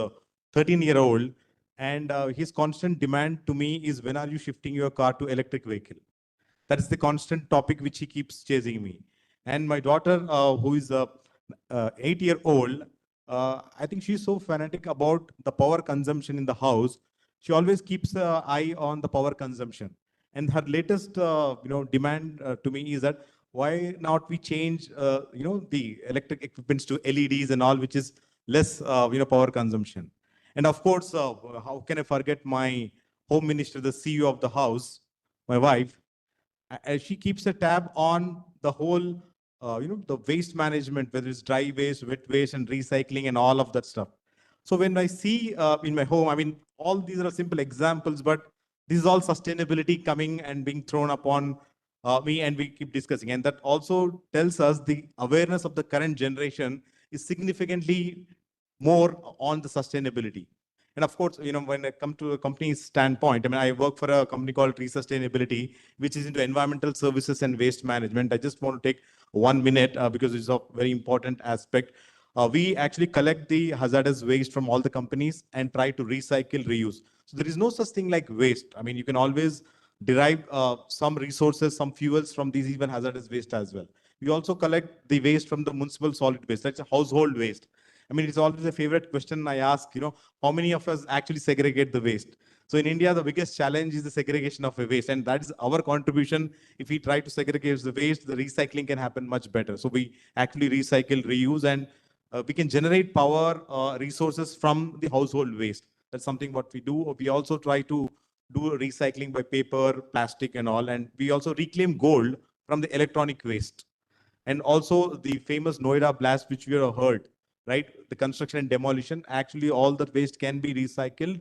13-year-old, and his constant demand to me is, when are you shifting your car to electric vehicle? That is the constant topic which he keeps chasing me. And my daughter, who is 8-year-old, I think she's so fanatic about the power consumption in the house. She always keeps an eye on the power consumption. And her latest, demand to me is that why not we change, the electric equipments to LEDs and all, which is less, power consumption. And of course, how can I forget my home minister, the CEO of the house, my wife? She keeps a tab on the whole, the waste management, whether it's dry waste, wet waste, and recycling, and all of that stuff. So when I see in my home, all these are simple examples, but this is all sustainability coming and being thrown upon me, and we keep discussing. And that also tells us the awareness of the current generation is significantly more on the sustainability. And of course, when I come to a company's standpoint, I work for a company called Sustainability, which is into environmental services and waste management. I just want to take 1 minute because it's a very important aspect. We actually collect the hazardous waste from all the companies and try to recycle, reuse. So there is no such thing like waste. You can always derive some resources, some fuels from these even hazardous waste as well. We also collect the waste from the municipal solid waste. That's a household waste. It's always a favorite question I ask, how many of us actually segregate the waste? So in India, the biggest challenge is the segregation of a waste, and that is our contribution. If we try to segregate the waste, the recycling can happen much better. So we actually recycle, reuse, and we can generate power resources from the household waste. That's something what we do. We also try to do recycling by paper, plastic, and all, and we also reclaim gold from the electronic waste. And also the famous Noida blast, which we have heard, right? The construction and demolition, actually all the waste can be recycled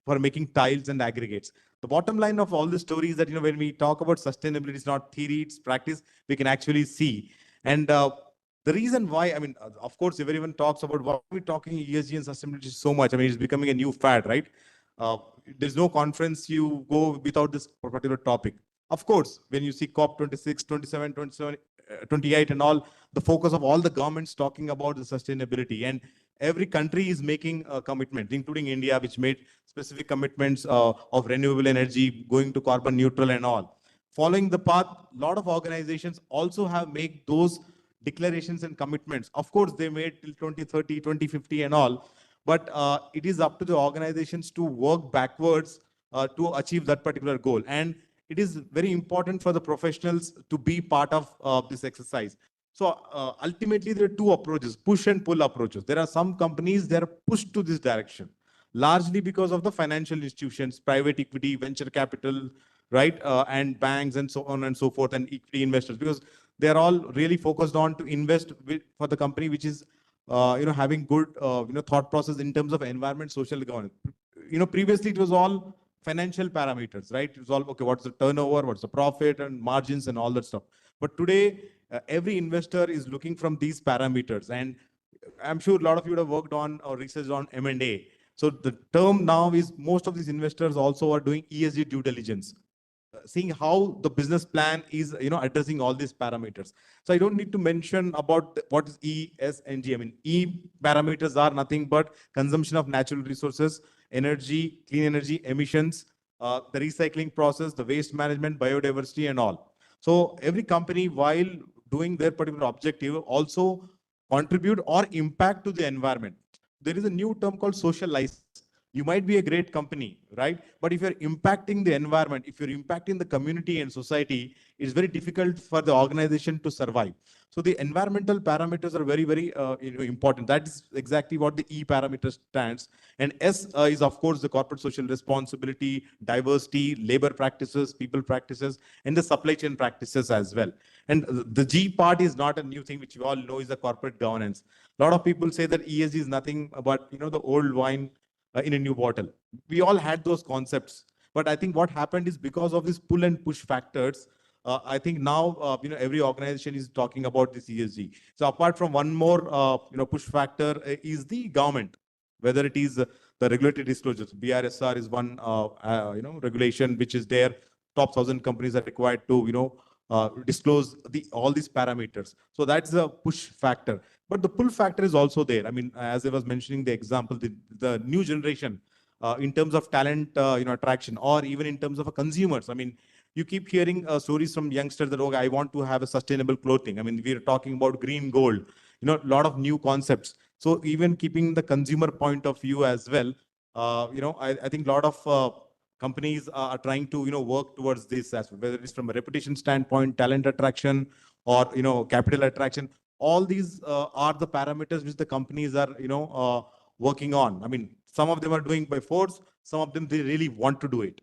for making tiles and aggregates. The bottom line of all the story is that, when we talk about sustainability, it's not theory, it's practice, we can actually see. And the reason why, of course, everyone talks about why we're talking ESG and sustainability so much. It's becoming a new fad, right? There's no conference you go without this particular topic. Of course, when you see COP 26, 27, 27, 28 and all, the focus of all the governments talking about the sustainability, and every country is making a commitment, including India, which made specific commitments of renewable energy, going to carbon neutral and all. Following the path, a lot of organizations also have made those declarations and commitments. Of course, they made till 2030, 2050 and all, but it is up to the organizations to work backwards to achieve that particular goal. And it is very important for the professionals to be part of this exercise. So ultimately, there are two approaches, push and pull approaches. There are some companies that are pushed to this direction, largely because of the financial institutions, private equity, venture capital, right, and banks and so on and so forth, and equity investors, because they are all really focused on to invest for the company which is having good thought process in terms of environment, social governance. Previously it was all financial parameters, right? It was all, okay, what's the turnover, what's the profit and margins and all that stuff. But today, every investor is looking from these parameters. And I'm sure a lot of you would have worked on or researched on M&A. So the term now is most of these investors also are doing ESG due diligence, seeing how the business plan is addressing all these parameters. So I don't need to mention about what is E, S, and G. E parameters are nothing but consumption of natural resources, energy, clean energy, emissions, the recycling process, the waste management, biodiversity, and all. So every company, while doing their particular objective, also contribute or impact to the environment. There is a new term called social license. You might be a great company, right? But if you're impacting the environment, if you're impacting the community and society, it's very difficult for the organization to survive. So the environmental parameters are very, very important. That is exactly what the E parameter stands. And S is, of course, the corporate social responsibility, diversity, labor practices, people practices, and the supply chain practices as well. And the G part is not a new thing, which you all know is the corporate governance. A lot of people say that ESG is nothing but the old wine in a new bottle. We all had those concepts, but I think what happened is because of these pull and push factors, I think now every organization is talking about this ESG. So apart from one more push factor is the government, whether it is the regulatory disclosures. BRSR is one regulation which is there. Top 1,000 companies are required to disclose all these parameters. So that's the push factor. But the pull factor is also there. As I was mentioning the example, the new generation in terms of talent, attraction, or even in terms of consumers. You keep hearing stories from youngsters that, okay, I want to have a sustainable clothing. We're talking about green gold, a lot of new concepts. So even keeping the consumer point of view as well, I think a lot of companies are trying to work towards this as well, whether it's from a reputation standpoint, talent attraction, or capital attraction. All these are the parameters which the companies are working on. Some of them are doing by force, some of them they really want to do it.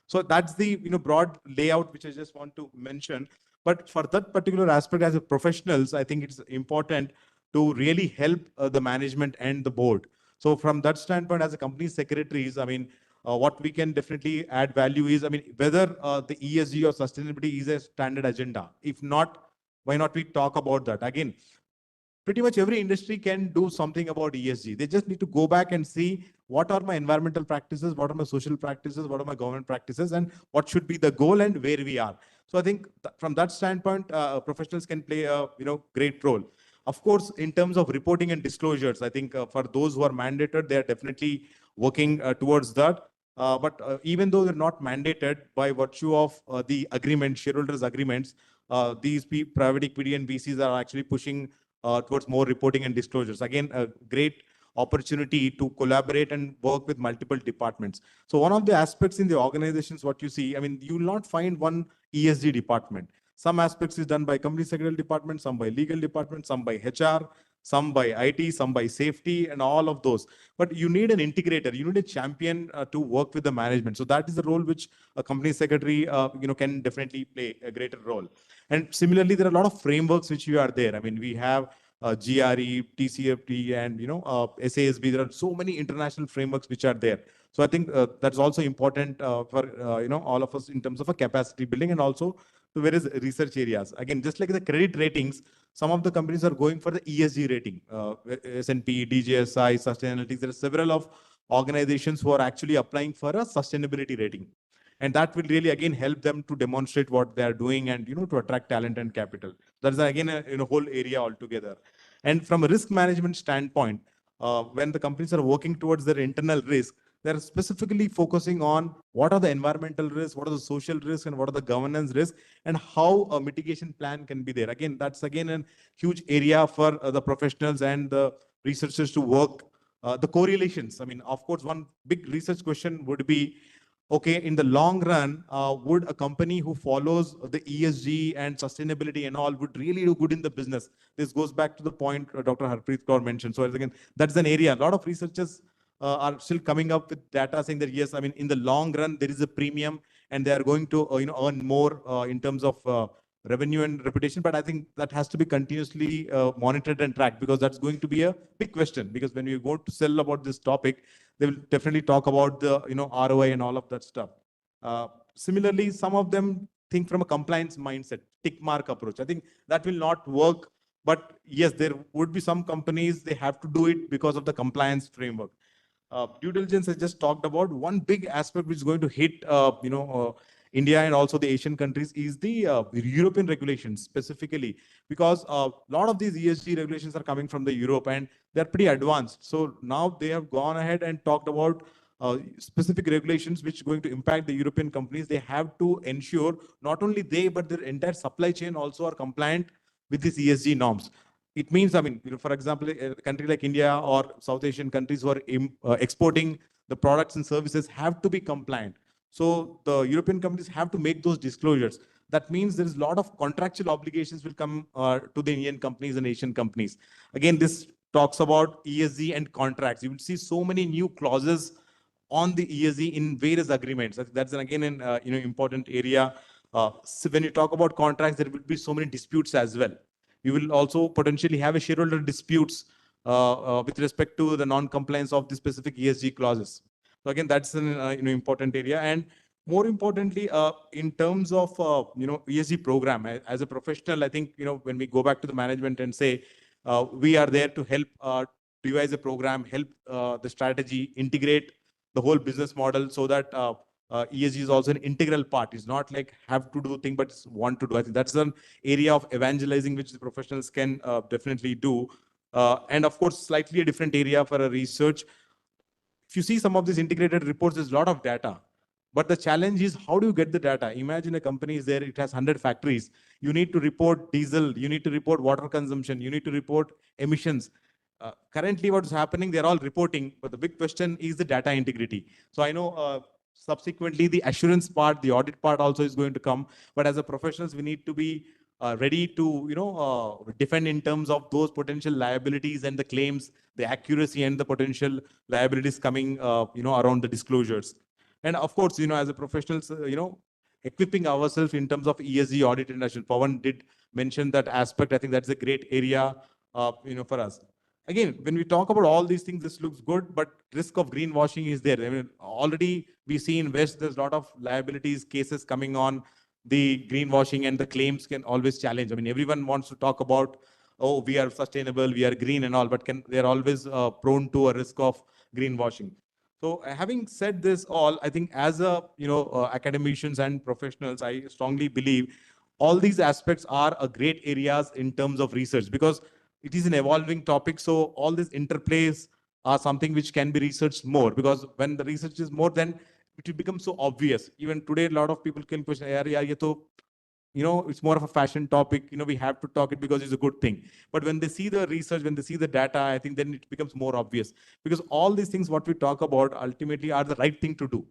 So that's the broad layout which I just want to mention. But for that particular aspect, as a professionals, I think it's important to really help the management and the board. So from that standpoint, as a company secretaries, what we can definitely add value is, whether the ESG or sustainability is a standard agenda. If not, why not we talk about that? Again, pretty much every industry can do something about ESG. They just need to go back and see what are my environmental practices, what are my social practices, what are my government practices, and what should be the goal and where we are. So I think from that standpoint, professionals can play a great role. Of course, in terms of reporting and disclosures, I think for those who are mandated, they are definitely working towards that. But even though they're not mandated by virtue of the agreement, shareholders agreements, these private equity and VCs are actually pushing towards more reporting and disclosures. Again, a great opportunity to collaborate and work with multiple departments. So one of the aspects in the organizations, what you see, you will not find one ESG department. Some aspects is done by company secretarial department, some by legal department, some by HR, some by IT, some by safety, and all of those. But you need an integrator, you need a champion to work with the management. So that is the role which a company secretary can definitely play a greater role. And similarly, there are a lot of frameworks which you are there. We have GRE, TCFT, and SASB. There are so many international frameworks which are there. So I think that's also important for all of us in terms of a capacity building and also the various research areas. Again, just like the credit ratings, some of the companies are going for the ESG rating, S&P, DJSI, Sustainalytics. There are several of organizations who are actually applying for a sustainability rating. And that will really, again, help them to demonstrate what they are doing and, to attract talent and capital. That's, again, a whole area altogether. And from a risk management standpoint, when the companies are working towards their internal risk, they're specifically focusing on what are the environmental risks, what are the social risks, and what are the governance risks, and how a mitigation plan can be there. Again, that's again a huge area for the professionals and the researchers to work. The correlations, I mean, of course, one big research question would be, okay, in the long run, would a company who follows the ESG and sustainability and all would really do good in the business? This goes back to the point Dr. Harpreet Kaur mentioned. So again, that's an area. A lot of researchers are still coming up with data saying that, yes, I mean, in the long run, there is a premium and they are going to earn more in terms of revenue and reputation. But I think that has to be continuously monitored and tracked, because that's going to be a big question. Because when you go to sell about this topic, they will definitely talk about the ROI and all of that stuff. Similarly, some of them think from a compliance mindset, tick mark approach. I think that will not work. But yes, there would be some companies, they have to do it because of the compliance framework. Due diligence I just talked about. One big aspect which is going to hit India and also the Asian countries is the European regulations specifically, because a lot of these ESG regulations are coming from the Europe and they're pretty advanced. So now they have gone ahead and talked about specific regulations which are going to impact the European companies. They have to ensure not only they, but their entire supply chain also are compliant with these ESG norms. It means, I mean, for example, a country like India or South Asian countries who are exporting the products and services have to be compliant. So the European companies have to make those disclosures. That means there is a lot of contractual obligations will come to the Indian companies and Asian companies. Again, this talks about ESG and contracts. You will see so many new clauses on the ESG in various agreements. That's again an important area. So when you talk about contracts, there will be so many disputes as well. You will also potentially have a shareholder disputes with respect to the non-compliance of the specific ESG clauses. So again, that's an important area. And more importantly, in terms of ESG program, as a professional, I think when we go back to the management and say we are there to help devise a program, help the strategy, integrate the whole business model, so that ESG is also an integral part. It's not like have to do thing, but it's want to do. I think that's an area of evangelizing which the professionals can definitely do. And of course, slightly a different area for a research. If you see some of these integrated reports, there's a lot of data. But the challenge is, how do you get the data? Imagine a company is there, it has 100 factories. You need to report diesel, you need to report water consumption, you need to report emissions. Currently, what's happening, they're all reporting, but the big question is the data integrity. So I know subsequently the assurance part, the audit part also is going to come. But as a professionals, we need to be ready to defend in terms of those potential liabilities and the claims, the accuracy and the potential liabilities coming around the disclosures. And of course, as a professionals, equipping ourselves in terms of ESG audit and assurance. Pawan did mention that aspect. I think that's a great area for us. Again, when we talk about all these things, this looks good, but risk of greenwashing is there. I mean, already we see in West, there's a lot of liabilities cases coming on the greenwashing, and the claims can always challenge. I mean, everyone wants to talk about, oh, we are sustainable, we are green and all, but they're always prone to a risk of greenwashing. So having said this all, I think as a, academicians and professionals, I strongly believe all these aspects are a great areas in terms of research, because it is an evolving topic. So all these interplays are something which can be researched more, because when the research is more, then it will become so obvious. Even today, a lot of people can question, it's more of a fashion topic. We have to talk it because it's a good thing. But when they see the research, when they see the data, I think then it becomes more obvious, because all these things, what we talk about ultimately are the right thing to do.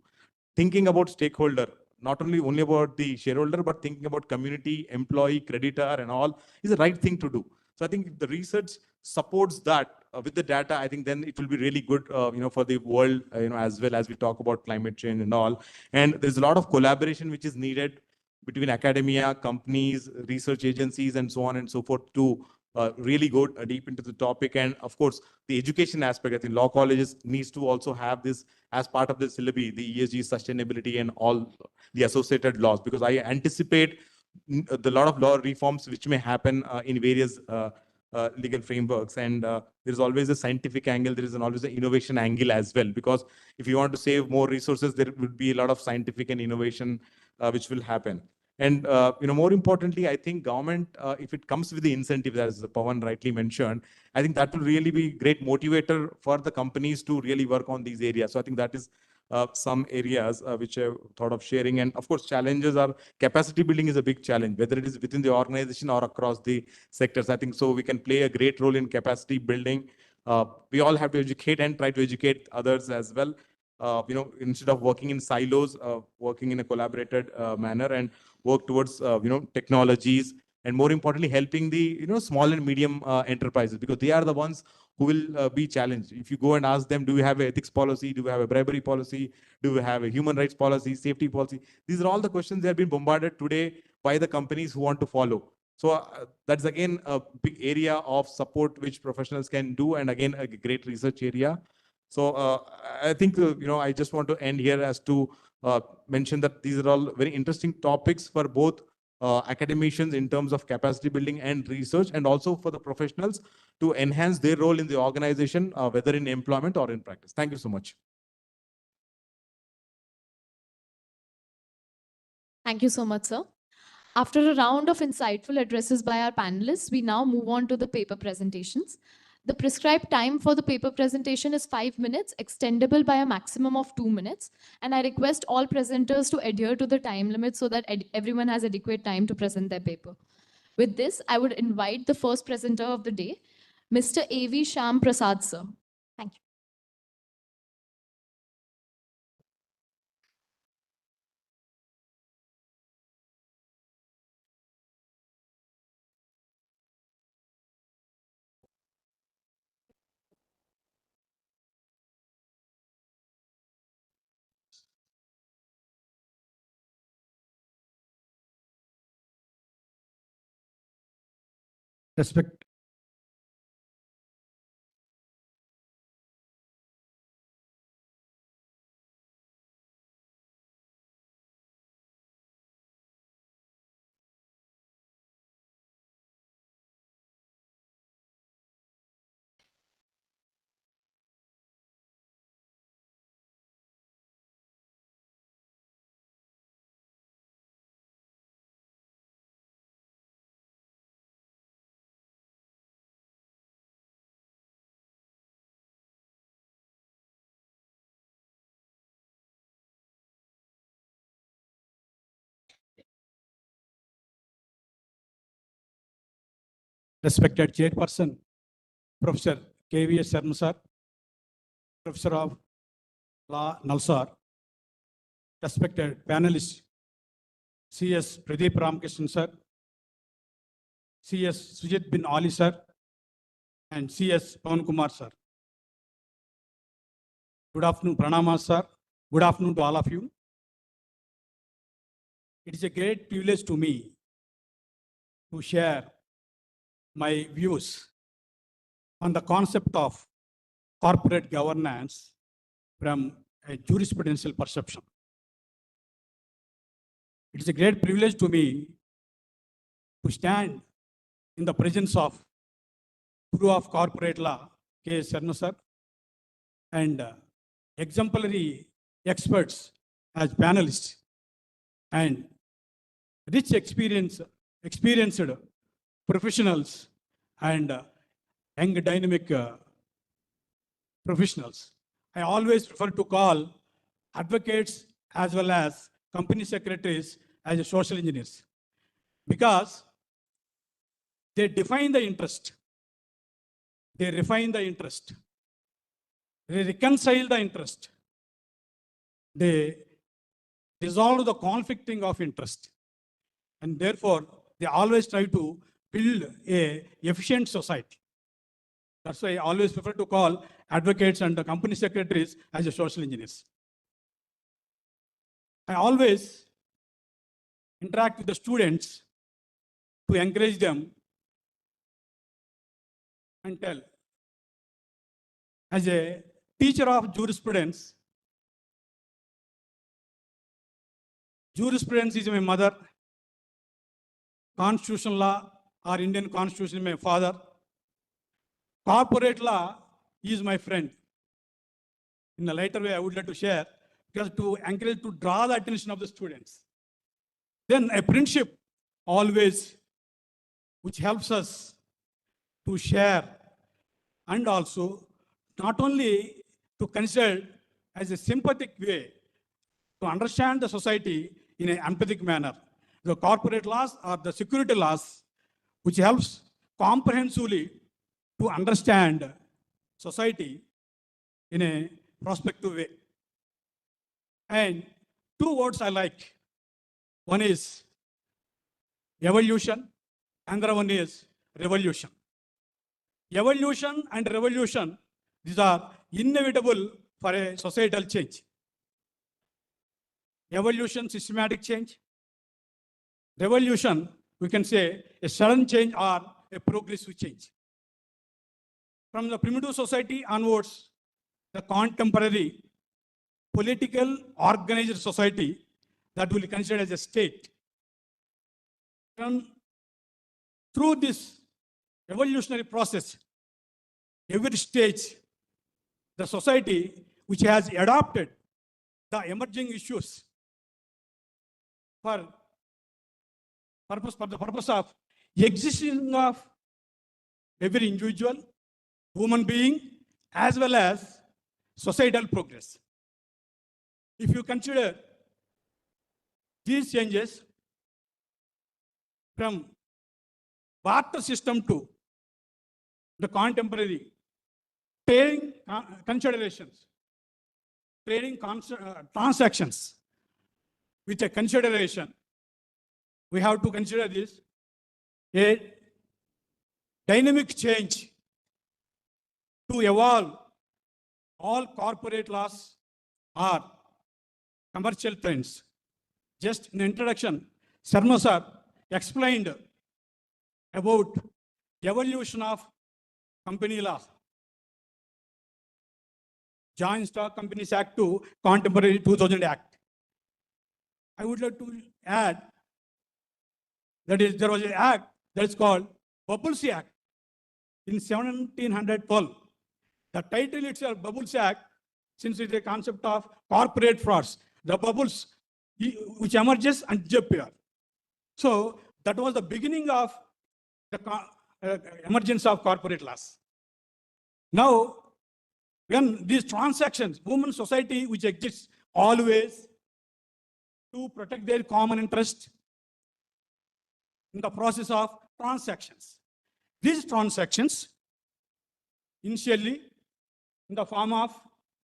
Thinking about stakeholder, not only about the shareholder, but thinking about community, employee, creditor and all is the right thing to do. So I think if the research supports that with the data, I think then it will be really good, for the world, as well as we talk about climate change and all. And there's a lot of collaboration which is needed between academia, companies, research agencies, and so on and so forth to really go deep into the topic. And of course, the education aspect, I think law colleges needs to also have this as part of the syllabi, the ESG, sustainability, and all the associated laws, because I anticipate the lot of law reforms which may happen in various legal frameworks. And there is always a scientific angle, there is always an innovation angle as well, because if you want to save more resources, there will be a lot of scientific and innovation which will happen. And more importantly, I think government, if it comes with the incentives, as Pawan rightly mentioned, I think that will really be great motivator for the companies to really work on these areas. So I think that is some areas which I thought of sharing. And of course, challenges are capacity building is a big challenge, whether it is within the organization or across the sectors. I think so we can play a great role in capacity building. We all have to educate and try to educate others as well. Instead of working in silos, working in a collaborated manner, and work towards technologies, and more importantly helping the small and medium enterprises, because they are the ones who will be challenged. If you go and ask them, do we have an ethics policy, do we have a bribery policy, do we have a human rights policy, safety policy, these are all the questions they have been bombarded today by the companies who want to follow. So that's again a big area of support which professionals can do, and again a great research area. So I think I just want to end here as to mention that these are all very interesting topics for both academicians in terms of capacity building and research, and also for the professionals to enhance their role in the organization, whether in employment or in practice. Thank you so much. Thank you so much, sir. After a round of insightful addresses by our panelists, we now move on to the paper presentations. The prescribed time for the paper presentation is 5 minutes, extendable by a maximum of 2 minutes. And I request all presenters to adhere to the time limit so that everyone has adequate time to present their paper. With this, I would invite the first presenter of the day, Mr. A.V. Shyam Prasad, sir. Thank you. Respect. Respected Chairperson, Professor K.V.S. Sharma sir, Professor of Law, Nalsar, respected panelists, C.S. Pradeep Ramakrishnan sir, C.S. Sujit bin Ali sir, and C.S. Pawan Kumar sir. Good afternoon, Pranama sir. Good afternoon to all of you. It is a great privilege to me to share my views on the concept of corporate governance from a jurisprudential perception. It is a great privilege to me to stand in the presence of Guru of Corporate Law, K.S. Sharma sir, and exemplary experts as panelists, and rich experienced professionals and young dynamic professionals. I always prefer to call advocates as well as company secretaries as social engineers, because they define the interest, they refine the interest, they reconcile the interest, they resolve the conflicting of interest, and therefore they always try to build a efficient society. That's why I always prefer to call advocates and the company secretaries as a social engineers. I always interact with the students to encourage them and tell. As a teacher of jurisprudence, jurisprudence is my mother, constitutional law or Indian constitution is my father, corporate law is my friend. In a later way, I would like to share, because to encourage, to draw the attention of the students. Then a friendship always, which helps us to share and also not only to consider as a sympathetic way to understand the society in an empathic manner. The corporate laws or the security laws, which helps comprehensively to understand society in a prospective way. And two words I like. One is evolution, another one is revolution. Evolution and revolution, these are inevitable for a societal change. Evolution, systematic change. Revolution, we can say a sudden change or a progressive change. From the primitive society onwards, the contemporary political organized society that will be considered as a state. Through this evolutionary process, every stage, the society which has adopted the emerging issues for the purpose of existing of every individual, human being, as well as societal progress. If you consider these changes from barter system to the contemporary trading considerations, trading transactions with a consideration, we have to consider this a dynamic change to evolve all corporate laws or commercial trends. Just in introduction, Sharma sir explained about evolution of company law, Joint Stock Companies Act to Contemporary 2000 Act. I would like to add that is, there was an act that is called Bubbles Act in 1712. The title itself, Bubbles Act, since it is a concept of corporate frauds, the bubbles which emerges and disappear. So that was the beginning of the emergence of corporate laws. Now, when these transactions, human society which exists always to protect their common interest in the process of transactions. These transactions, initially in the form of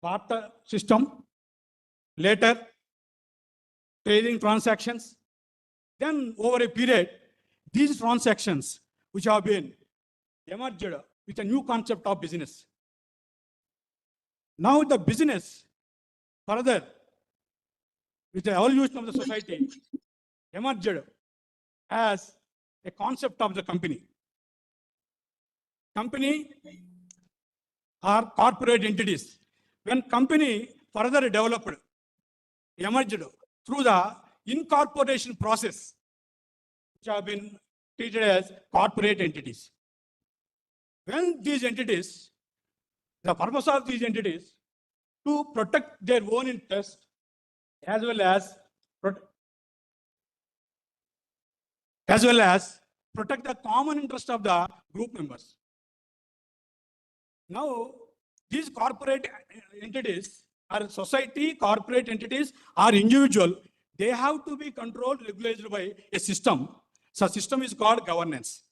barter system, later trading transactions, then over a period, these transactions which have been emerged with a new concept of business. Now the business further with the evolution of the society emerged as a concept of the company. Company are corporate entities. When company further developed, emerged through the incorporation process, which have been treated as corporate entities. When these entities, the purpose of these entities to protect their own interest as well as protect the common interest of the group members. Now, these corporate entities are society, corporate entities are individual. They have to be controlled, regulated by a system. So system is called governance.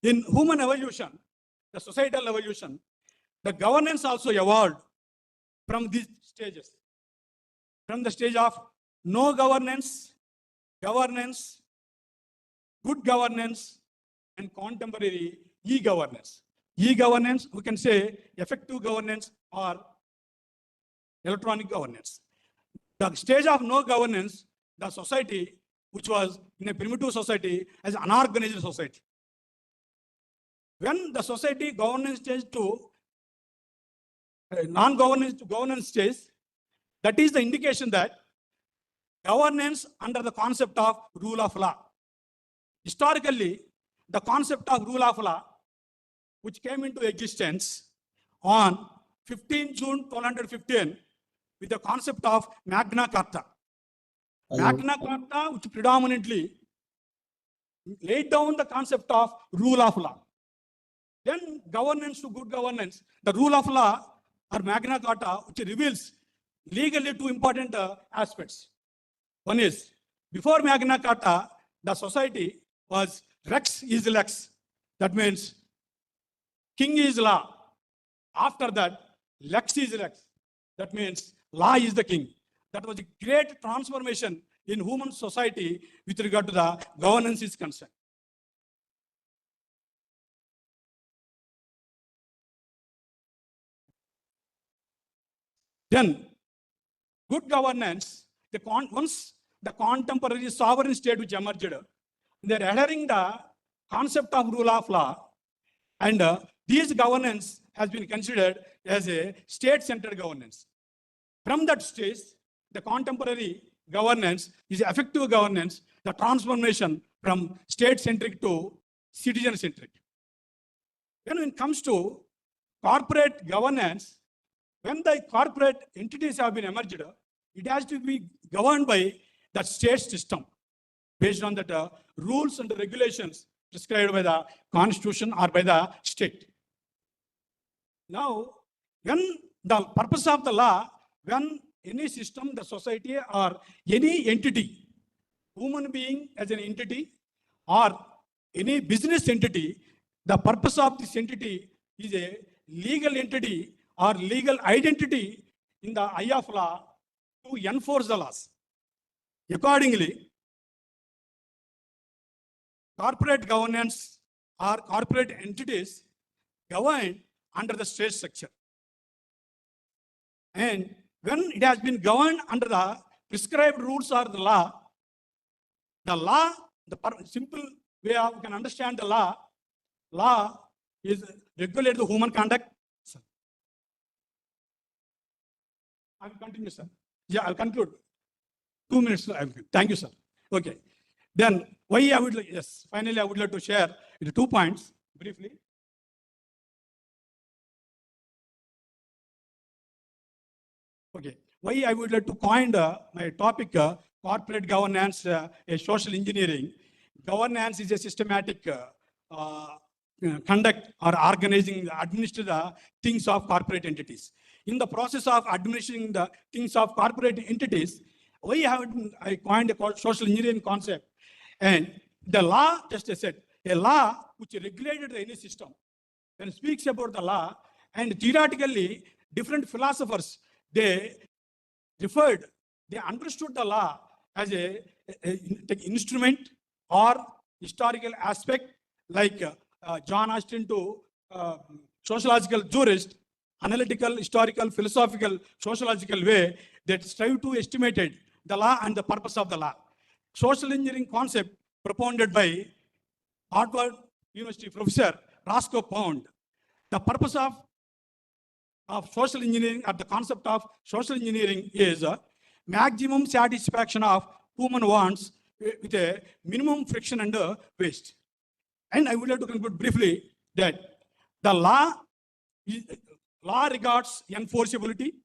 In human evolution, the societal evolution, the governance also evolved from these stages. From the stage of no governance, governance, good governance, and contemporary e-governance. E-governance, we can say effective governance or electronic governance. The stage of no governance, the society, which was in a primitive society, as an unorganized society. When the society governance stage to non-governance to governance stage, that is the indication that governance under the concept of rule of law. Historically, the concept of rule of law, which came into existence on 15 June 1215 with the concept of Magna Carta. Magna Carta, which predominantly laid down the concept of rule of law. Then governance to good governance, the rule of law or Magna Carta, which reveals legally two important aspects. One is, before Magna Carta, the society was Rex is lex. That means king is law. After that, lex is lex. That means law is the king. That was a great transformation in human society with regard to the governance is concerned. Then, good governance, once the contemporary sovereign state which emerged, they are adhering the concept of rule of law, and this governance has been considered as a state-centered governance. From that stage, the contemporary governance is effective governance, the transformation from state-centric to citizen-centric. Then when it comes to corporate governance, when the corporate entities have been emerged, it has to be governed by the state system based on the rules and the regulations prescribed by the constitution or by the state. Now, when the purpose of the law, when any system, the society or any entity, human being as an entity or any business entity, the purpose of this entity is a legal entity or legal identity in the eye of law to enforce the laws. Accordingly, corporate governance or corporate entities governed under the state structure. And when it has been governed under the prescribed rules or the law, the simple way we can understand the law is regulate the human conduct. Sir. I will continue, sir. Yeah, I'll conclude. 2 minutes. Thank you, sir. Okay. Then why I would like, yes, finally I would like to share 2 points briefly. Okay. Why I would like to coin my topic, corporate governance, a social engineering. Governance is a systematic conduct or organizing, administer the things of corporate entities. In the process of administering the things of corporate entities, why haven't I coined a social engineering concept? And the law, just as I said, a law which regulated any system, when it speaks about the law, and theoretically, different philosophers, they understood the law as a instrument or historical aspect, like John Austin to sociological jurist, analytical, historical, philosophical, sociological way that strive to estimate the law and the purpose of the law. Social engineering concept propounded by Harvard University professor Roscoe Pound. The purpose of social engineering, or the concept of social engineering, is maximum satisfaction of human wants with a minimum friction and waste. And I would like to conclude briefly that the law regards enforceability,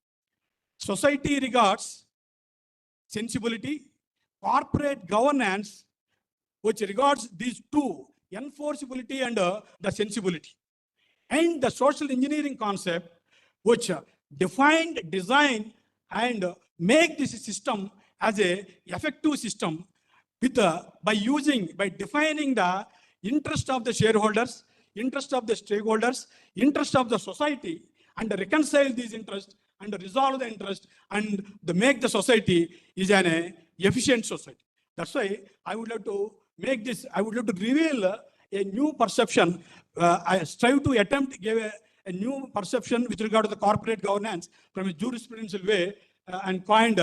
society regards sensibility, corporate governance, which regards these two, enforceability and the sensibility. And the social engineering concept, which defined, design, and make this system as a effective system with by defining the interest of the shareholders, interest of the stakeholders, interest of the society, and reconcile these interests and resolve the interest and make the society is an efficient society. That's why I would like to make this, I would like to reveal a new perception. I strive to attempt to give a new perception with regard to the corporate governance from a jurisprudential way and coined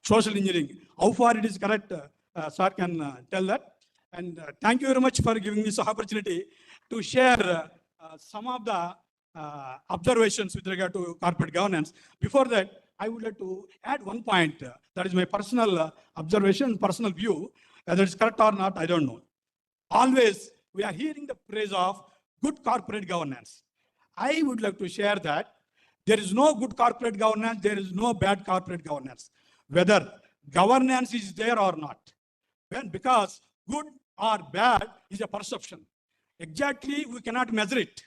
social engineering. How far it is correct, sir can tell that. And thank you very much for giving this opportunity to share some of the observations with regard to corporate governance. Before that, I would like to add one point. That is my personal observation, personal view. Whether it's correct or not, I don't know. Always, we are hearing the praise of good corporate governance. I would like to share that there is no good corporate governance, there is no bad corporate governance. Whether governance is there or not. Because good or bad is a perception. Exactly, we cannot measure it.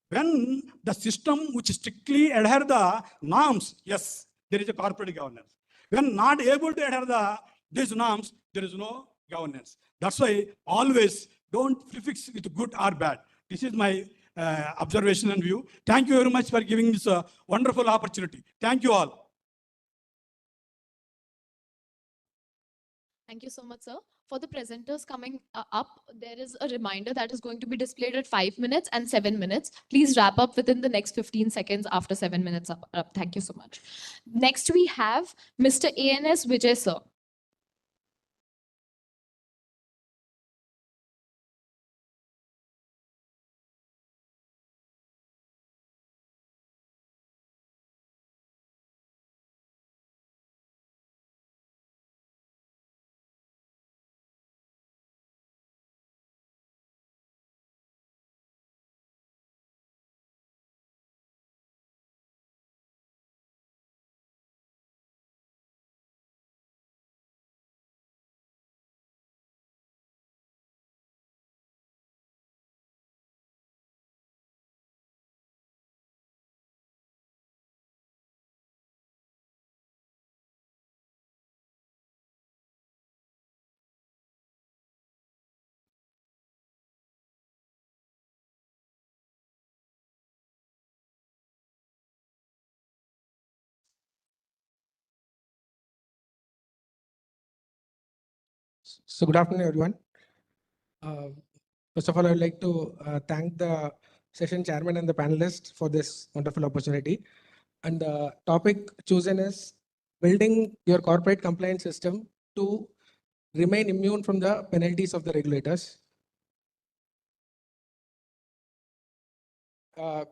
When the system which strictly adhere the norms, yes, there is a corporate governance. When not able to adhere these norms, there is no governance. That's why always don't prefix with good or bad. This is my observation and view. Thank you very much for giving this wonderful opportunity. Thank you all. Thank you so much, sir. For the presenters coming up, there is a reminder that is going to be displayed at 5 minutes and 7 minutes. Please wrap up within the next 15 seconds after 7 minutes up. Thank you so much. Next, we have Mr. A.N.S. Vijay, sir. So good afternoon, everyone. First of all, I would like to thank the session chairman and the panelists for this wonderful opportunity. And the topic chosen is building your corporate compliance system to remain immune from the penalties of the regulators.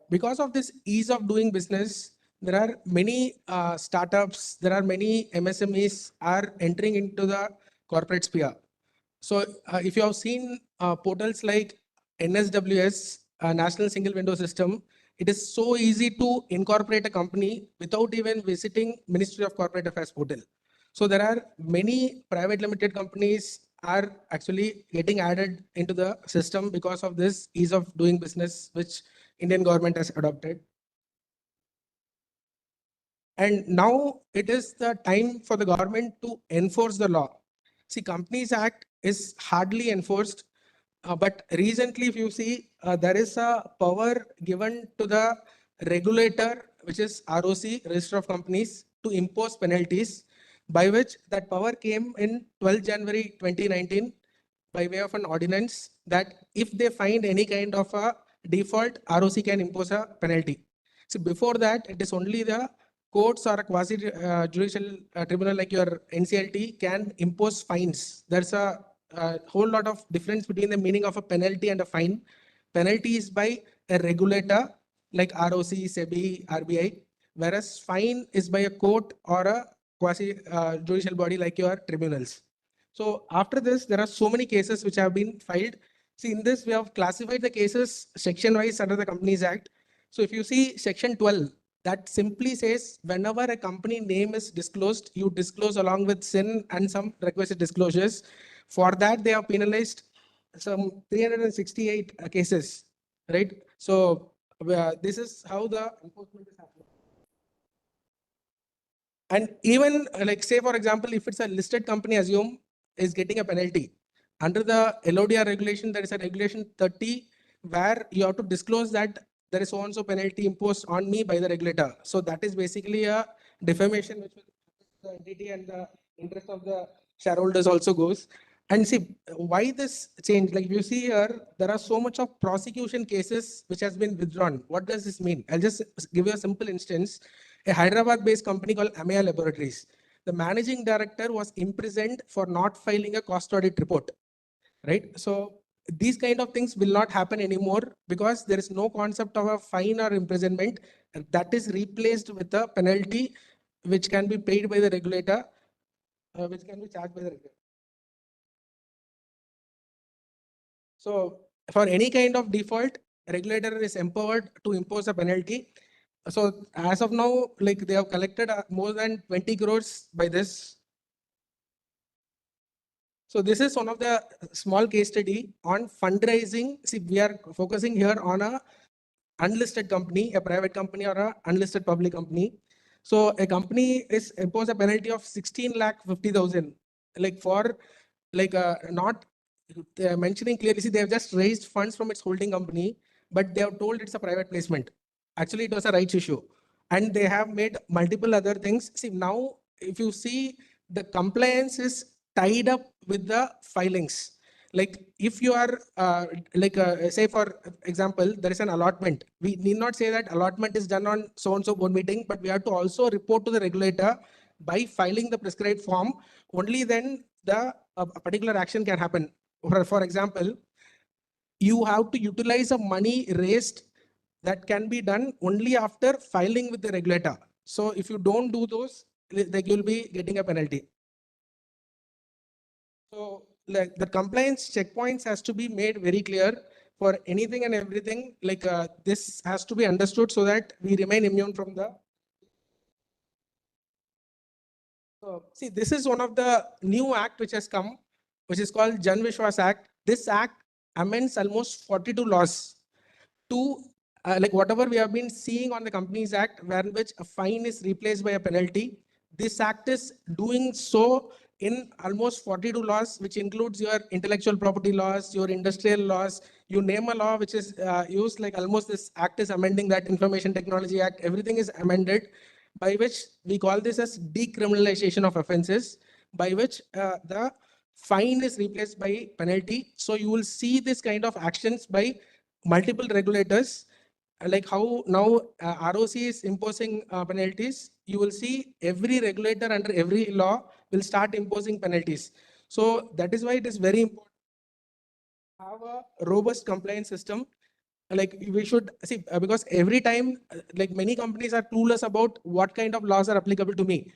Because of this ease of doing business, there are many startups, there are many MSMEs are entering into the corporate sphere. So if you have seen portals like NSWS, National Single Window System, it is so easy to incorporate a company without even visiting Ministry of Corporate Affairs portal. So there are many private limited companies are actually getting added into the system because of this ease of doing business, which Indian government has adopted. And now it is the time for the government to enforce the law. See, Companies Act is hardly enforced, but recently, if you see, there is a power given to the regulator, which is ROC, Register of Companies, to impose penalties, by which that power came in 12 January 2019 by way of an ordinance that if they find any kind of a default, ROC can impose a penalty. So before that, it is only the courts or a quasi judicial tribunal like your NCLT can impose fines. There's a whole lot of difference between the meaning of a penalty and a fine. Penalty is by a regulator like ROC, SEBI, RBI, whereas fine is by a court or a quasi judicial body like your tribunals. So after this, there are so many cases which have been filed. See, in this, we have classified the cases section-wise under the Companies Act. So if you see section 12, that simply says whenever a company name is disclosed, you disclose along with SIN and some requisite disclosures. For that, they have penalized some 368 cases, right? So this is how the enforcement is happening. And even like say, for example, if it's a listed company, assume is getting a penalty. Under the LODR regulation, there is a regulation 30 where you have to disclose that there is so-and-so penalty imposed on me by the regulator. So that is basically a defamation which the entity and the interest of the shareholders also goes. And see, why this change? Like if you see here, there are so much of prosecution cases which has been withdrawn. What does this mean? I'll just give you a simple instance. A Hyderabad-based company called Amaya Laboratories. The managing director was imprisoned for not filing a cost audit report. right? So these kind of things will not happen anymore because there is no concept of a fine or imprisonment. That is replaced with a penalty which can be paid by the regulator, which can be charged by the regulator. So for any kind of default, regulator is empowered to impose a penalty. So as of now, like they have collected more than 20 crores by this. So this is one of the small case study on fundraising. See, we are focusing here on a unlisted company, a private company or a unlisted public company. So a company is impose a penalty of 16,50,000, like for like not mentioning clearly. See, they have just raised funds from its holding company, but they have told it's a private placement. Actually, it was a rights issue, and they have made multiple other things. See, now if you see, the compliance is tied up with the filings. Like if you are say for example, there is an allotment. We need not say that allotment is done on so and so board meeting, but we have to also report to the regulator by filing the prescribed form. Only then the a particular action can happen. For example, you have to utilize a money raised. That can be done only after filing with the regulator. So if you don't do those, like you'll be getting a penalty. So like the compliance checkpoints has to be made very clear for anything and everything. Like this has to be understood so that we remain immune from the. So see, this is one of the new act which has come, which is called Jan Vishwas Act. This act amends almost 42 laws to like whatever we have been seeing on the Companies Act, where in which a fine is replaced by a penalty. This act is doing so in almost 42 laws, which includes your intellectual property laws, your industrial laws. You name a law which is used, like almost this act is amending that. Information Technology Act, everything is amended, by which we call this as decriminalization of offenses, by which the fine is replaced by penalty. So you will see this kind of actions by multiple regulators, like how now ROC is imposing penalties. You will see every regulator under every law will start imposing penalties. So that is why it is very important to have a robust compliance system. Like we should see, because every time, like many companies are clueless about what kind of laws are applicable to me.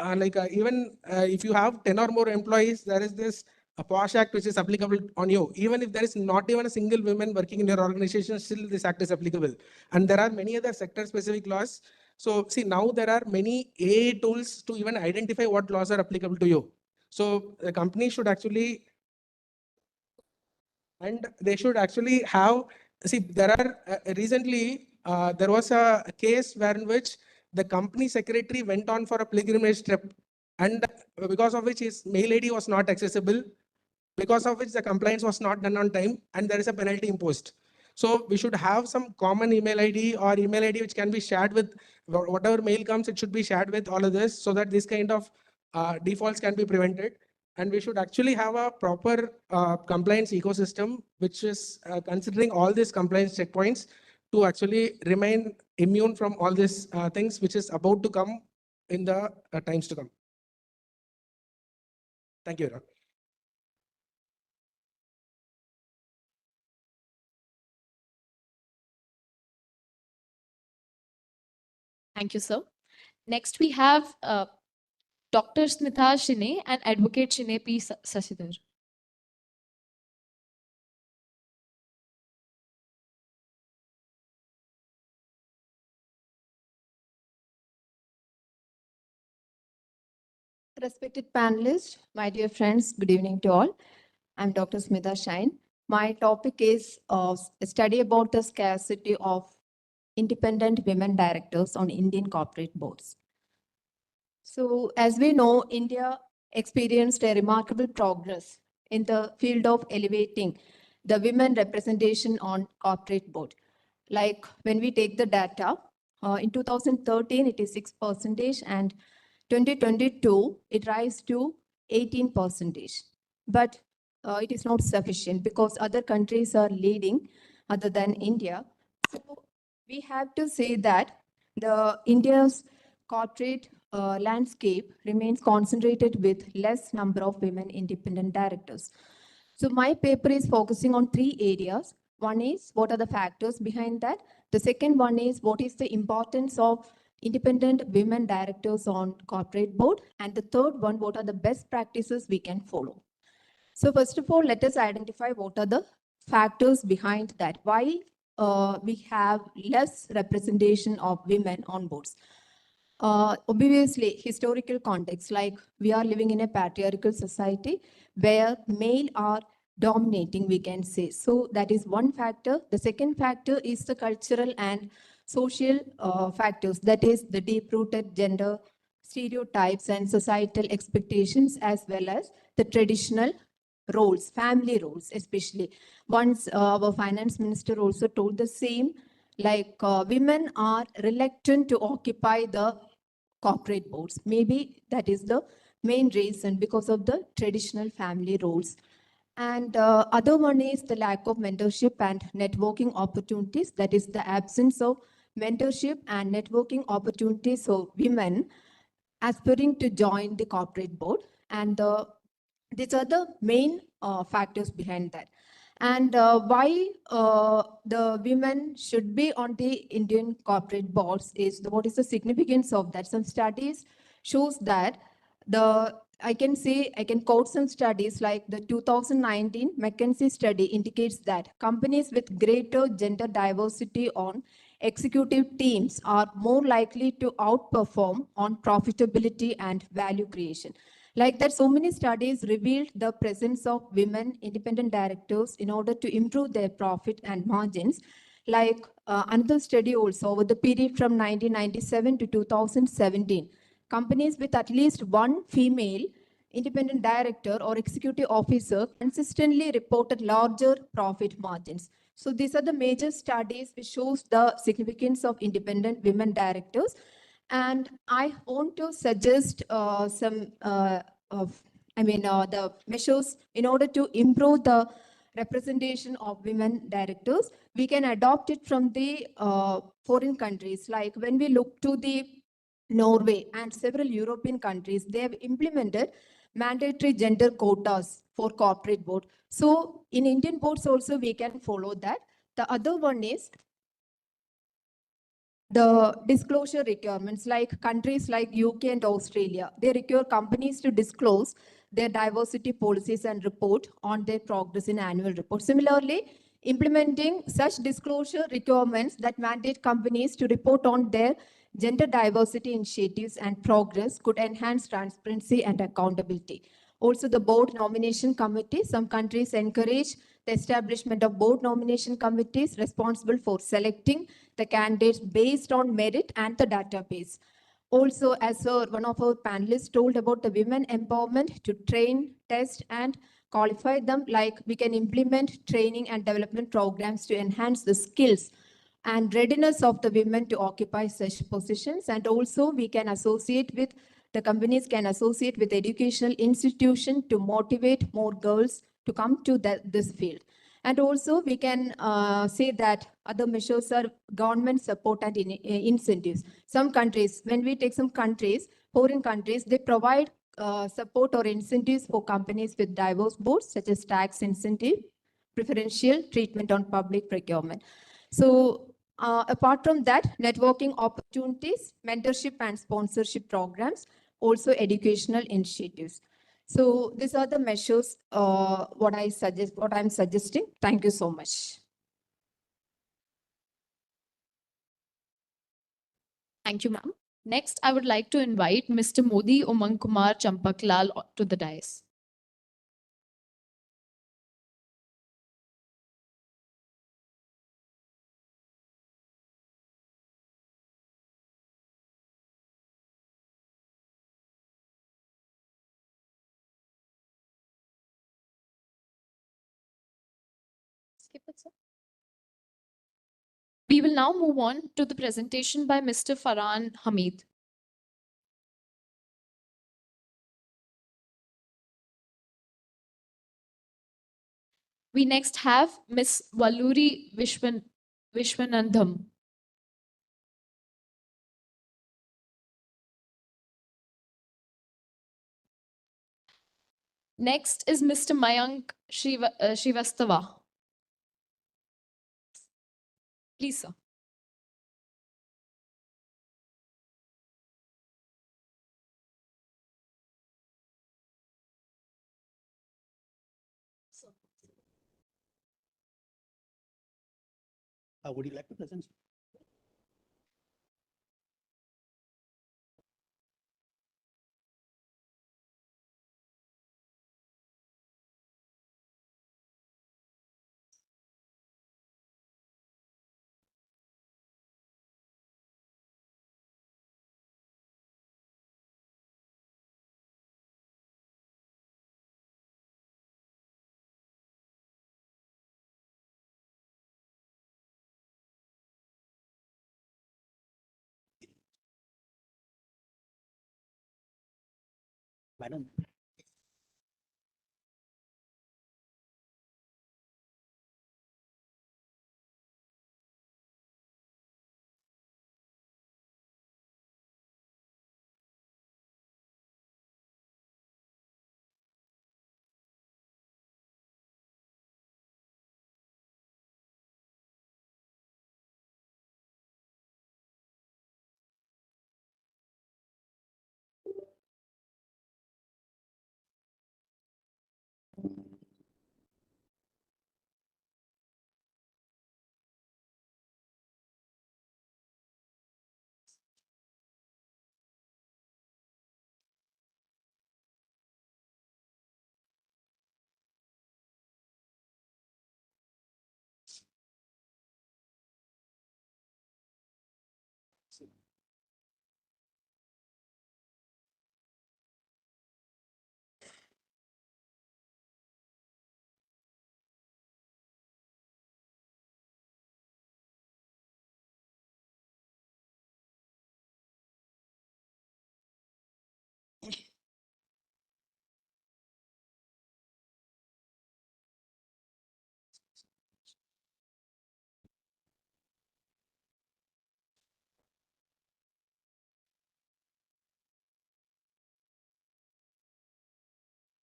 Even if you have 10 or more employees, there is this a POSH Act which is applicable on you. Even if there is not even a single woman working in your organization, still this act is applicable. And there are many other sector specific laws. So see, now there are many AI tools to even identify what laws are applicable to you. So the company should actually, and they should actually have, see, there are recently, there was a case where in which the company secretary went on for a pilgrimage trip, and because of which his mail ID was not accessible, because of which the compliance was not done on time, and there is a penalty imposed. So we should have some common email ID or email ID which can be shared with whatever mail comes, it should be shared with all of this, so that this kind of defaults can be prevented. And we should actually have a proper compliance ecosystem, which is considering all these compliance checkpoints to actually remain immune from all these things which is about to come in the times to come. Thank you, Ram. Thank you, sir. Next, we have Dr. Smita Shine and Advocate Shine P. Sasidhar. Respected panelists, my dear friends, good evening to all. I'm Dr. Smita Shine. My topic is a study about the scarcity of independent women directors on Indian corporate boards. So as we know, India experienced a remarkable progress in the field of elevating the women representation on corporate board. Like when we take the data, in 2013, it is 6%, and 2022, it rise to 18%. But it is not sufficient because other countries are leading other than India. So we have to say that the India's corporate landscape remains concentrated with less number of women independent directors. So my paper is focusing on three areas. One is what are the factors behind that? The second one is what is the importance of independent women directors on corporate board? And the third one, what are the best practices we can follow? So first of all, let us identify what are the factors behind that. Why we have less representation of women on boards? Obviously, historical context, like we are living in a patriarchal society where male are dominating, we can say. So that is one factor. The second factor is the cultural and social factors, that is the deep-rooted gender stereotypes and societal expectations, as well as the traditional roles, family roles especially. Once our finance minister also told the same, like women are reluctant to occupy the corporate boards. Maybe that is the main reason, because of the traditional family roles. And other one is the lack of mentorship and networking opportunities. That is the absence of mentorship and networking opportunities for women aspiring to join the corporate board. And these are the main factors behind that. And why the women should be on the Indian corporate boards is what is the significance of that. Some studies shows that I can quote some studies like the 2019 McKinsey study indicates that companies with greater gender diversity on executive teams are more likely to outperform on profitability and value creation. Like that, so many studies revealed the presence of women independent directors in order to improve their profit and margins. Like another study also, over the period from 1997 to 2017, companies with at least one female independent director or executive officer consistently reported larger profit margins. So these are the major studies which shows the significance of independent women directors. And I want to suggest the measures in order to improve the representation of women directors. We can adopt it from the foreign countries. Like when we look to the Norway and several European countries, they have implemented mandatory gender quotas for corporate board. So in Indian boards also we can follow that. The other one is the disclosure requirements, like countries like UK and Australia. They require companies to disclose their diversity policies and report on their progress in annual report. Similarly, implementing such disclosure requirements that mandate companies to report on their gender diversity initiatives and progress could enhance transparency and accountability. Also, the board nomination committee, some countries encourage the establishment of board nomination committees responsible for selecting the candidates based on merit and the database. Also, as one of our panelists told about the women empowerment, to train, test, and qualify them, like we can implement training and development programs to enhance the skills and readiness of the women to occupy such positions. And also we can associate with, the companies can associate with educational institution to motivate more girls to come to this field. And also we can say that other measures are government support and incentives. Some countries, when we take some countries, foreign countries, they provide support or incentives for companies with diverse boards, such as tax incentive, preferential treatment on public procurement. So apart from that, networking opportunities, mentorship and sponsorship programs, also educational initiatives. So these are the measures what I'm suggesting. Thank you so much. Thank you, ma'am. Next, I would like to invite Mr. Modi Umang Kumar Champaklal to the dais. Skip it, sir. We will now move on to the presentation by Mr. Farhan Hamid. We next have Ms. Valluri Vishwanandham. Next is Mr. Mayank Shrivastava. Please, sir. Would you like to present? Madam.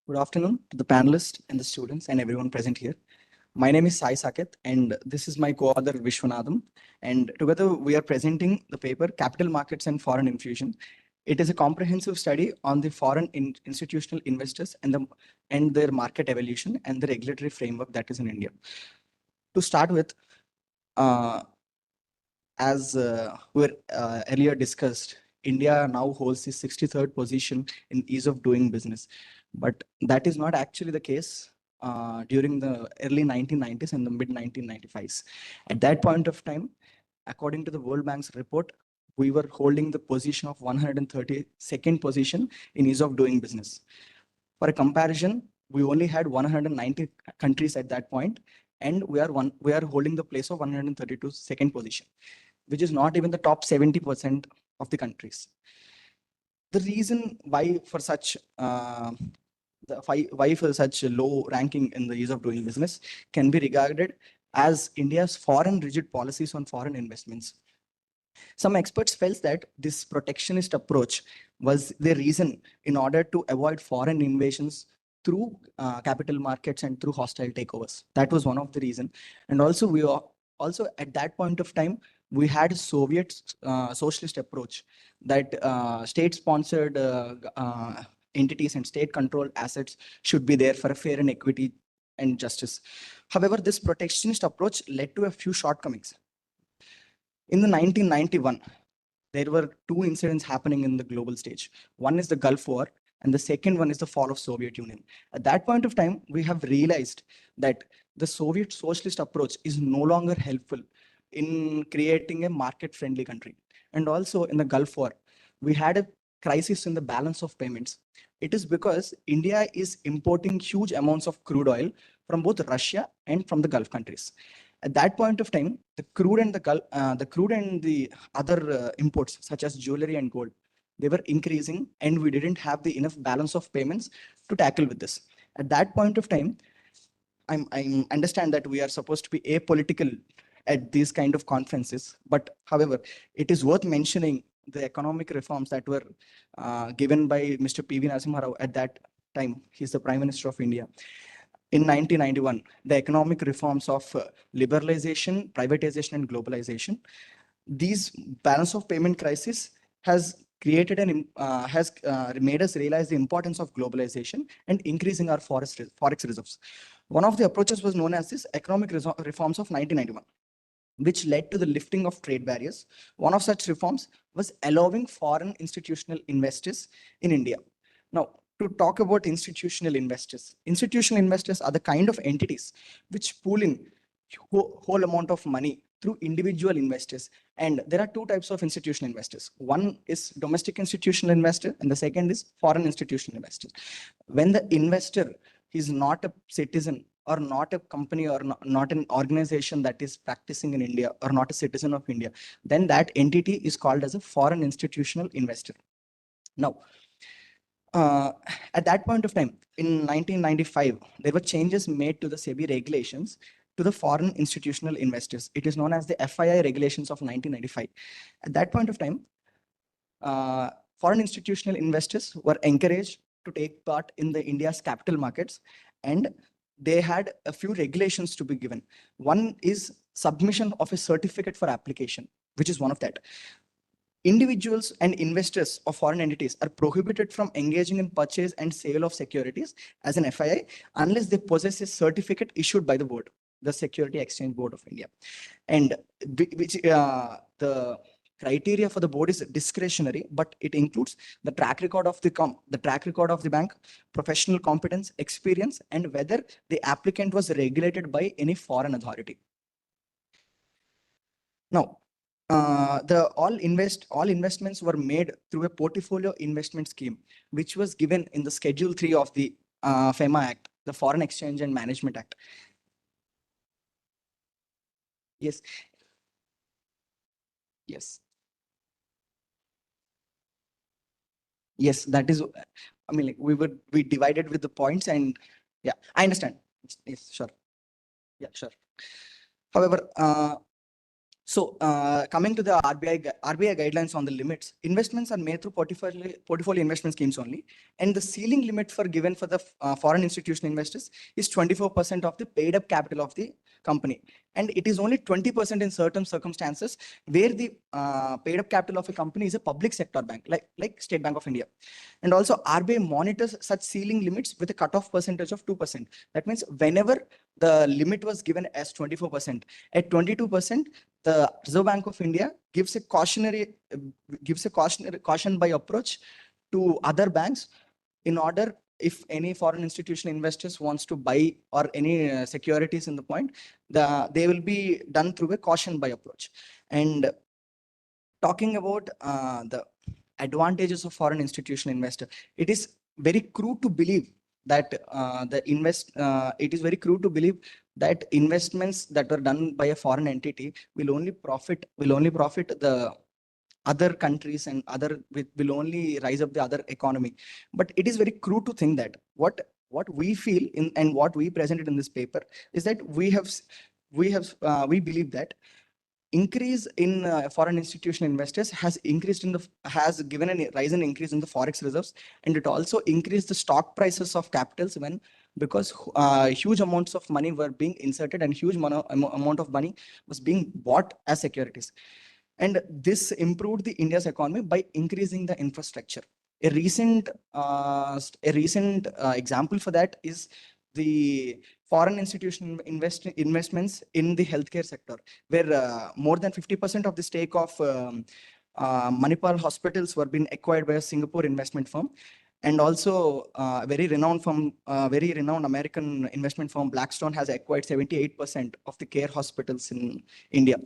Good afternoon to the panelists and the students and everyone present here. My name is Sai Saket and this is my co-author Vishwanathan. And together we are presenting the paper Capital Markets and Foreign Infusion. It is a comprehensive study on the foreign institutional investors and their market evolution and the regulatory framework that is in India. To start with, as we earlier discussed, India now holds the 63rd position in ease of doing business. But that is not actually the case during the early 1990s and the mid 1995s. At that point of time, according to the World Bank's report, we were holding the position of 132nd position in ease of doing business. For a comparison, we only had 190 countries at that point, and we are holding the place of 132 second position, which is not even the top 70% of the countries. The reason why for such why for such a low ranking in the ease of doing business can be regarded as India's foreign rigid policies on foreign investments. Some experts felt that this protectionist approach was the reason in order to avoid foreign invasions through capital markets and through hostile takeovers. That was one of the reasons. And also at that point of time, we had a Soviet socialist approach that state-sponsored entities and state-controlled assets should be there for a fair and equity and justice. However, this protectionist approach led to a few shortcomings. In the 1991, there were two incidents happening in the global stage. One is the Gulf War, and the second one is the fall of Soviet Union. At that point of time, we have realized that the Soviet socialist approach is no longer helpful in creating a market-friendly country. And also in the Gulf War, we had a crisis in the balance of payments. It is because India is importing huge amounts of crude oil from both Russia and from the Gulf countries. At that point of time, the crude and the other imports such as jewelry and gold, they were increasing, and we didn't have the enough balance of payments to tackle with this. At that point of time, I understand that we are supposed to be apolitical at these kind of conferences, but however, it is worth mentioning the economic reforms that were given by Mr. P.V. Narasimha Rao at that time, he's the Prime Minister of India. In 1991, the economic reforms of liberalization, privatization, and globalization, these balance of payment crisis has created made us realize the importance of globalization and increasing our forex reserves. One of the approaches was known as this economic reforms of 1991, which led to the lifting of trade barriers. One of such reforms was allowing foreign institutional investors in India. Now, to talk about institutional investors are the kind of entities which pool in whole amount of money through individual investors. And there are two types of institutional investors. One is domestic institutional investor, and the second is foreign institutional investors. When the investor is not a citizen or not a company or not an organization that is practicing in India or not a citizen of India, then that entity is called as a foreign institutional investor. Now, at that point of time, in 1995, there were changes made to the SEBI regulations to the foreign institutional investors. It is known as the FII regulations of 1995. At that point of time, foreign institutional investors were encouraged to take part in the India's capital markets, and they had a few regulations to be given. One is submission of a certificate for application, which is one of that. Individuals and investors of foreign entities are prohibited from engaging in purchase and sale of securities as an FII unless they possess a certificate issued by the board, the Security Exchange Board of India. And the criteria for the board is discretionary, but it includes the track record of the bank, professional competence, experience, and whether the applicant was regulated by any foreign authority. Now, all investments were made through a portfolio investment scheme, which was given in the Schedule 3 of the FEMA Act, the Foreign Exchange and Management Act. Yes. Yes. Yes, that is, I mean, like we divided with the points, and yeah, I understand. Yes, sure. Yeah, sure. However, coming to the RBI guidelines on the limits, investments are made through portfolio investment schemes only, and the ceiling limit given for the foreign institutional investors is 24% of the paid up capital of the company, and it is only 20% in certain circumstances where the paid up capital of a company is a public sector bank, like State Bank of India. And also RBI monitors such ceiling limits with a cutoff percentage of 2%. That means whenever the limit was given as 24%, at 22%, the Reserve Bank of India gives a caution by approach to other banks in order, if any foreign institutional investors wants to buy or any securities in the point, they will be done through a caution by approach. And talking about the advantages of foreign institutional investor, it is very crude to believe that that investments that are done by a foreign entity will only profit the other countries and will only rise up the other economy. But it is very crude to think that what we feel in and what we presented in this paper is that we believe that increase in foreign institutional investors has given a rise and increase in the forex reserves, and it also increased the stock prices of capitals because huge amounts of money were being inserted and huge amount of money was being bought as securities. And this improved the India's economy by increasing the infrastructure. A recent example for that is the foreign institutional investments in the healthcare sector, where more than 50% of the stake of Manipal hospitals were being acquired by a Singapore investment firm. And also very renowned American investment firm Blackstone has acquired 78% of the care hospitals in India.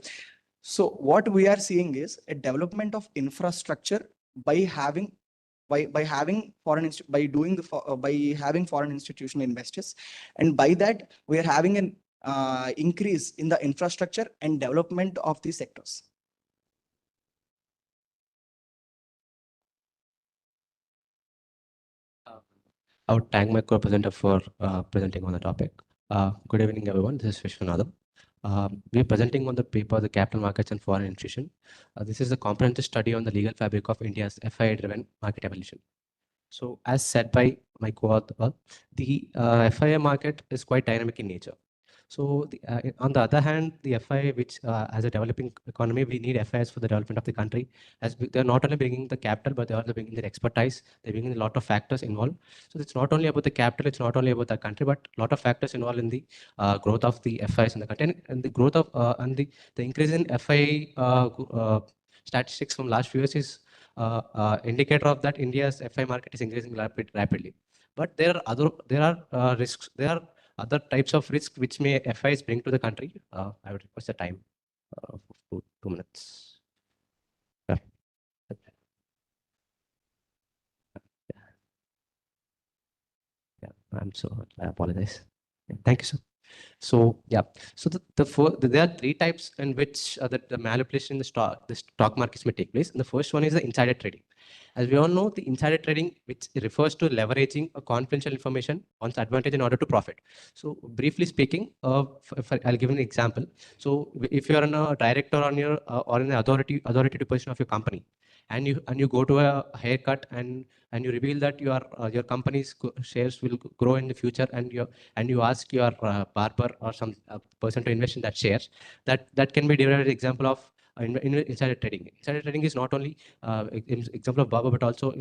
So what we are seeing is a development of infrastructure by having foreign institutional investors, and by that we are having an increase in the infrastructure and development of these sectors. I would thank my co-presenter for presenting on the topic. Good evening, everyone. This is Vishwanathan. We are presenting on the paper, The Capital Markets and Foreign Institution. This is a comprehensive study on the legal fabric of India's FII-driven market evolution. So as said by my co-author, the FII market is quite dynamic in nature. So on the other hand, the FII, which as a developing economy, we need FIIs for the development of the country. As they're not only bringing the capital, but they're also bringing their expertise. They're bringing a lot of factors involved. So it's not only about the capital, it's not only about the country, but a lot of factors involved in the growth of the FIIs in the country, and the growth of and the increase in FII statistics from last few years is indicator of that India's FI market is increasing rapidly. But there are risks. There are other types of risks which may FIs bring to the country. I would request the time of 2 minutes. Yeah. Yeah, I apologize. Yeah, thank you, sir. So yeah, so there are three types in which the manipulation in the stock markets may take place. And the first one is the insider trading. As we all know, the insider trading, which refers to leveraging a confidential information on advantage in order to profit. So briefly speaking, I'll give an example. So if you are a director on your or in the authoritative position of your company, and you go to a haircut and you reveal that your company's shares will grow in the future, and you ask your barber or some person to invest in that shares, that can be derived example of insider trading. Insider trading is not only example of barber, but also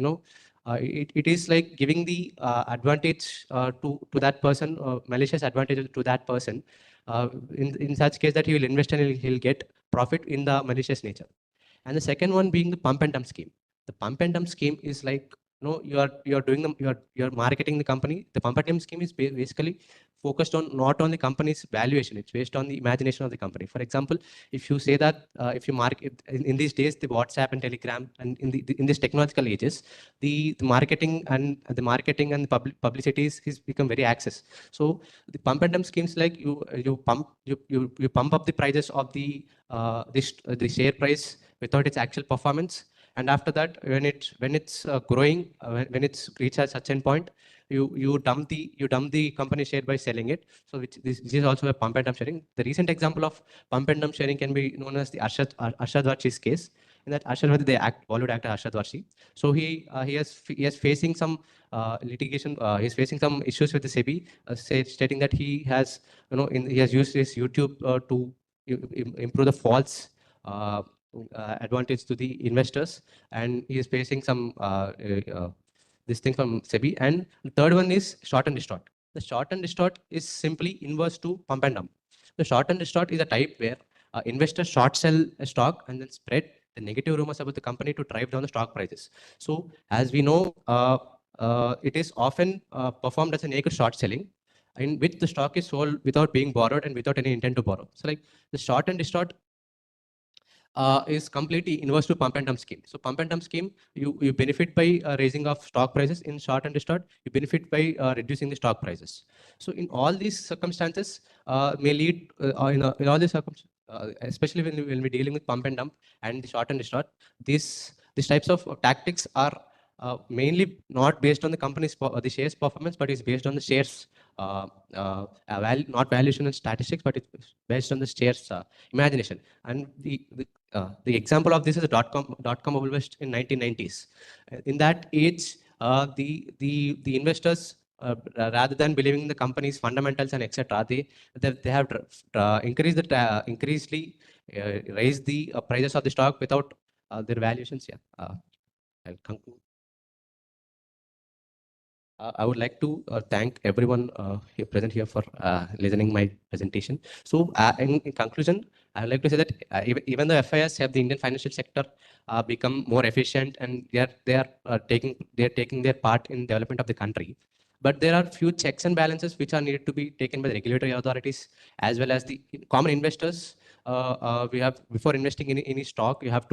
it is like giving the advantage to that person, malicious advantage to that person, in such case that he will invest and he'll get profit in the malicious nature. And the second one being the pump and dump scheme. The pump and dump scheme is like, you're marketing the company. The pump and dump scheme is basically focused on not on the company's valuation. It's based on the imagination of the company. For example, if you say that if you market in these days, the WhatsApp and Telegram, and in these technological ages, the marketing and the publicity is become very access. So the pump and dump schemes, like you pump up the prices of the share price without its actual performance, and after that, when it's growing, when it's reached a certain point, you dump the company share by selling it. So this is also a pump and dump sharing. The recent example of pump and dump sharing can be known as the Arshad Varshi's case. In that, Arshad Varshi, Bollywood actor Arshad Varshi. So he is facing some litigation. He's facing some issues with the SEBI, stating that he has he has used his YouTube to improve the false advantage to the investors, and he is facing some this thing from SEBI. And the third one is short and distort. The short and distort is simply inverse to pump and dump. The short and distort is a type where investors short sell a stock and then spread the negative rumors about the company to drive down the stock prices. So as we know, it is often performed as a naked short selling, in which the stock is sold without being borrowed and without any intent to borrow. So like the short and distort is completely inverse to pump and dump scheme. So pump and dump scheme, you benefit by raising of stock prices. In short and distort, you benefit by reducing the stock prices. So in all these circumstances, may lead in all these circumstances, especially when we're dealing with pump and dump and the short and distort, these types of tactics are mainly not based on the company's the shares performance, but is based on the shares not valuation and statistics, but it's based on the shares imagination. And the example of this is the dot-com bubble burst in 1990s. In that age, the investors, rather than believing in the company's fundamentals and etc., they have increasingly raised the prices of the stock without their valuations. Yeah, I'll conclude. I would like to thank everyone here present here for listening my presentation. So in conclusion, I would like to say that even though FIS have the Indian financial sector become more efficient, and they are taking their part in development of the country, but there are few checks and balances which are needed to be taken by the regulatory authorities as well as the common investors. We have, before investing in any stock, you have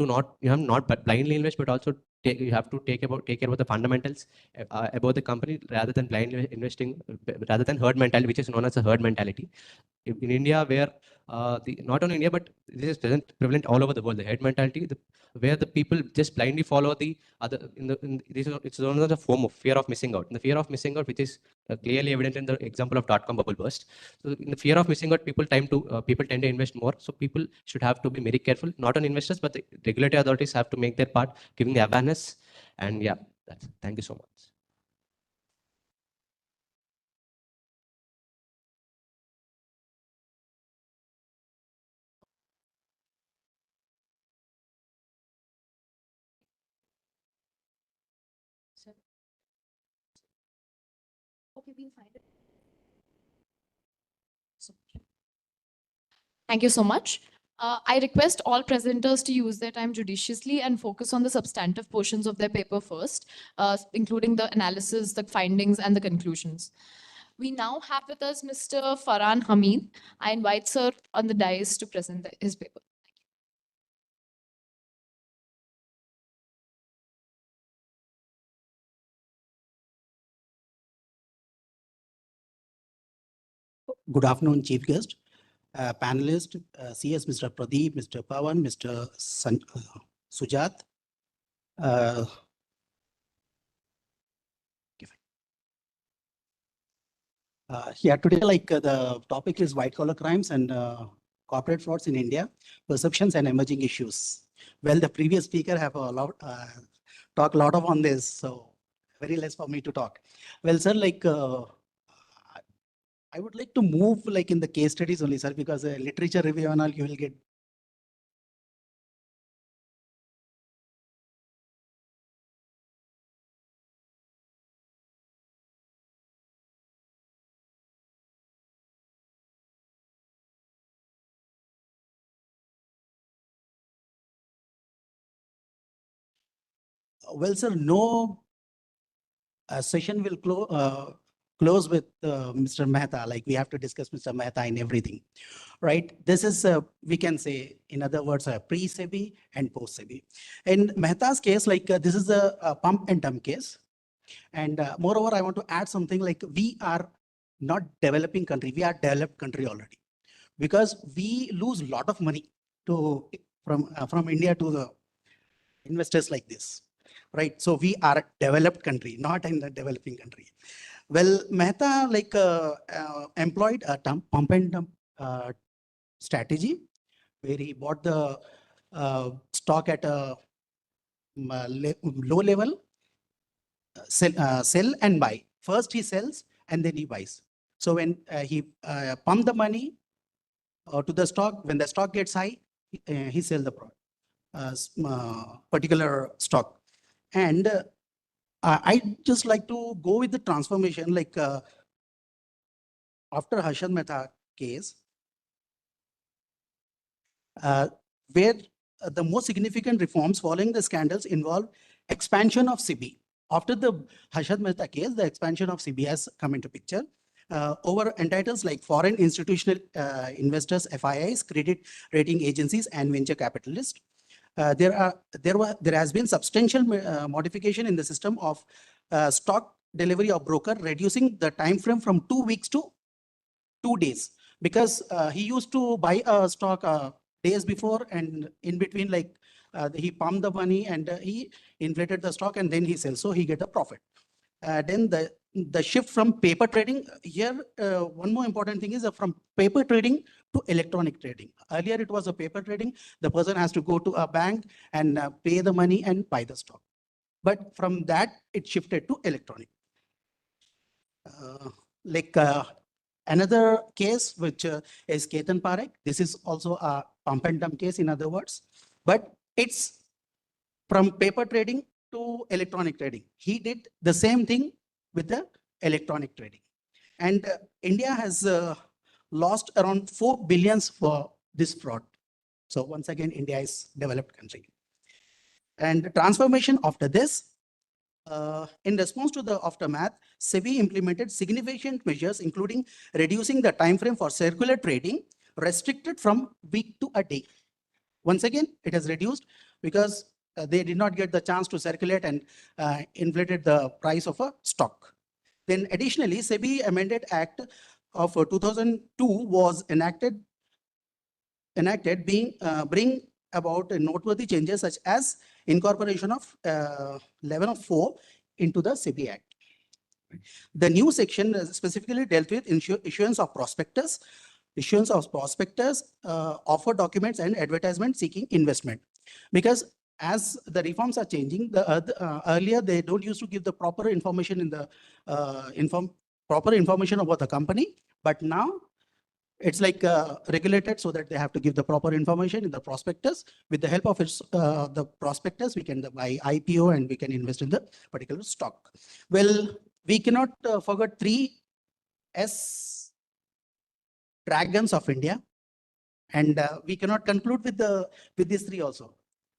not but blindly invest, but also you have to take care about the fundamentals about the company, rather than blindly investing, rather than herd mentality, which is known as a herd mentality. In India, where not only India, but this is prevalent all over the world, the herd mentality, where the people just blindly follow the other. It's known as a form of fear of missing out. And the fear of missing out, which is clearly evident in the example of dot-com bubble burst. So in the fear of missing out, people tend to invest more. So people should have to be very careful. Not only investors, but the regulatory authorities have to make their part, giving the awareness. And yeah, thank you so much. Okay, we'll find it. Thank you so much. I request all presenters to use their time judiciously and focus on the substantive portions of their paper first, including the analysis, the findings, and the conclusions. We now have with us Mr. Farhan Hamid. I invite sir on the dais to present his paper. Good afternoon, Chief Guest, panelist, CS Mr. Pradeep, Mr. Pawan, Mr. Sujat. Here today, the topic is white collar crimes and corporate frauds in India, perceptions and emerging issues. Well, the previous speaker have talked a lot of on this, so very less for me to talk. Well, sir, I would like to move in the case studies only, sir, because literature review and all you will get. Well, sir, no session will close with Mr. Mehta. Like we have to discuss Mr. Mehta and everything, right? This is, we can say, in other words, a pre-SEBI and post-SEBI. In Mehta's case, this is a pump and dump case. And moreover, I want to add something like we are not developing country. We are developed country already because we lose a lot of money from India to the investors like this, right? So we are a developed country, not in the developing country. Well, Mehta employed a pump and dump strategy where he bought the stock at a low level, sell and buy. First he sells and then he buys. So when he pump the money to the stock, when the stock gets high, he sells the product. Particular stock. And I just like to go with the transformation, after Harshad Mehta case, where the most significant reforms following the scandals involve expansion of SEBI. After the Harshad Mehta case, the expansion of SEBI has come into picture. Over entities like foreign institutional investors, FIIs, credit rating agencies, and venture capitalists. There has been substantial modification in the system of stock delivery of broker, reducing the time frame from 2 weeks to 2 days, because he used to buy a stock days before, and in between, he pumped the money and he inflated the stock and then he sells, so he get a profit. Then the shift from paper trading here, one more important thing is from paper trading to electronic trading. Earlier it was a paper trading. The person has to go to a bank and pay the money and buy the stock. But from that, it shifted to electronic. Another case, which is Ketan Parekh. This is also a pump and dump case, in other words, but it's from paper trading to electronic trading. He did the same thing with the electronic trading. And India has lost around 4 billions for this fraud. So once again, India is a developed country. And transformation after this, in response to the aftermath, SEBI implemented significant measures, including reducing the time frame for circular trading, restricted from week to a day. Once again, it has reduced because they did not get the chance to circulate and inflated the price of a stock. Then additionally, SEBI Amended Act of 2002 was enacted bring about noteworthy changes such as incorporation of 11 of 4 into the SEBI Act. The new section specifically dealt with issuance of prospectus, offer documents and advertisement seeking investment. Because as the reforms are changing, earlier they don't used to give the proper information in the proper information about the company, but now It's like regulated so that they have to give the proper information in the prospectus. With the help of the prospectus, we can buy IPO and we can invest in the particular stock. Well, we cannot forget 3S dragons of India, and we cannot conclude with these three also.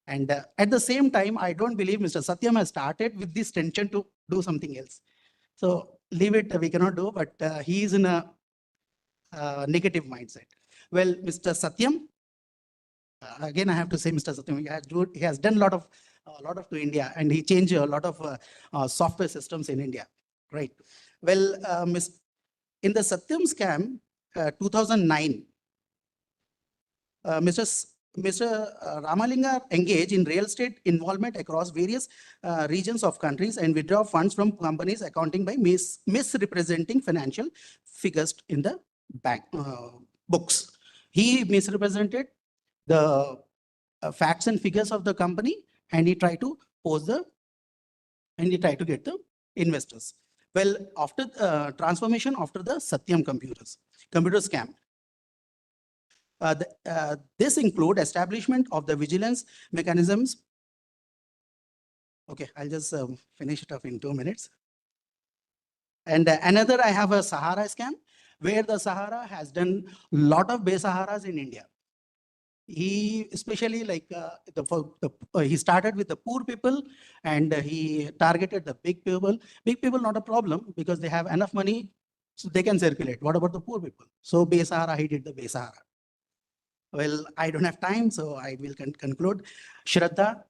And at the same time, I don't believe Mr. Satyam has started with this tension to do something else. So leave it, we cannot do, but he is in a negative mindset. Well, Mr. Satyam, again, I have to say, Mr. Satyam, he has done a lot of to India, and he changed a lot of software systems in India, right? Well, in the Satyam scam, 2009, Mr. Ramalinga engaged in real estate involvement across various regions of countries and withdraw funds from companies accounting by misrepresenting financial figures in the bank books. He misrepresented the facts and figures of the company, and he tried to get the investors. Well, after transformation after the Satyam computer scam, this include establishment of the vigilance mechanisms. Okay, I'll just finish it up in 2 minutes. And another, I have a Sahara scam, where the Sahara has done a lot of Saharas in India. He especially he started with the poor people, and he targeted the big people. Big people, not a problem, because they have enough money, so they can circulate. What about the poor people? So Sahara, he did the Sahara. Well, I don't have time, so I will conclude. Shraddha.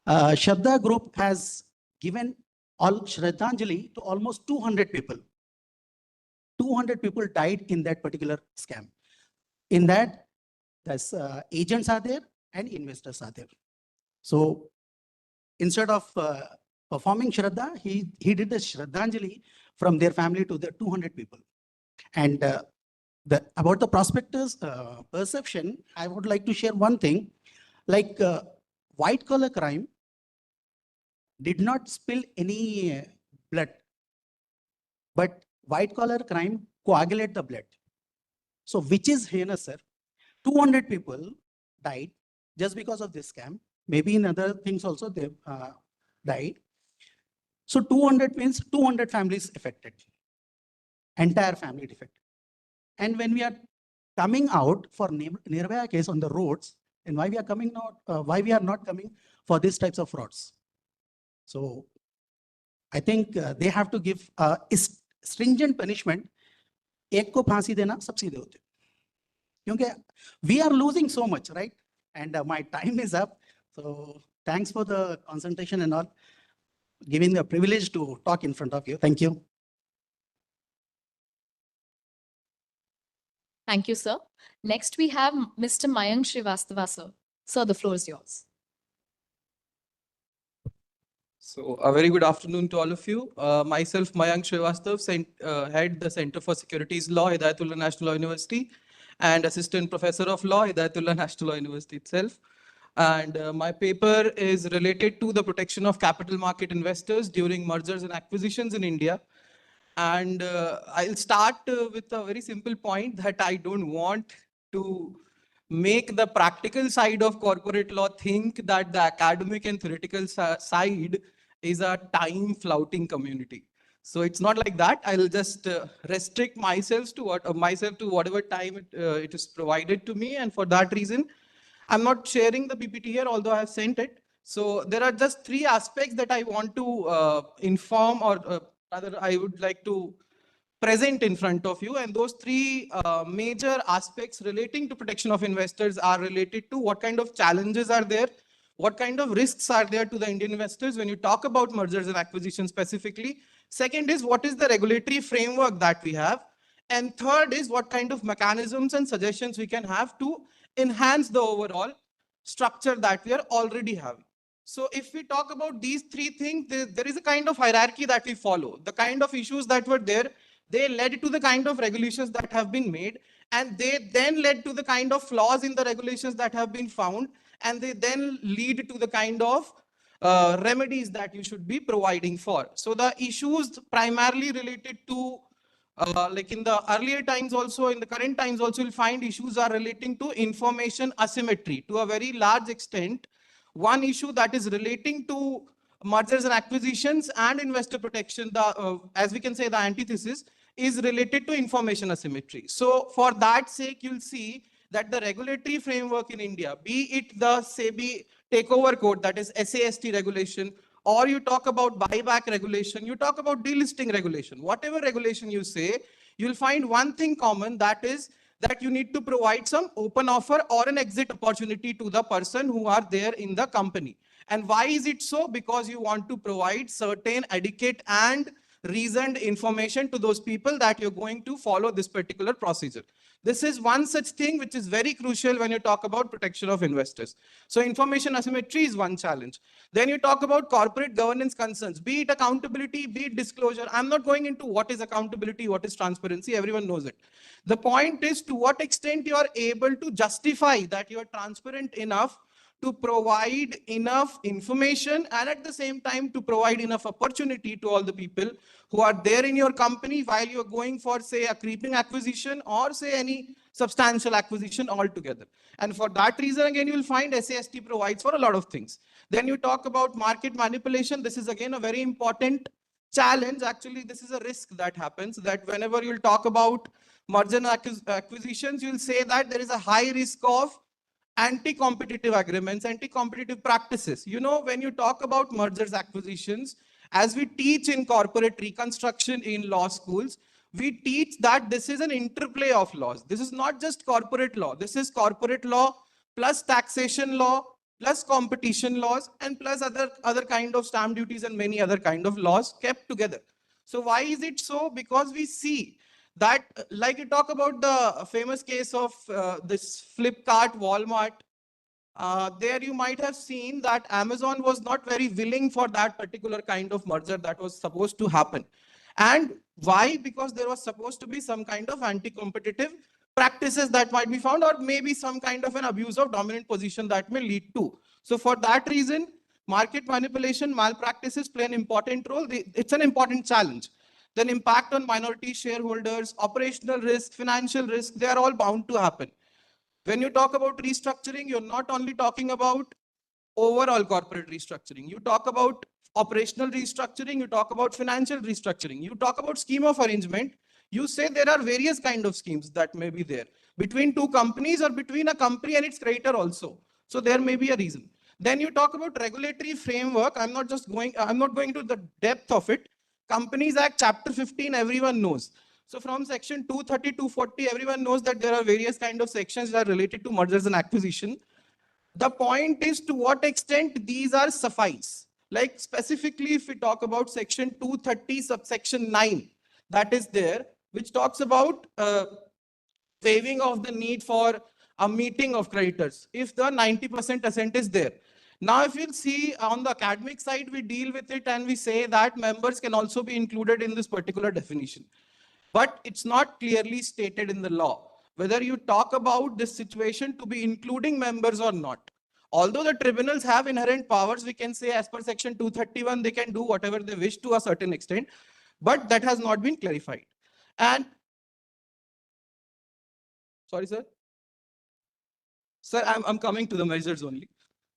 Shraddha Group has given all Shraddhanjali to almost 200 people. 200 people died in that particular scam. In that, there's agents are there and investors are there. So instead of performing Shraddha, he did the Shraddhanjali from their family to the 200 people. And about the prospectors' perception, I would like to share one thing. Like white collar crime did not spill any blood, but white collar crime coagulate the blood. So which is heinous, sir? 200 people died just because of this scam. Maybe in other things also they died. So 200 means 200 families affected, entire family affected. And when we are coming out for Nirbhaya case on the roads, and why we are coming out, why we are not coming for these types of frauds? So I think they have to give stringent punishment. एक को फांसी देना सब सीधे होते, क्योंकि we are losing so much, right? And my time is up. So thanks for the concentration and all, giving the privilege to talk in front of you. Thank you. Thank you, sir. Next, we have Mr. Mayank Srivastava, sir. Sir, the floor is yours. So a very good afternoon to all of you. Myself, Mayank Srivastav, head the Center for Securities Law, Hidayatullah National Law University, and Assistant Professor of Law, Hidayatullah National Law University itself. And my paper is related to the protection of capital market investors during mergers and acquisitions in India. And I'll start with a very simple point that I don't want to make the practical side of corporate law think that the academic and theoretical side is a time flouting community. So it's not like that. I'll just restrict myself to whatever time it is provided to me. And for that reason, I'm not sharing the PPT here, although I have sent it. So there are just three aspects that I want to inform, or rather I would like to present in front of you. And those three major aspects relating to protection of investors are related to what kind of challenges are there, what kind of risks are there to the Indian investors when you talk about mergers and acquisitions specifically. Second is, what is the regulatory framework that we have? And third is, what kind of mechanisms and suggestions we can have to enhance the overall structure that we are already having. So if we talk about these three things, there is a kind of hierarchy that we follow. The kind of issues that were there, they led to the kind of regulations that have been made, and they then led to the kind of flaws in the regulations that have been found, and they then lead to the kind of remedies that you should be providing for. So the issues primarily related to like in the earlier times also, in the current times also, you'll find issues are relating to information asymmetry to a very large extent. One issue that is relating to mergers and acquisitions and investor protection, as we can say, the antithesis is related to information asymmetry. So for that sake, you'll see that the regulatory framework in India, be it the SEBI takeover code, that is SAST regulation, or you talk about buyback regulation, you talk about delisting regulation, whatever regulation you say, you'll find one thing common, that is that you need to provide some open offer or an exit opportunity to the person who are there in the company. And why is it so? Because you want to provide certain adequate and reasoned information to those people that you're going to follow this particular procedure. This is one such thing which is very crucial when you talk about protection of investors. So information asymmetry is one challenge. Then you talk about corporate governance concerns, be it accountability, be it disclosure. I'm not going into what is accountability, what is transparency, everyone knows it. The point is to what extent you are able to justify that you are transparent enough to provide enough information and at the same time to provide enough opportunity to all the people who are there in your company while you're going for, say, a creeping acquisition or say any substantial acquisition altogether. And for that reason, again, you will find SAST provides for a lot of things. Then you talk about market manipulation. This is again a very important challenge. Actually, this is a risk that happens, that whenever you'll talk about merger and acquisitions, you'll say that there is a high risk of anti-competitive agreements, anti-competitive practices. You know, when you talk about mergers, acquisitions, as we teach in corporate reconstruction in law schools, we teach that this is an interplay of laws. This is not just corporate law. This is corporate law plus taxation law, plus competition laws, and plus other kind of stamp duties and many other kind of laws kept together. So why is it so? Because we see that, like you talk about the famous case of this Flipkart, Walmart, there you might have seen that Amazon was not very willing for that particular kind of merger that was supposed to happen. And why? Because there was supposed to be some kind of anti-competitive practices that might be found, or maybe some kind of an abuse of dominant position that may lead to. So for that reason, market manipulation, malpractices play an important role. It's an important challenge. Then impact on minority shareholders, operational risk, financial risk, they are all bound to happen. When you talk about restructuring, you're not only talking about overall corporate restructuring. You talk about operational restructuring, you talk about financial restructuring, you talk about scheme of arrangement. You say there are various kind of schemes that may be there between two companies or between a company and its creditor also. So there may be a reason. Then you talk about regulatory framework. I'm not going to the depth of it. Companies Act Chapter 15, everyone knows. So from section 230 to 240, everyone knows that there are various kind of sections that are related to mergers and acquisition. The point is to what extent these are suffice. Like specifically, if we talk about section 230 subsection 9, that is there, which talks about waiving of the need for a meeting of creditors if the 90% assent is there. Now, if you'll see on the academic side, we deal with it and we say that members can also be included in this particular definition. But it's not clearly stated in the law whether you talk about this situation to be including members or not. Although the tribunals have inherent powers, we can say as per section 231, they can do whatever they wish to a certain extent, but that has not been clarified. And sorry, sir. Sir, I'm coming to the measures only.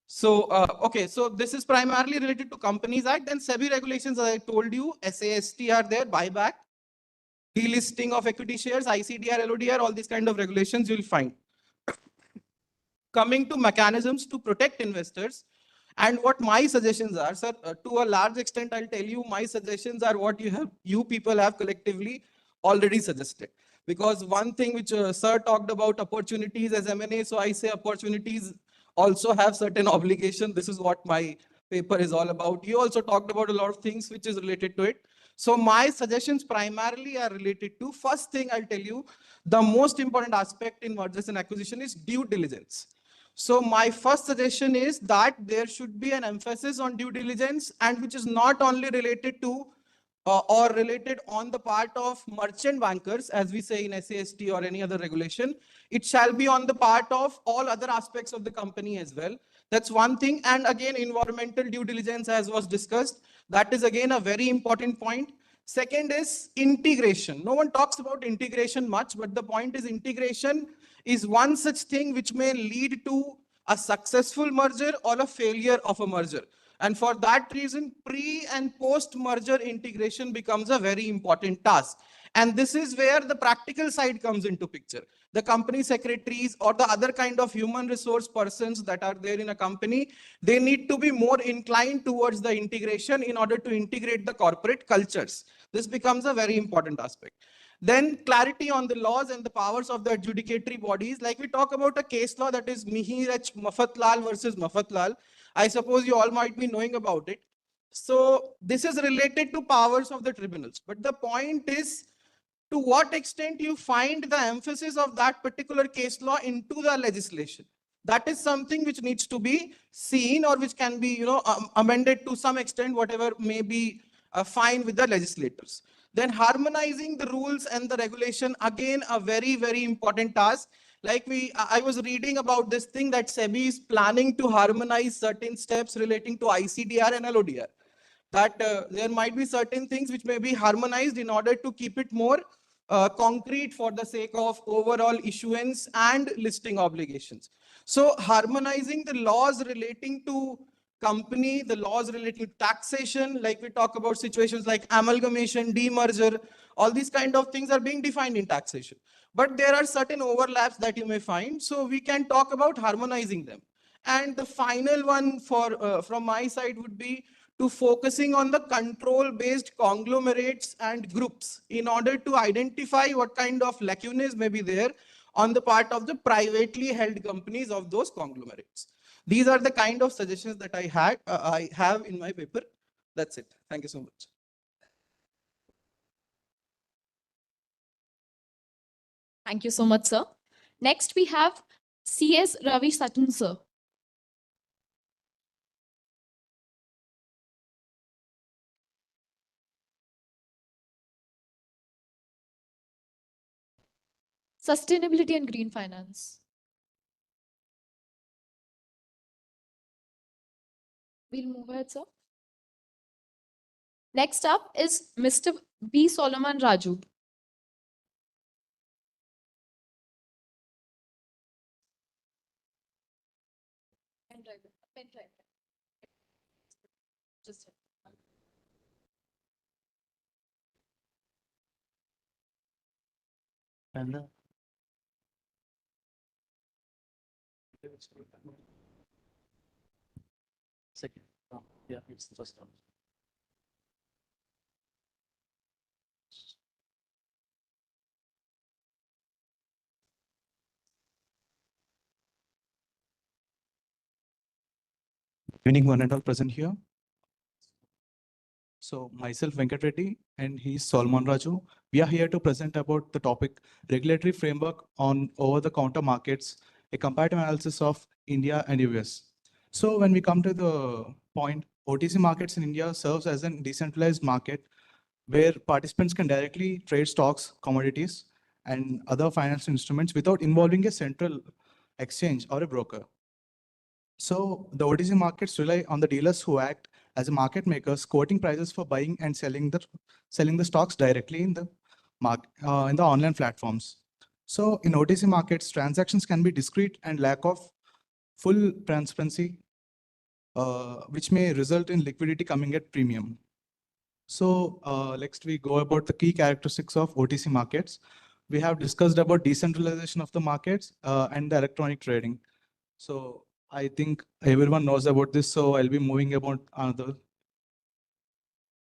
So, okay, so this is primarily related to Companies Act. Then SEBI regulations, as I told you, SAST are there, buyback, delisting of equity shares, ICDR, LODR, all these kind of regulations you'll find. Coming to mechanisms to protect investors and what my suggestions are, sir, to a large extent, I'll tell you my suggestions are what you people have collectively already suggested. Because one thing which sir talked about opportunities as M&A, so I say opportunities also have certain obligation. This is what my paper is all about. You also talked about a lot of things which is related to it. So my suggestions primarily are related to, first thing I'll tell you, the most important aspect in mergers and acquisition is due diligence. So my first suggestion is that there should be an emphasis on due diligence, and which is not only related to or related on the part of merchant bankers, as we say in SAST or any other regulation. It shall be on the part of all other aspects of the company as well. That's one thing. And again, environmental due diligence, as was discussed, that is again a very important point. Second is integration. No one talks about integration much, but the point is integration is one such thing which may lead to a successful merger or a failure of a merger. And for that reason, pre and post merger integration becomes a very important task. And this is where the practical side comes into picture. The company secretaries or the other kind of human resource persons that are there in a company, they need to be more inclined towards the integration in order to integrate the corporate cultures. This becomes a very important aspect. Then clarity on the laws and the powers of the adjudicatory bodies. Like we talk about a case law that is Mihir H. Mafatlal versus Mafatlal. I suppose you all might be knowing about it. So this is related to powers of the tribunals. But the point is, to what extent you find the emphasis of that particular case law into the legislation. That is something which needs to be seen, or which can be, amended to some extent, whatever may be fine with the legislators. Then harmonizing the rules and the regulation, again, a very, very important task. Like I was reading about this thing that SEBI is planning to harmonize certain steps relating to ICDR and LODR. That there might be certain things which may be harmonized in order to keep it more concrete for the sake of overall issuance and listing obligations. So harmonizing the laws relating to company, the laws related to taxation, like we talk about situations like amalgamation, demerger, all these kind of things are being defined in taxation. But there are certain overlaps that you may find, so we can talk about harmonizing them. And the final one from my side would be to focusing on the control-based conglomerates and groups in order to identify what kind of lacunae may be there on the part of the privately held companies of those conglomerates. These are the kind of suggestions that I have in my paper. That's it. Thank you so much. Thank you so much, sir. Next, we have CS Ravi Satan, sir. Sustainability and green finance. We'll move ahead, sir. Next up is Mr. B. Solomon Raju. Pen drive. Just And second. Yeah, it's the first one. Evening, one and all present here. So myself, Venkat Reddy, and he's Solomon Raju. We are here to present about the topic regulatory framework on over-the-counter markets, a comparative analysis of India and US. So when we come to the point, OTC markets in India serves as a decentralized market where participants can directly trade stocks, commodities, and other financial instruments without involving a central exchange or a broker. So the OTC markets rely on the dealers who act as a market makers, quoting prices for buying and selling the stocks directly in the online platforms. So in OTC markets, transactions can be discrete and lack of full transparency, which may result in liquidity coming at premium. So next we go about the key characteristics of OTC markets. We have discussed about decentralization of the markets and the electronic trading. So I think everyone knows about this, so I'll be moving about another.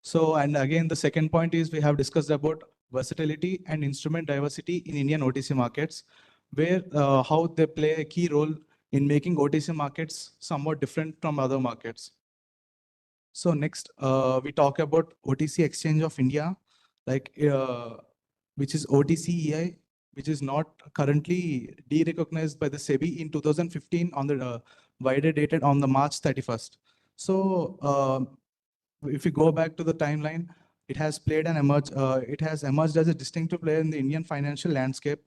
So, and again, the second point is we have discussed about versatility and instrument diversity in Indian OTC markets, where how they play a key role in making OTC markets somewhat different from other markets. So next, we talk about OTC Exchange of India, like which is OTCEI, which is not currently de-recognized by the SEBI in 2015 on the wider dated on the March 31st. So if we go back to the timeline, it has emerged as a distinctive player in the Indian financial landscape,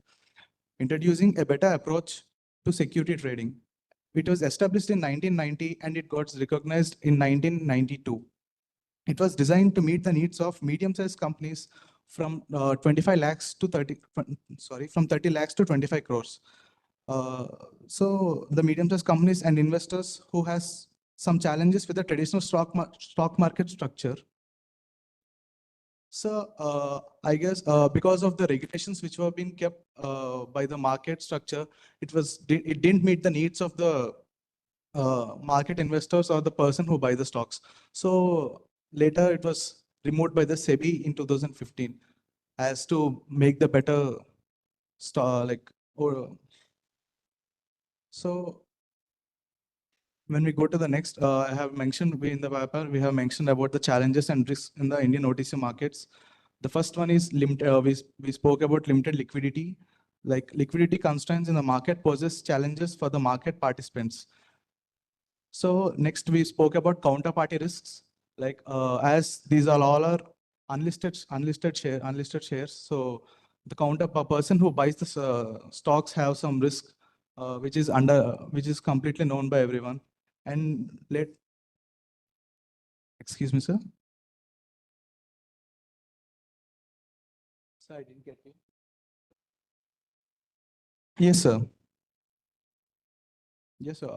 introducing a better approach to security trading. It was established in 1990 and it got recognized in 1992. It was designed to meet the needs of medium-sized companies from 25 lakhs to 30, from 30 lakhs to 25 crores. So the medium-sized companies and investors who has some challenges with the traditional stock market structure. So I guess because of the regulations which were being kept by the market structure, it didn't meet the needs of the market investors or the person who buy the stocks. So later it was removed by the SEBI in 2015 as to make the better so when we go to the next, I have mentioned in the paper, we have mentioned about the challenges and risks in the Indian OTC markets. The first one is limited. We spoke about limited liquidity. Like liquidity constraints in the market poses challenges for the market participants. So next we spoke about counterparty risks. Like as these are all are unlisted shares. So the person who buys the stocks have some risk, which is completely known by everyone. And excuse me, sir. Sir, I didn't get you. Yes, sir. Yes, sir.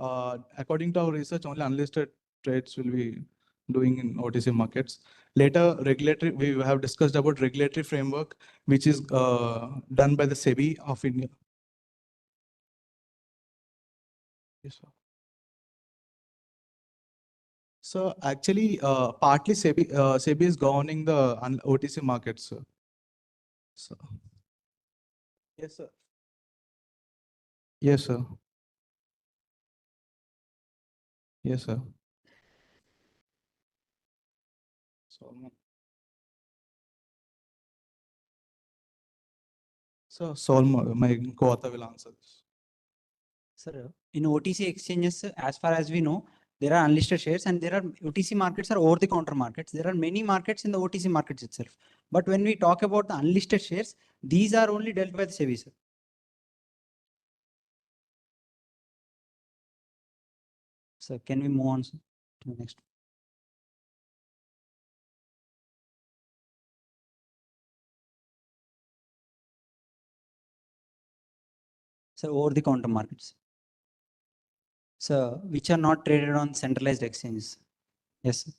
According to our research, only unlisted trades will be doing in OTC markets. Later, we have discussed about regulatory framework, which is done by the SEBI of India. Yes, sir. So actually, partly SEBI is governing the OTC markets, sir. So, yes, sir. Yes, sir. Yes, sir. So my co-author will answer this. Sir, in OTC exchanges, as far as we know, there are unlisted shares and there are OTC markets are over the counter markets. There are many markets in the OTC markets itself. But when we talk about the unlisted shares, these are only dealt by the SEBI, sir. So can we move on to the next? So over the counter markets. So which are not traded on centralized exchanges. Yes. Sir.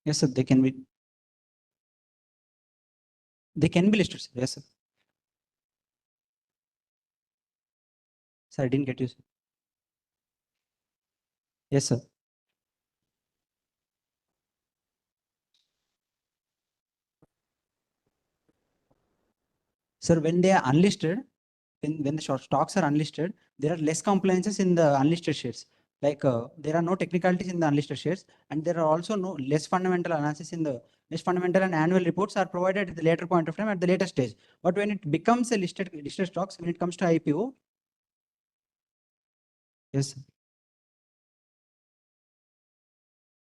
Yes, sir. They can be listed, sir. Yes, sir. Sir, I didn't get you, sir. Yes, sir. Sir, when they are unlisted, when the stocks are unlisted, there are less compliances in the unlisted shares. Like there are no technicalities in the unlisted shares, and there are also no less fundamental analysis in the less fundamental and annual reports are provided at the later point of time at the later stage. But when it becomes a listed stocks, when it comes to IPO, yes, sir.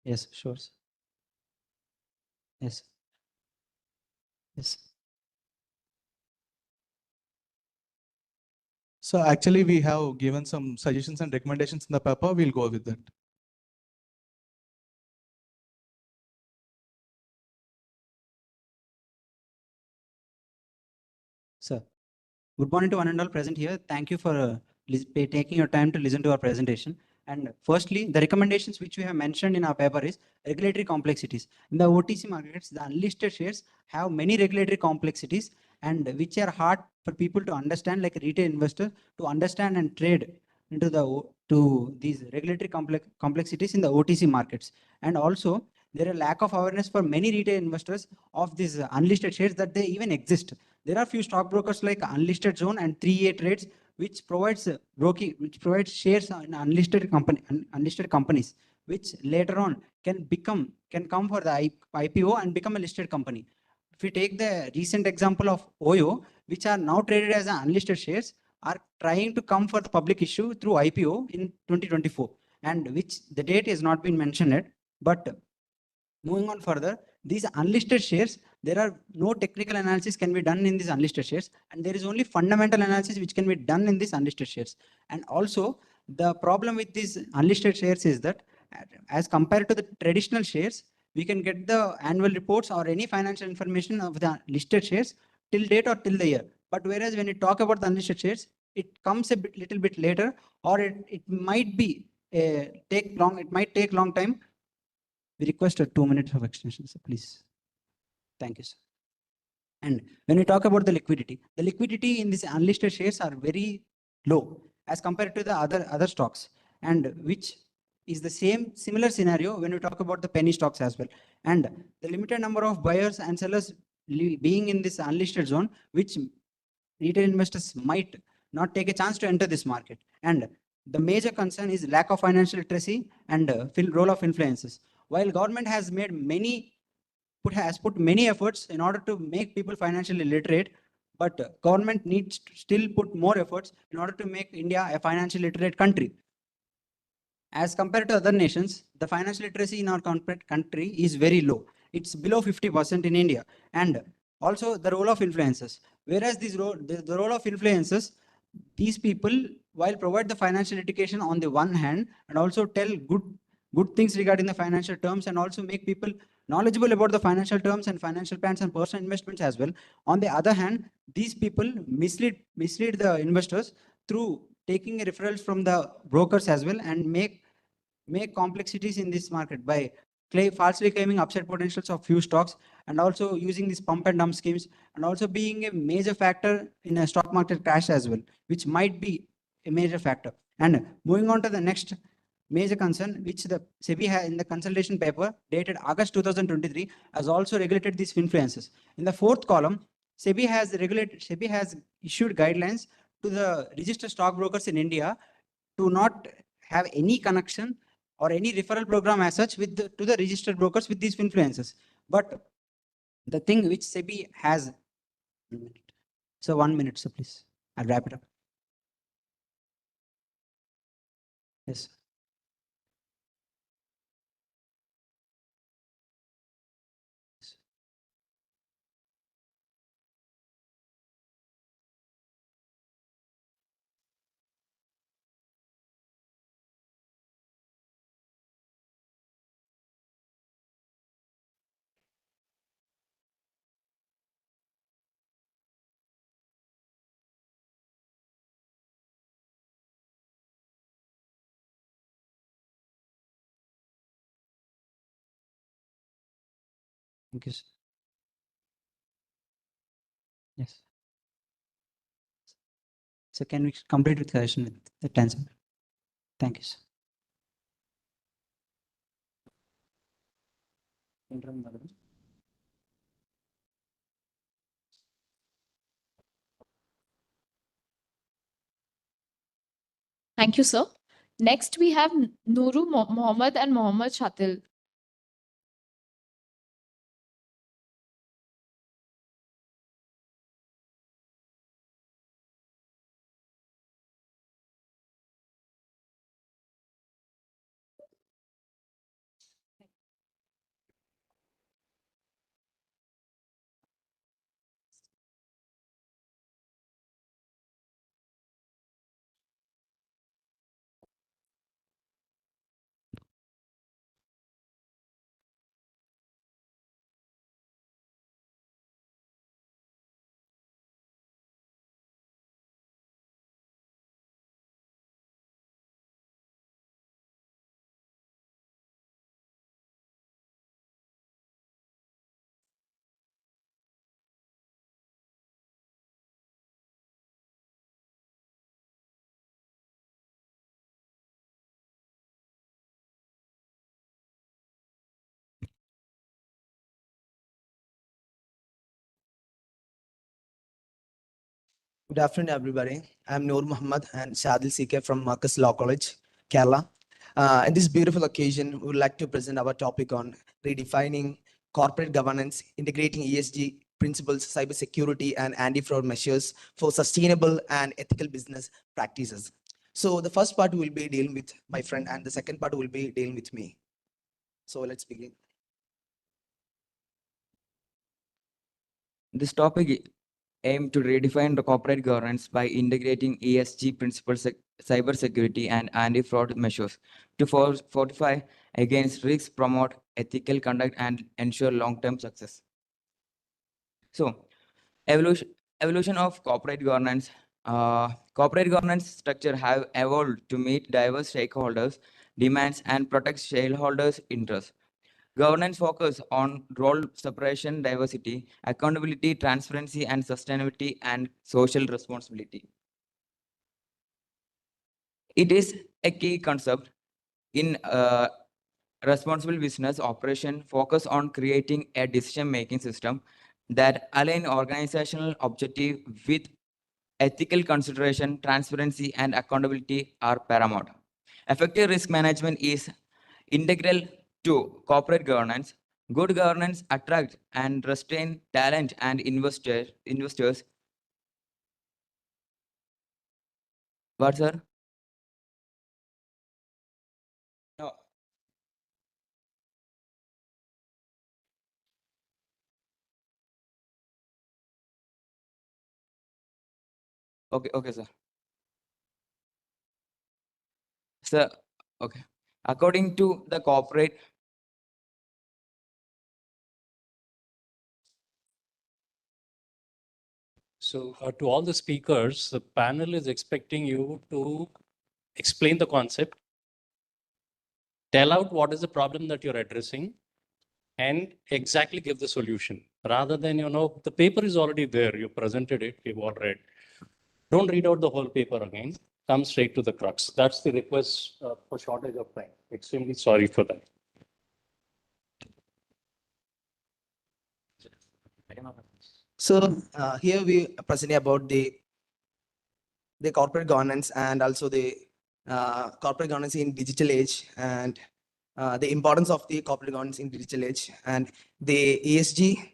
Yes, sure. Sir. Yes. Yes. So actually, we have given some suggestions and recommendations in the paper. We'll go with that. Sir, good morning to one and all present here. Thank you for taking your time to listen to our presentation. And firstly, the recommendations which we have mentioned in our paper is regulatory complexities. In the OTC markets, the unlisted shares have many regulatory complexities and which are hard for people to understand, like a retail investor, to understand and trade into these regulatory complexities in the OTC markets. And also, there is a lack of awareness for many retail investors of these unlisted shares that they even exist. There are few stockbrokers like Unlisted Zone and 3A Trades, which provides shares in unlisted companies, which later on can come for the IPO and become a listed company. If we take the recent example of OYO, which are now traded as unlisted shares, are trying to come for the public issue through IPO in 2024, and which the date has not been mentioned yet. But moving on further, these unlisted shares, there are no technical analysis can be done in these unlisted shares, and there is only fundamental analysis which can be done in these unlisted shares. And also, the problem with these unlisted shares is that as compared to the traditional shares, we can get the annual reports or any financial information of the listed shares till date or till the year. But whereas when you talk about the unlisted shares, it comes a little bit later, or it might be it might take long time. We request 2 minutes of extension, sir, please. Thank you, sir. And when we talk about the liquidity in these unlisted shares are very low as compared to the other stocks, and which is the similar scenario when we talk about the penny stocks as well. And the limited number of buyers and sellers being in this unlisted zone, which retail investors might not take a chance to enter this market. And the major concern is lack of financial literacy and role of influences. While government has made has put many efforts in order to make people financially literate, but government needs to still put more efforts in order to make India a financially literate country. As compared to other nations, the financial literacy in our country is very low. It's below 50% in India. And also the role of influencers. Whereas the role of influencers, these people, while provide the financial education on the one hand, and also tell good things regarding the financial terms, and also make people knowledgeable about the financial terms and financial plans and personal investments as well. On the other hand, these people mislead the investors through taking referrals from the brokers as well, and make complexities in this market by falsely claiming upside potentials of few stocks, and also using these pump and dump schemes, and also being a major factor in a stock market crash as well, which might be a major factor. And moving on to the next major concern, which the SEBI has in the consultation paper dated August 2023 has also regulated these influences. In the fourth column, SEBI has issued guidelines to the registered stockbrokers in India to not have any connection or any referral program as such to the registered brokers with these influences. But the thing which SEBI has, 1 minute. So 1 minute, so please, I'll wrap it up. Yes. Thank you, sir. Yes. So can we complete with question with the 10 seconds? Thank you, sir. Thank you, sir. Next, we have Nuru Mohammed and Mohammed Shatil. Good afternoon, everybody. I'm Noor Muhammad and Shadil CK from Marcus Law College, Kerala. In this beautiful occasion, we would like to present our topic on redefining corporate governance, integrating ESG principles, cybersecurity, and anti-fraud measures for sustainable and ethical business practices. So the first part will be dealing with my friend, and the second part will be dealing with me. So let's begin. This topic aim to redefine the corporate governance by integrating ESG principles cybersecurity and anti-fraud measures to fortify against risks, promote ethical conduct, and ensure long-term success. So, evolution of corporate governance. Corporate governance structure have evolved to meet diverse stakeholders' demands and protect shareholders' interests. Governance focus on role separation, diversity, accountability, transparency, and sustainability and social responsibility. It is a key concept in responsible business operation. Focus on creating a decision-making system that align organizational objective with ethical consideration, transparency, and accountability are paramount. Effective risk management is integral to corporate governance. Good governance attract and retain talent and investors. What, sir? No. Okay, sir. Sir, okay. According to the corporate, So to all the speakers, the panel is expecting you to explain the concept, tell out what is the problem that you're addressing, and exactly give the solution. Rather than, the paper is already there. You presented it, we've all read. Don't read out the whole paper again. Come straight to the crux. That's the request for shortage of time. Extremely sorry for that. So here we are presenting about the corporate governance and also the corporate governance in digital age and the importance of the corporate governance in digital age and the ESG.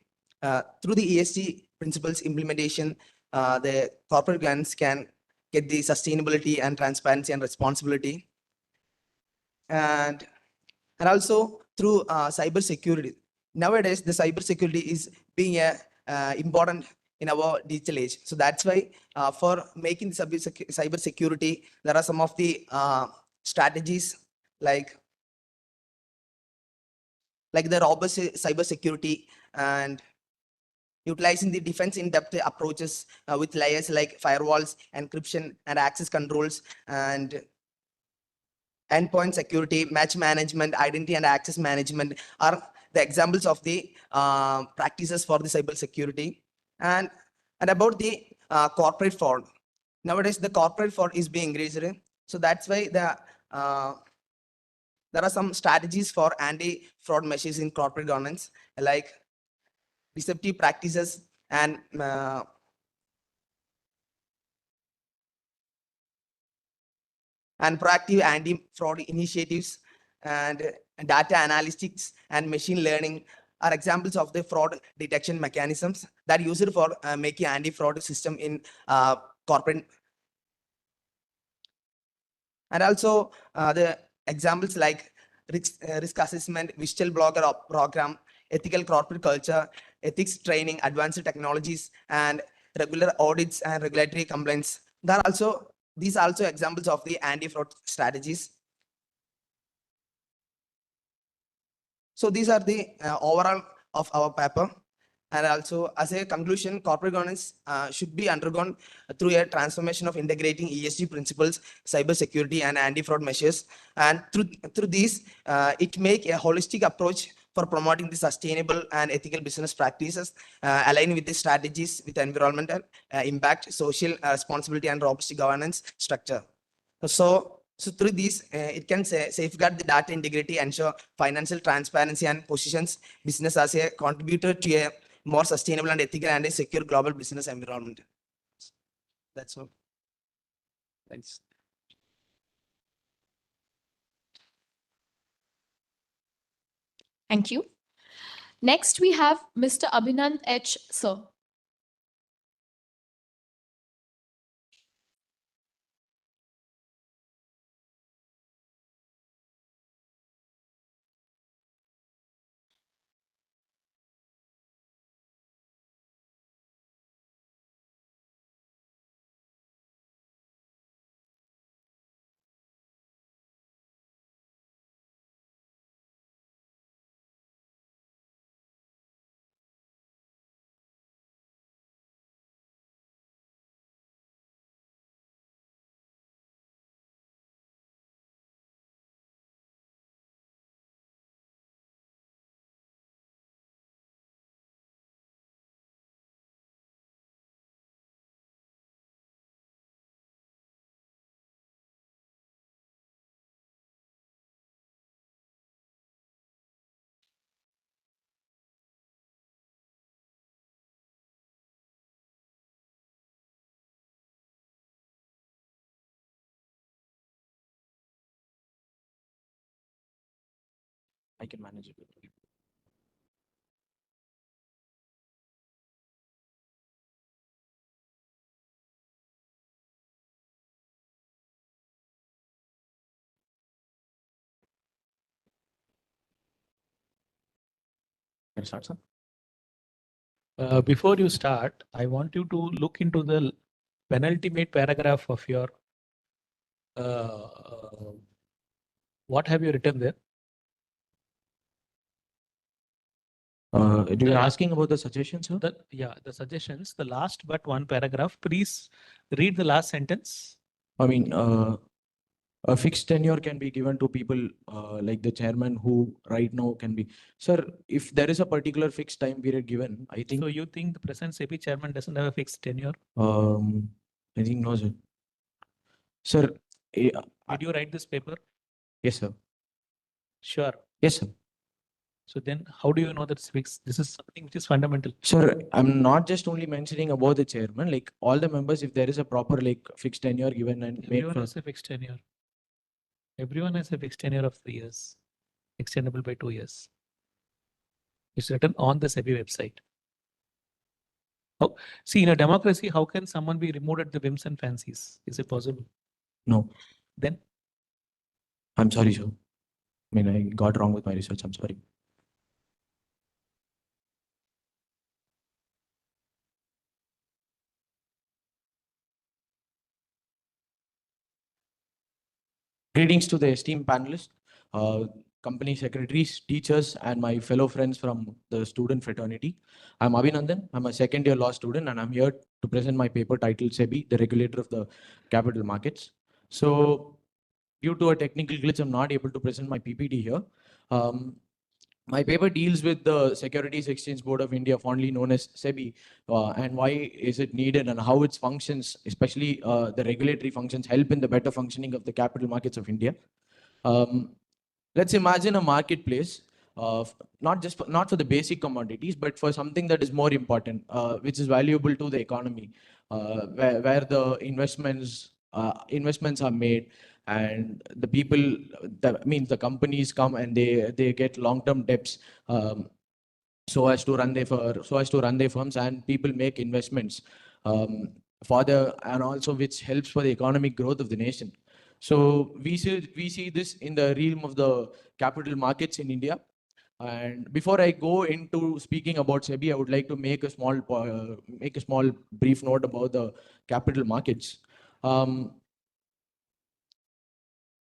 Through the ESG principles implementation, the corporate governance can get the sustainability and transparency and responsibility. And also through cyber security. Nowadays, the cyber security is being important in our digital age. So that's why for making the cyber security, there are some of the strategies like the robust cyber security and utilizing the defense in-depth approaches with layers like firewalls, encryption, and access controls, and endpoint security, match management, identity and access management are the examples of the practices for the cyber security. And about the corporate fraud. Nowadays, the corporate fraud is being increased. So that's why there are some strategies for anti-fraud measures in corporate governance, like deceptive practices and proactive anti-fraud initiatives and data analytics and machine learning are examples of the fraud detection mechanisms that are used for making anti-fraud system in corporate. And also the examples like risk assessment, whistleblower program, ethical corporate culture, ethics training, advanced technologies, and regular audits and regulatory compliance. These are also examples of the anti-fraud strategies. So these are the overall of our paper. And also, as a conclusion, corporate governance should be undergone through a transformation of integrating ESG principles, cybersecurity, and anti-fraud measures. And through these, it make a holistic approach for promoting the sustainable and ethical business practices, aligning with the strategies with environmental impact, social responsibility, and robust governance structure. So through these, it can safeguard the data integrity, ensure financial transparency, and positions business as a contributor to a more sustainable and ethical and a secure global business environment. That's all. Thanks. Thank you. Next, we have Mr. Abhinand H. Sir. I can manage it. Can I start, sir? Before you start, I want you to look into the penultimate paragraph of your what have you written there? You're asking about the suggestions, sir? Yeah, the suggestions, the last but one paragraph. Please read the last sentence. I mean, a fixed tenure can be given to people like the chairman who right now can be. Sir, if there is a particular fixed time period given, I think. So you think the present SEBI chairman doesn't have a fixed tenure? I think no, sir. Sir, Did you write this paper? yes, sir. Sure. Yes, sir. So then how do you know that it's fixed? This is something which is fundamental. Sir, I'm not just only mentioning about the chairman, like all the members, if there is a proper like fixed tenure given and made Everyone for. has a fixed tenure. Everyone has a fixed tenure of 3 years, extendable by 2 years. It's written on the SEBI website. Oh, see, in a democracy, how can someone be removed at the whims and fancies? Is it possible? No. Then? I'm sorry, sir. I mean, I got wrong with my research. I'm sorry. Greetings to the esteemed panelists, company secretaries, teachers, and my fellow friends from the student fraternity. I'm Abhinandan. I'm a second-year law student, and I'm here to present my paper titled SEBI, the regulator of the capital markets. So, due to a technical glitch, I'm not able to present my PPT here. My paper deals with the Securities Exchange Board of India, fondly known as SEBI, and why is it needed and how its functions, especially the regulatory functions, help in the better functioning of the capital markets of India. Let's imagine a marketplace, not for the basic commodities, but for something that is more important, which is valuable to the economy, where the investments are made, and the people, the companies come and they get long-term debts, so as to run their firms, and people make investments and also which helps for the economic growth of the nation. So we see this in the realm of the capital markets in India. And before I go into speaking about SEBI, I would like to make a small brief note about the capital markets.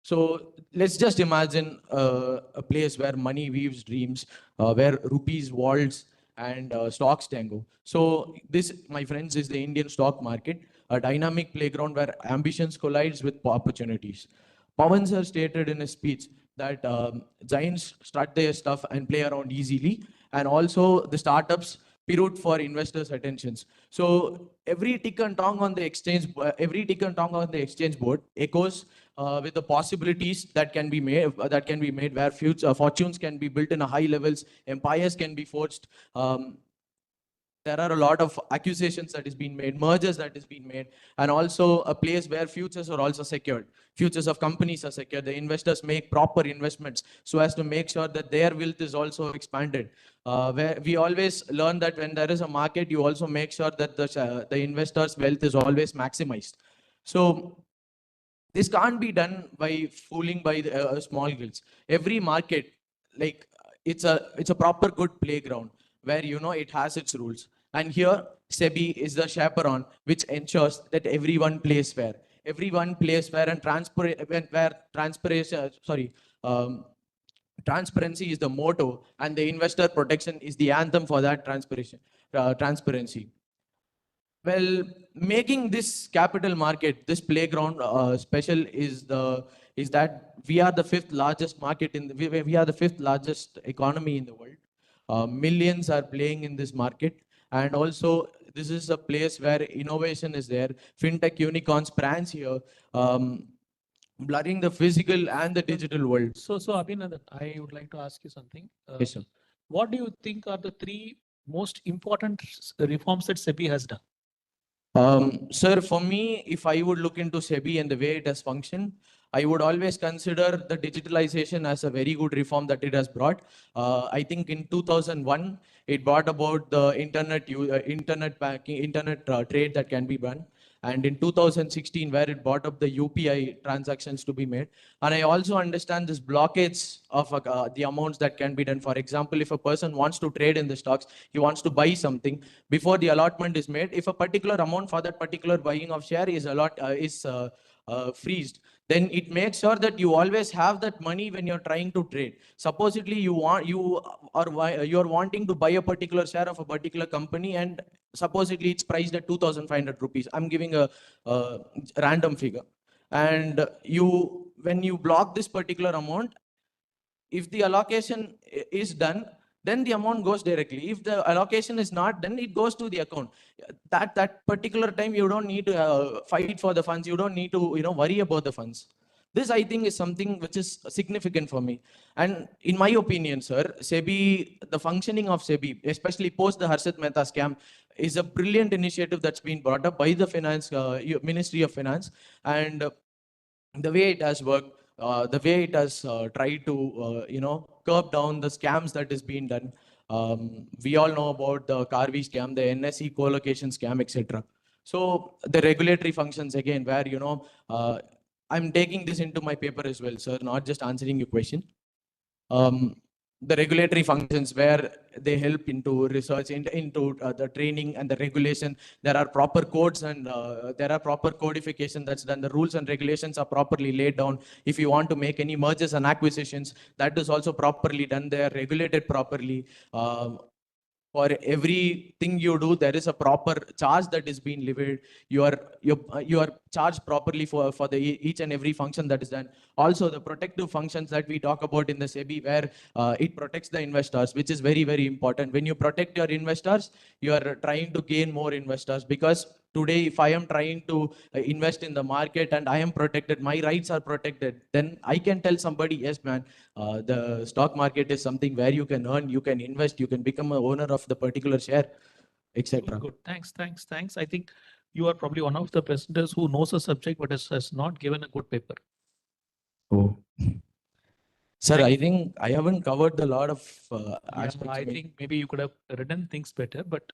So let's just imagine a place where money weaves dreams, where rupees waltz and stocks tango. So this, my friends, is the Indian stock market, a dynamic playground where ambitions collides with opportunities. Pawan sir stated in his speech that giants start their stuff and play around easily, and also the startups pivot for investors' attentions. So every tick and tongue on the exchange board echoes with the possibilities that can be made, where future fortunes can be built in a high levels, empires can be forged. There are a lot of accusations that is being made, mergers that is being made, and also a place where futures are also secured. Futures of companies are secured. The investors make proper investments so as to make sure that their wealth is also expanded. Where we always learn that when there is a market, you also make sure that the investor's wealth is always maximized. So this can't be done by fooling by the small guilds. Every market, like it's a proper good playground where it has its rules. And here, SEBI is the chaperone which ensures that everyone plays fair. Everyone plays fair and transparency is the motto, and the investor protection is the anthem for that transparency. Well, making this capital market, this playground special is that we are the fifth largest market we are the fifth largest economy in the world. Millions are playing in this market, and also this is a place where innovation is there. Fintech unicorns brands here, blurring the physical and the digital world. So Abhinandan, I would like to ask you something. Yes, sir. What do you think are the 3 most important reforms that SEBI has done? Sir, for me, if I would look into SEBI and the way it has functioned, I would always consider the digitalization as a very good reform that it has brought. I think in 2001, it brought about the internet banking, internet trade that can be done. And in 2016, where it brought up the UPI transactions to be made. And I also understand this blockage of the amounts that can be done. For example, if a person wants to trade in the stocks, he wants to buy something, before the allotment is made, if a particular amount for that particular buying of share is freezed, then it makes sure that you always have that money when you're trying to trade. Supposedly you are wanting to buy a particular share of a particular company, and supposedly it's priced at 2,500 rupees. I'm giving a random figure. And when you block this particular amount, if the allocation is done, then the amount goes directly. If the allocation is not done, it goes to the account. That particular time, you don't need to fight for the funds. You don't need to worry about the funds. This, I think, is something which is significant for me. And in my opinion, sir, SEBI, the functioning of SEBI, especially post the Harshit Mehta scam, is a brilliant initiative that's been brought up by the Ministry of Finance. And the way it has worked, the way it has tried to, curb down the scams that is being done. We all know about the Carvi scam, the NSE co-location scam, etc. So the regulatory functions again, where, I'm taking this into my paper as well, sir, not just answering your question. The regulatory functions where they help into research, into the training and the regulation. There are proper codes and there are proper codification that's done. The rules and regulations are properly laid down. If you want to make any mergers and acquisitions, that is also properly done. They are regulated properly. For everything you do, there is a proper charge that is being levied. You are charged properly for each and every function that is done. Also, the protective functions that we talk about in the SEBI, where it protects the investors, which is very, very important. When you protect your investors, you are trying to gain more investors. Because today, if I am trying to invest in the market and I am protected, my rights are protected, then I can tell somebody, yes, man, the stock market is something where you can earn, you can invest, you can become a owner of the particular share, etc. Good. Thanks. I think you are probably one of the presenters who knows the subject but has not given a good paper. Oh. Sir, I think I haven't covered a lot of aspects. I think maybe you could have written things better, but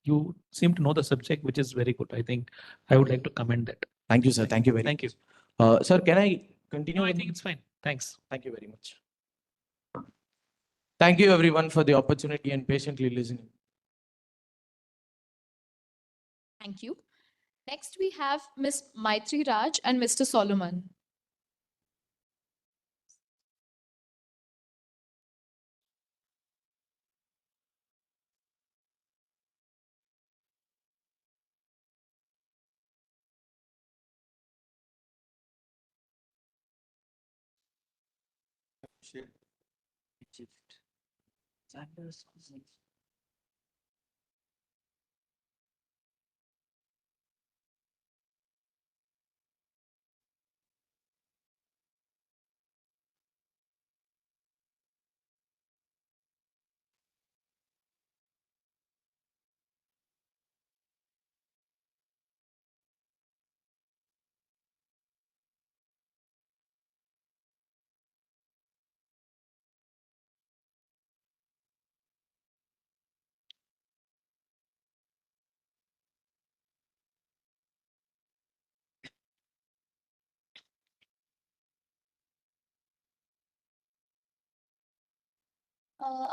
you seem to know the subject, which is very good. I think I would like to commend that. Thank you, sir. Thank you very Thank you. much. Sir, can I continue? No, I think it's fine. Thanks. Thank you very much. Thank you, everyone, for the opportunity and patiently listening. Thank you. Next, we have Ms. Maitri Raj and Mr. Solomon.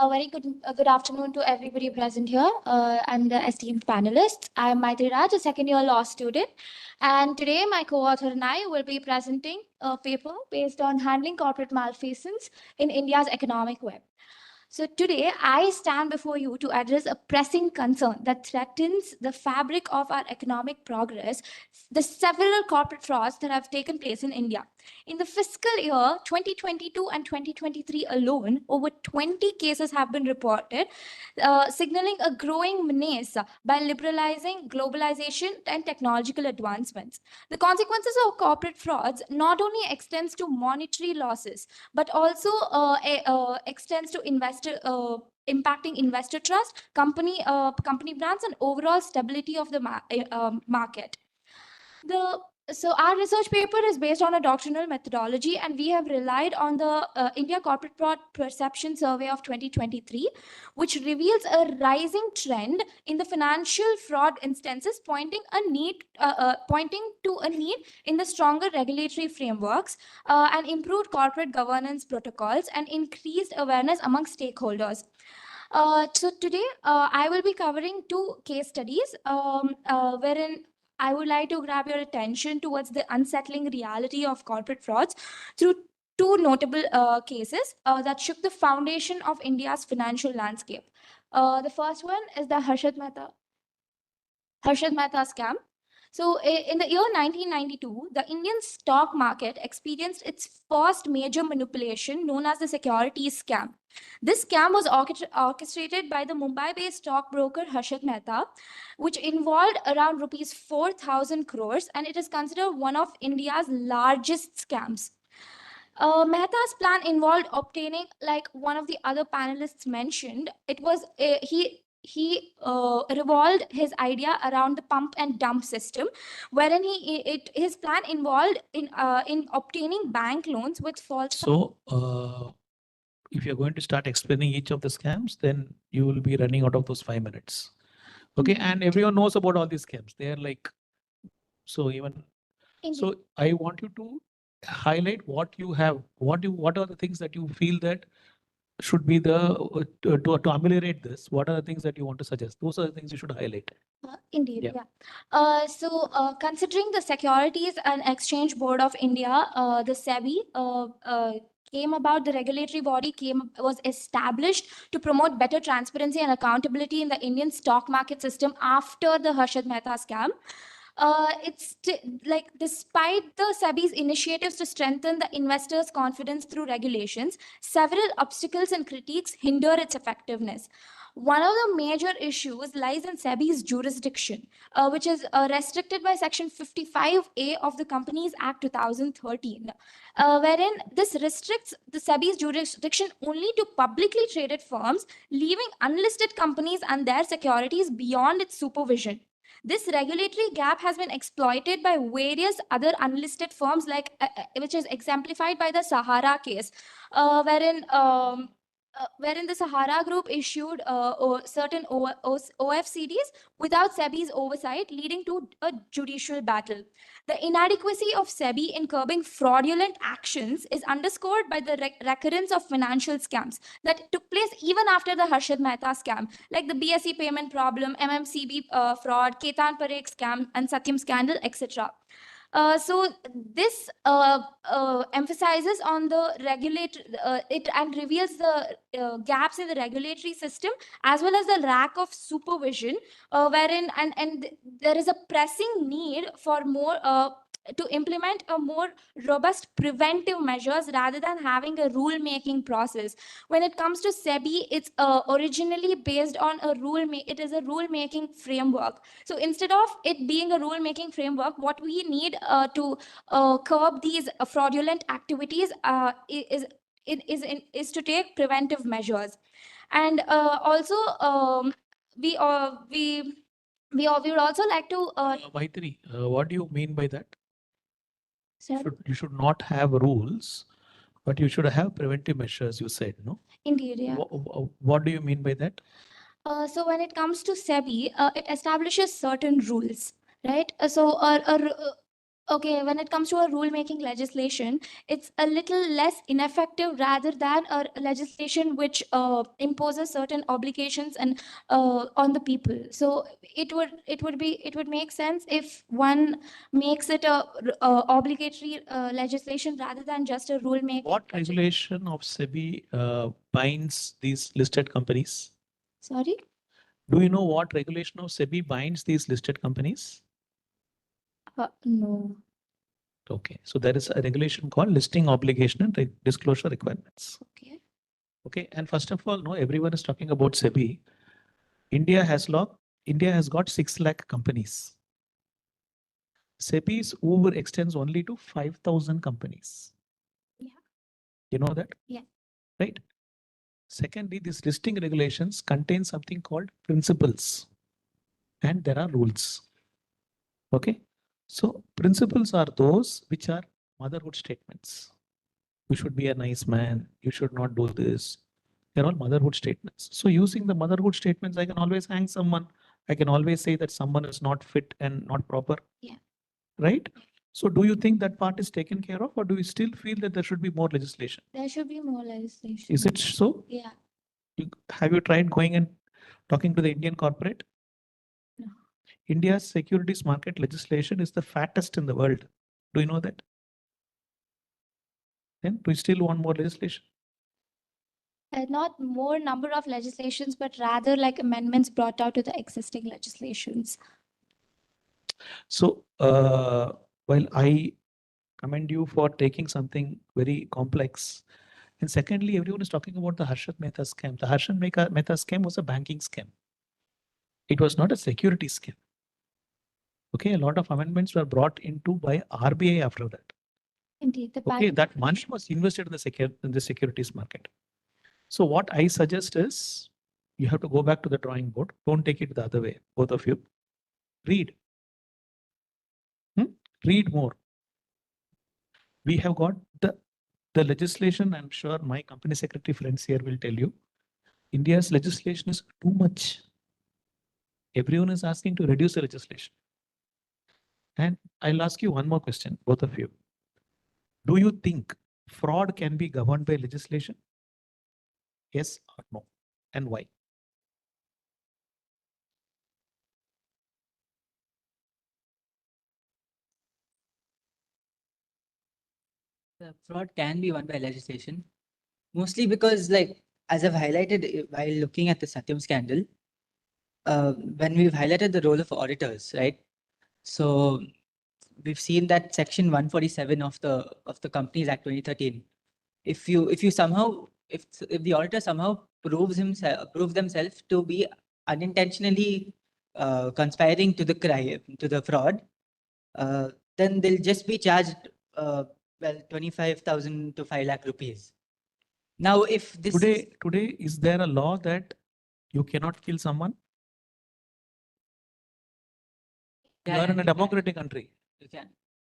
A very good afternoon to everybody present here and the esteemed panelists. I am Maitri Raj, a second-year law student, and today my co-author and I will be presenting a paper based on handling corporate malfeasance in India's economic web. So today I stand before you to address a pressing concern that threatens the fabric of our economic progress, the several corporate frauds that have taken place in India. In the fiscal year 2022 and 2023 alone, over 20 cases have been reported, signaling a growing menace by liberalizing globalization and technological advancements. The consequences of corporate frauds not only extends to monetary losses, but also extends to impacting investor trust, company brands, and overall stability of the market. So our research paper is based on a doctrinal methodology, and we have relied on the India Corporate Fraud Perception Survey of 2023, which reveals a rising trend in the financial fraud instances, pointing to a need in the stronger regulatory frameworks and improved corporate governance protocols and increased awareness among stakeholders. So today, I will be covering two case studies wherein I would like to grab your attention towards the unsettling reality of corporate frauds through two notable cases that shook the foundation of India's financial landscape. The first one is the Harshad Mehta scam. So in the year 1992, the Indian stock market experienced its first major manipulation known as the securities scam. This scam was orchestrated by the Mumbai-based stockbroker Harshad Mehta, which involved around rupees 4,000 crores, and it is considered one of India's largest scams. Mehta's plan involved obtaining, like one of the other panelists mentioned, it was he revolved his idea around the pump and dump system, wherein his plan involved in obtaining bank loans with false. So, if you're going to start explaining each of the scams, then you will be running out of those 5 minutes. Okay, and everyone knows about all these scams. They are like, so even, so I want you to highlight what you have, what are the things that you feel that should be the, to ameliorate this, what are the things that you want to suggest? Those are the things you should highlight. Indeed, Yeah. yeah. Considering the Securities and Exchange Board of India, the SEBI came about, the regulatory body was established to promote better transparency and accountability in the Indian stock market system after the Harshad Mehta scam. Like, despite the SEBI's initiatives to strengthen the investors' confidence through regulations, several obstacles and critiques hinder its effectiveness. One of the major issues lies in SEBI's jurisdiction, which is restricted by Section 55A of the Companies Act 2013, wherein this restricts the SEBI's jurisdiction only to publicly traded firms, leaving unlisted companies and their securities beyond its supervision. This regulatory gap has been exploited by various other unlisted firms, like which is exemplified by the Sahara case, wherein the Sahara Group issued certain OFCDs without SEBI's oversight, leading to a judicial battle. The inadequacy of SEBI in curbing fraudulent actions is underscored by the recurrence of financial scams that took place even after the Harshad Mehta scam, like the BSE payment problem, MMCB fraud, Ketan Parekh scam, and Satyam scandal, etc. So this emphasizes on the it and reveals the gaps in the regulatory system, as well as the lack of supervision, wherein and there is a pressing need for more to implement a more robust preventive measures rather than having a rule making process. When it comes to SEBI, it's originally based on a it is a rule making framework. So instead of it being a rule making framework, what we need to curb these fraudulent activities is to take preventive measures. And also we would also like to Maitri, what do you mean by that? Sorry? You should not have rules, but you should have preventive measures, you said, no? Indeed, yeah. What do you mean by that? So when it comes to SEBI, it establishes certain rules, right? Okay, when it comes to a rule-making legislation, it's a little less ineffective rather than a legislation which imposes certain obligations and on the people. So it would make sense if one makes it a obligatory legislation rather than just a rule-making. What regulation of SEBI binds these listed companies? Sorry? Do you know what regulation of SEBI binds these listed companies? No. Okay, so there is a regulation called listing obligation and disclosure requirements. Okay. Okay, and first of all, no, everyone is talking about SEBI. India has got 6 lakh companies. SEBI's Uber extends only to 5,000 companies. Yeah. You know that? Yeah. Right. Secondly, these listing regulations contain something called principles, and there are rules. Okay. So principles are those which are motherhood statements. You should be a nice man. You should not do this. They're all motherhood statements. So using the motherhood statements, I can always hang someone. I can always say that someone is not fit and not proper. Yeah. Right? So do you think that part is taken care of, or do you still feel that there should be more legislation? There should be more legislation. Is it so? Yeah. Have you tried going and talking to the Indian corporate? No. India's securities market legislation is the fattest in the world. Do you know that? Then do you still want more legislation? Not more number of legislations, but rather like amendments brought out to the existing legislations. So while I commend you for taking something very complex, and secondly, everyone is talking about the Harshad Mehta scam. The Harshad Mehta scam was a banking scam. It was not a security scam. Okay, a lot of amendments were brought into by RBI after that. Indeed, the Okay, bank. that money was invested in the securities market. So what I suggest is you have to go back to the drawing board. Don't take it the other way, both of you. Read. Read more. We have got the legislation. I'm sure my company secretary friends here will tell you. India's legislation is too much. Everyone is asking to reduce the legislation. And I'll ask you one more question, both of you. Do you think fraud can be governed by legislation? Yes or no? And why? The fraud can be won by legislation, mostly because, like, as I've highlighted while looking at the Satyam scandal, when we've highlighted the role of auditors, right? So we've seen that Section 147 of the Companies Act 2013. If the auditor somehow proves themselves to be unintentionally conspiring to the crime, to the fraud, then they'll just be charged 25,000 to 5 lakh rupees. Now, if this today is there a law that you cannot kill someone? You are in a democratic country. You can.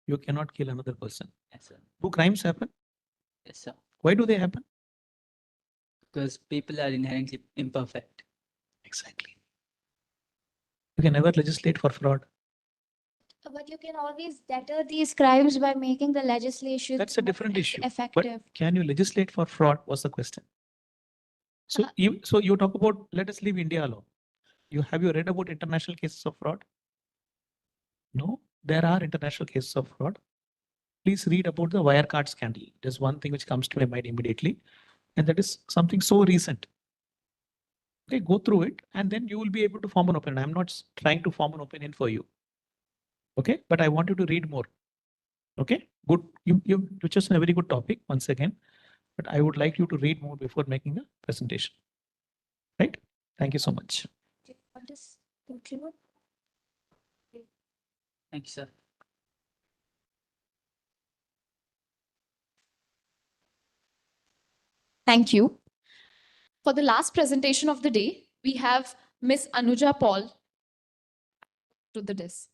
You cannot kill another person. Yes, sir. Do crimes happen? Yes, sir. Why do they happen? Because people are inherently imperfect. Exactly. You can never legislate for fraud. But you can always deter these crimes by making the legislation. That's a different issue. Effective. But can you legislate for fraud was the question. So you talk about, let us leave India alone. Have you read about international cases of fraud? No, there are international cases of fraud. Please read about the Wirecard scandal. There's one thing which comes to my mind immediately, and that is something so recent. Okay, go through it, and then you will be able to form an opinion. I'm not trying to form an opinion for you. Okay, but I want you to read more. Okay, good. You chose a very good topic once again, but I would like you to read more before making a presentation. Right? Thank you so much. Thank you, sir. Thank you. For the last presentation of the day, we have Miss Anuja Paul to the desk.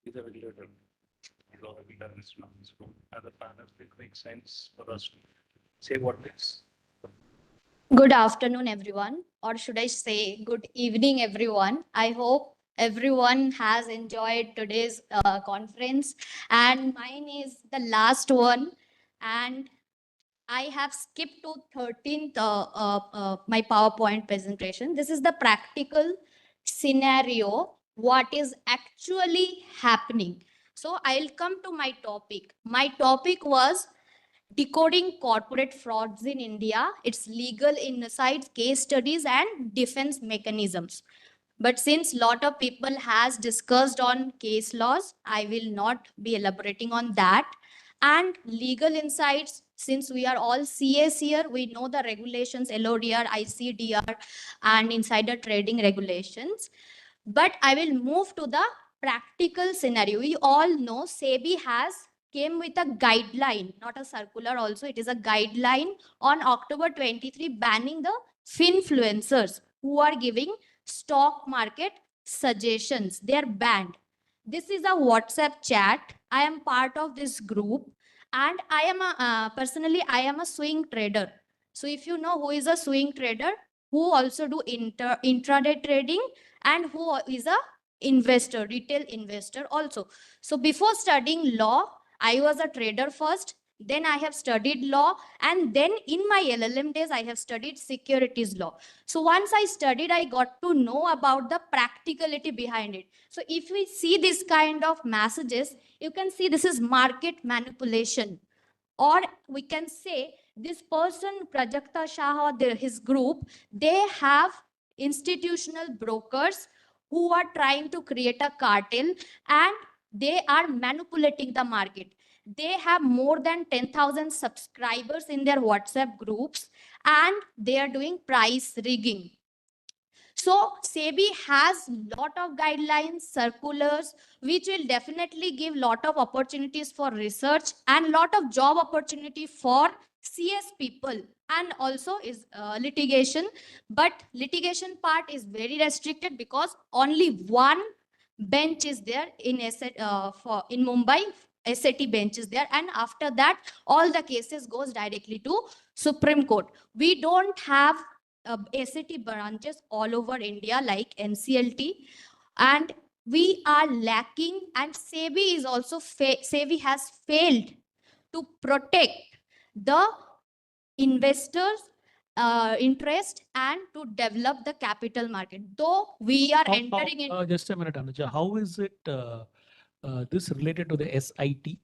He's a regulator. He's already done his rounds. As a panel, it makes sense for us to say what this. Good afternoon, everyone, or should I say good evening, everyone. I hope everyone has enjoyed today's conference, and mine is the last one. And I have skipped to 13th my PowerPoint presentation. This is the practical scenario, what is actually happening. So I'll come to my topic. My topic was decoding corporate frauds in India, its legal insights, case studies, and defense mechanisms. But since lot of people has discussed on case laws, I will not be elaborating on that. And legal insights, since we are all CS here, we know the regulations, LODR, ICDR, and insider trading regulations. But I will move to the practical scenario. We all know SEBI has came with a guideline, not a circular also. It is a guideline on October 23 banning the finfluencers who are giving stock market suggestions. They are banned. This is a WhatsApp chat. I am part of this group, and I am personally I am a swing trader. So if you know who is a swing trader, who also do intraday trading, and who is a investor, retail investor also. So before studying law, I was a trader first, then I have studied law, and then in my LLM days, I have studied securities law. So once I studied, I got to know about the practicality behind it. So if we see this kind of messages, you can see this is market manipulation. Or we can say this person, Prajakta Shah, or his group, they have institutional brokers who are trying to create a cartel, and they are manipulating the market. They have more than 10,000 subscribers in their WhatsApp groups, and they are doing price rigging. So SEBI has lot of guidelines, circulars, which will definitely give lot of opportunities for research and lot of job opportunity for CS people, and also is litigation. But litigation part is very restricted because only one bench is there in in Mumbai. SAT bench is there, and after that all the cases goes directly to Supreme Court. We don't have SAT branches all over India like NCLT, and we are lacking, and SEBI is also SEBI has failed to protect the investors interest and to develop the capital market, though we are entering in Just a minute, Anuja. How is it this related to the SIT?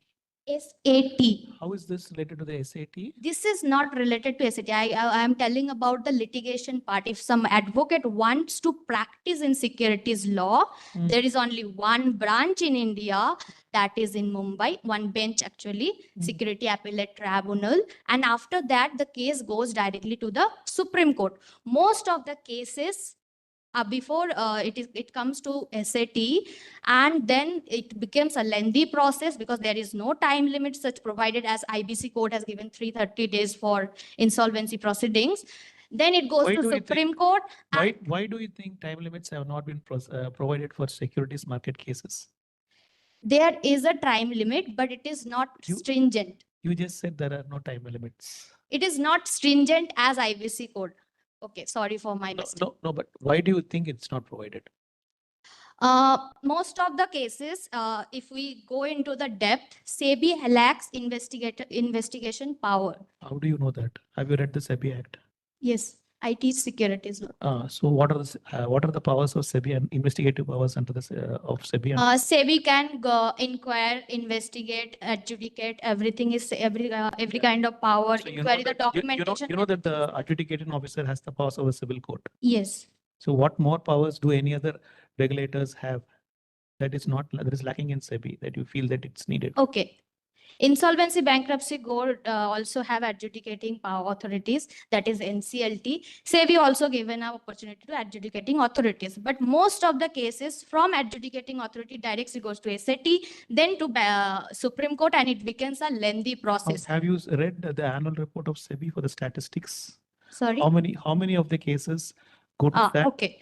SAT. How is this related to the SAT? This is not related to SAT. I am telling about the litigation part. If some advocate wants to practice in securities law, there is only one branch in India, that is in Mumbai, one bench actually, Security Appellate Tribunal. And after that, the case goes directly to the Supreme Court. Most of the cases before it comes to SAT, and then it becomes a lengthy process because there is no time limit such provided, as IBC Court has given 330 days for insolvency proceedings. Then it goes to Supreme Court. Why do you think time limits have not been provided for securities market cases? There is a time limit, but it is not stringent. You just said there are no time limits. It is not stringent as IBC Code. Okay, sorry for my mistake. No, but why do you think it's not provided? Most of the cases, if we go into the depth, SEBI lacks investigation power. How do you know that? Have you read the SEBI Act? Yes, I teach securities law. So what are the powers of SEBI and investigative powers under the of SEBI? SEBI can go inquire, investigate, adjudicate. Everything is every kind of power. So Inquiry, the documentation. you know that the adjudicating officer has the powers of a civil court. Yes. So what more powers do any other regulators have that is lacking in SEBI, that you feel that it's needed? Okay. Insolvency, bankruptcy court also have adjudicating power authorities, that is NCLT. SEBI also given an opportunity to adjudicating authorities. But most of the cases from adjudicating authority directly goes to SAT, then to Supreme Court, and it becomes a lengthy process. Have you read the annual report of SEBI for the statistics? Sorry? How many of the cases go to that? Okay.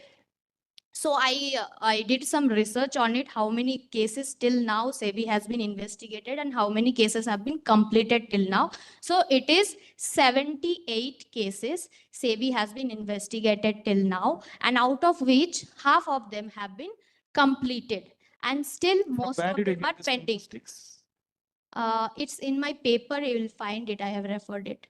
So I did some research on it, how many cases till now SEBI has been investigated and how many cases have been completed till now. So it is 78 cases SEBI has been investigated till now, and out of which half of them have been completed, and still most of them are pending. It's in my paper, you will find it. I have referred it.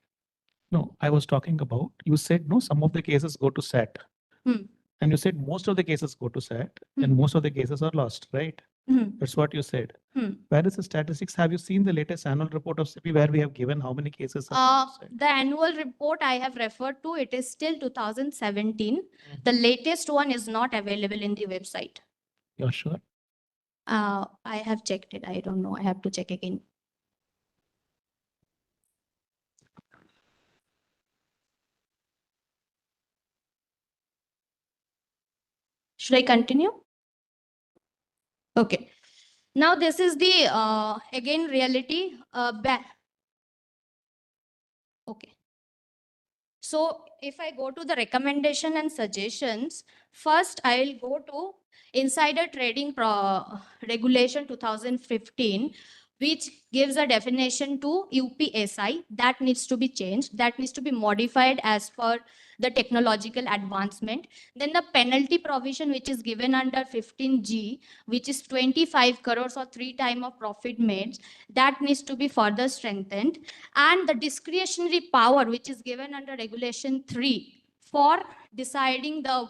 No, I was talking about, you said, no, some of the cases go to SAT. Hmm. And you said most of the cases go to SAT and most of the cases are lost, right? That's what you said. Where is the statistics? Have you seen the latest annual report of SEBI where we have given how many cases are The annual report I have referred to, it is still 2017. The latest one is not available in the website. You're sure? I have checked it. I don't know. I have to check again. Should I continue? Okay. Now this is the again reality. Okay. So if I go to the recommendation and suggestions, first I'll go to Insider Trading Regulation 2015, which gives a definition to UPSI. That needs to be changed. That needs to be modified as per the technological advancement. Then the penalty provision, which is given under 15G, which is 25 crores or 3 times of profit made, that needs to be further strengthened. And the discretionary power, which is given under Regulation 3, for deciding the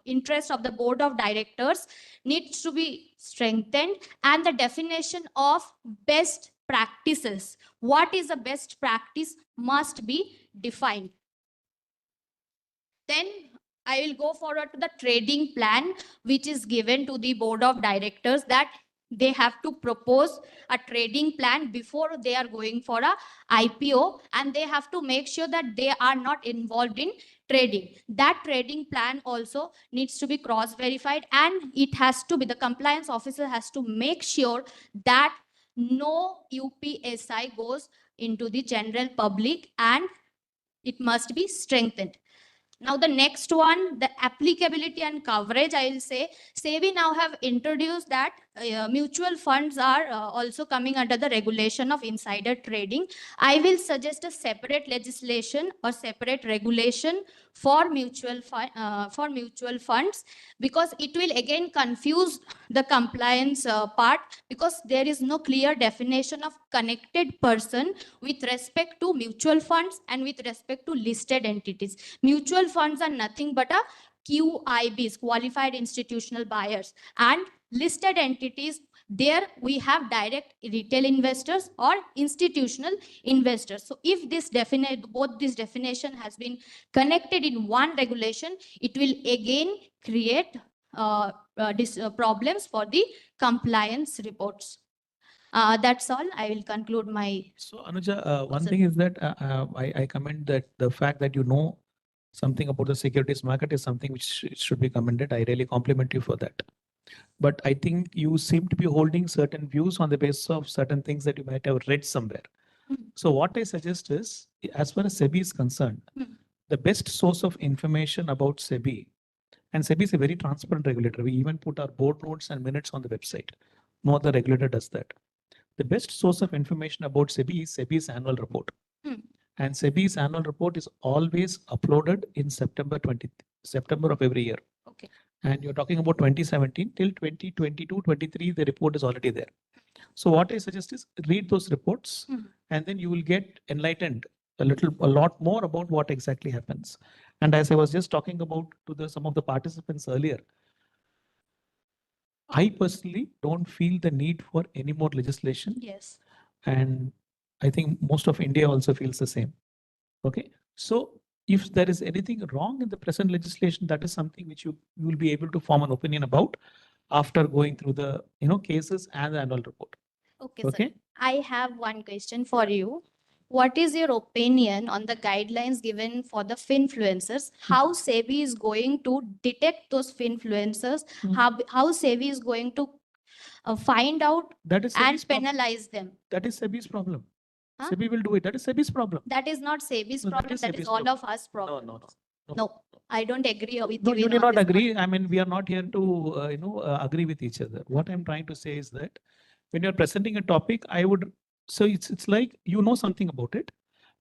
interest of the board of directors, needs to be strengthened. And the definition of best practices, what is a best practice, must be defined. Then I will go forward to the trading plan, which is given to the board of directors, that they have to propose a trading plan before they are going for a IPO, and they have to make sure that they are not involved in trading. That trading plan also needs to be cross verified, and it has to be, the compliance officer has to make sure that no UPSI goes into the general public, and it must be strengthened. Now the next one, the applicability and coverage, I will say, SEBI now have introduced that mutual funds are also coming under the regulation of insider trading. I will suggest a separate legislation or separate regulation for mutual funds, because it will again confuse the compliance part, because there is no clear definition of connected person with respect to mutual funds and with respect to listed entities. Mutual funds are nothing but a QIBs, qualified institutional buyers, and listed entities, there we have direct retail investors or institutional investors. So if this both this definition has been connected in one regulation, it will again create problems for the compliance reports. That's all. I will conclude my. So Anuja, one thing is that I commend that the fact that you know something about the securities market is something which should be commended. I really compliment you for that. But I think you seem to be holding certain views on the basis of certain things that you might have read somewhere. So what I suggest is, as far as SEBI is concerned, the best source of information about SEBI, and SEBI is a very transparent regulator. We even put our board notes and minutes on the website. No other regulator does that. The best source of information about SEBI is SEBI's annual report. And SEBI's annual report is always uploaded in September of every year. Okay. And you're talking about 2017 till 2022, 23, the report is already there. So what I suggest is read those reports and then you will get enlightened a lot more about what exactly happens. And as I was just talking about to some of the participants earlier, I personally don't feel the need for any more legislation. Yes. And I think most of India also feels the same. Okay. So if there is anything wrong in the present legislation, that is something which you will be able to form an opinion about after going through the cases and the annual report. Okay, sir. I have one question for you. What is your opinion on the guidelines given for the finfluencers? How SEBI is going to detect those finfluencers? How SEBI is going to find out That is and SEBI's problem. penalize them? That is SEBI's problem. Huh? SEBI will do it. That is SEBI's problem. That is not SEBI's No, that problem. is That is SEBI's all problem. of us problem. No. No, I don't agree with No, you. you on need not this agree. I mean, we are not here to, agree with each other. What I'm trying to say is that when you're presenting a topic, so it's like, you know something about it,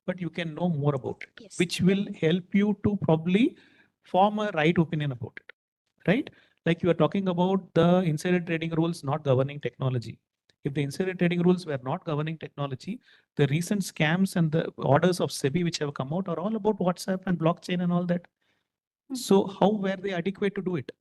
but you can know more about it, which will help you to probably form a right opinion about it, right? Like you are talking about the insider trading rules not governing technology. If the insider trading rules were not governing technology, the recent scams and the orders of SEBI which have come out are all about WhatsApp and blockchain and all that. So how were they adequate to do it?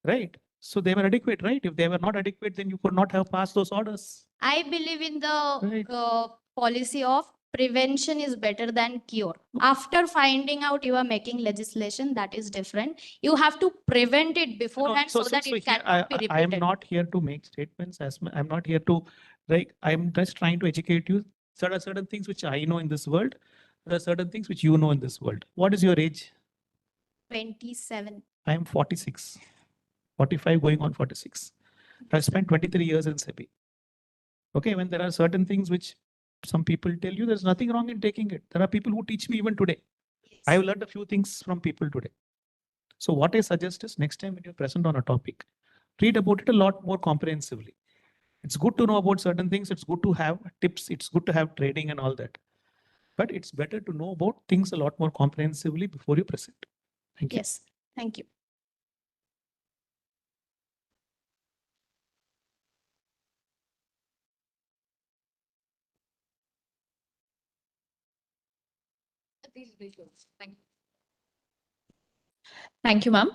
Right? So they were adequate, right? If they were not adequate, then you could not have passed those orders. I believe in the policy of prevention is better than cure. After finding out you are making legislation, that is different. You have to prevent it beforehand so that it here cannot be I am repeated. not here to make statements. I'm not here to, like, I'm just trying to educate you. There are certain things which I know in this world. There are certain things which you know in this world. What is your age? 27. I am 46, 45 going on 46. I've spent 23 years in SEBI. Okay, when there are certain things which some people tell you, there's nothing wrong in taking it. There are people who teach me even today. I have learned a few things from people today. So what I suggest is next time when you're present on a topic, read about it a lot more comprehensively. It's good to know about certain things. It's good to have tips. It's good to have trading and all that. But it's better to know about things a lot more comprehensively before you present. Thank you. Yes, thank you. Thank you, ma'am.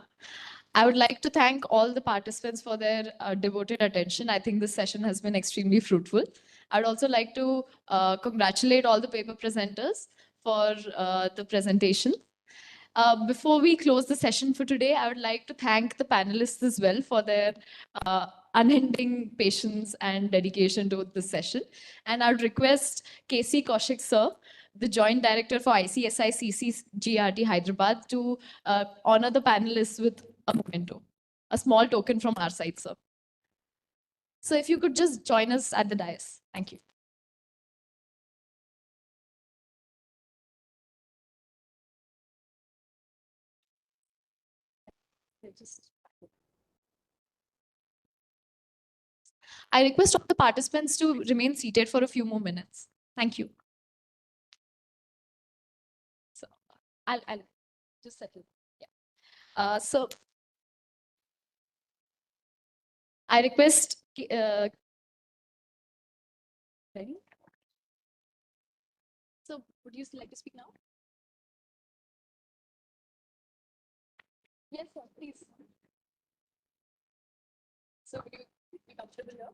I would like to thank all the participants for their devoted attention. I think this session has been extremely fruitful. I'd also like to congratulate all the paper presenters for the presentation. Before we close the session for today, I would like to thank the panelists as well for their unending patience and dedication to this session. And I would request KC Kaushik sir, the Joint Director for ICSI CCGRT Hyderabad, to honor the panelists with a memento, a small token from our side, sir. So if you could just join us at the dais. Thank you. I request all the participants to remain seated for a few more minutes. Thank you. So I'll just settle. Yeah. So I request. Ready? So would you like to speak now? Yes, sir. Please. So would you be comfortable here?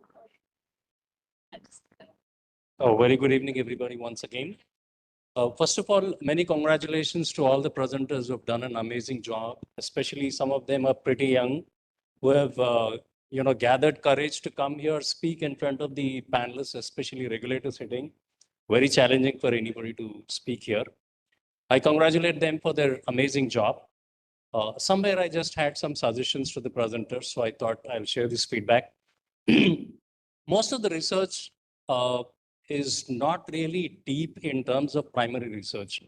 Very good evening, everybody, once again. First of all, many congratulations to all the presenters who have done an amazing job, especially some of them are pretty young, who have gathered courage to come here, speak in front of the panelists, especially regulator sitting. Very challenging for anybody to speak here. I congratulate them for their amazing job. Somewhere I just had some suggestions to the presenters, so I thought I'll share this feedback. Most of the research is not really deep in terms of primary research.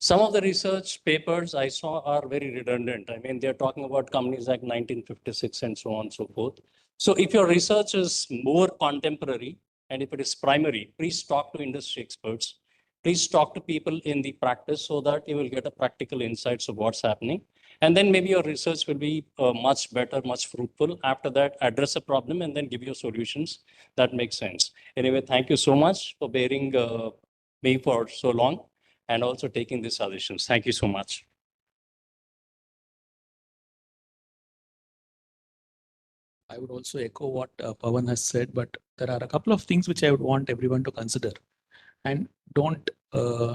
Some of the research papers I saw are very redundant. I mean, they're talking about Companies Act 1956 and so on and so forth. So if your research is more contemporary and if it is primary, please talk to industry experts. Please talk to people in the practice so that you will get a practical insights of what's happening. And then maybe your research will be much better, much fruitful. After that, address a problem and then give you solutions. That makes sense. Anyway, thank you so much for bearing me for so long and also taking these suggestions. Thank you so much. I would also echo what Pawan has said, but there are a couple of things which I would want everyone to consider. And don't,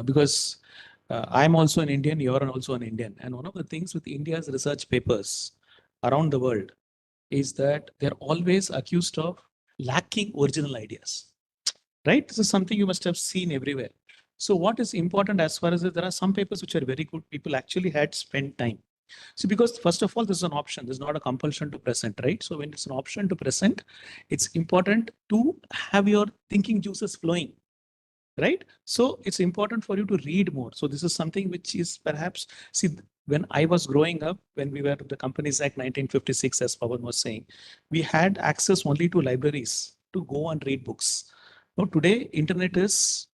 because I'm also an Indian, you're also an Indian. And one of the things with India's research papers around the world is that they're always accused of lacking original ideas, right? This is something you must have seen everywhere. So what is important as far as there are some papers which are very good, people actually had spent time. So because first of all, this is an option, this is not a compulsion to present, right? So when it's an option to present, it's important to have your thinking juices flowing, right? So it's important for you to read more. So this is something which is perhaps, see, when I was growing up, when we were the Companies Act 1956, as Pawan was saying, we had access only to libraries to go and read books. Now today, internet is,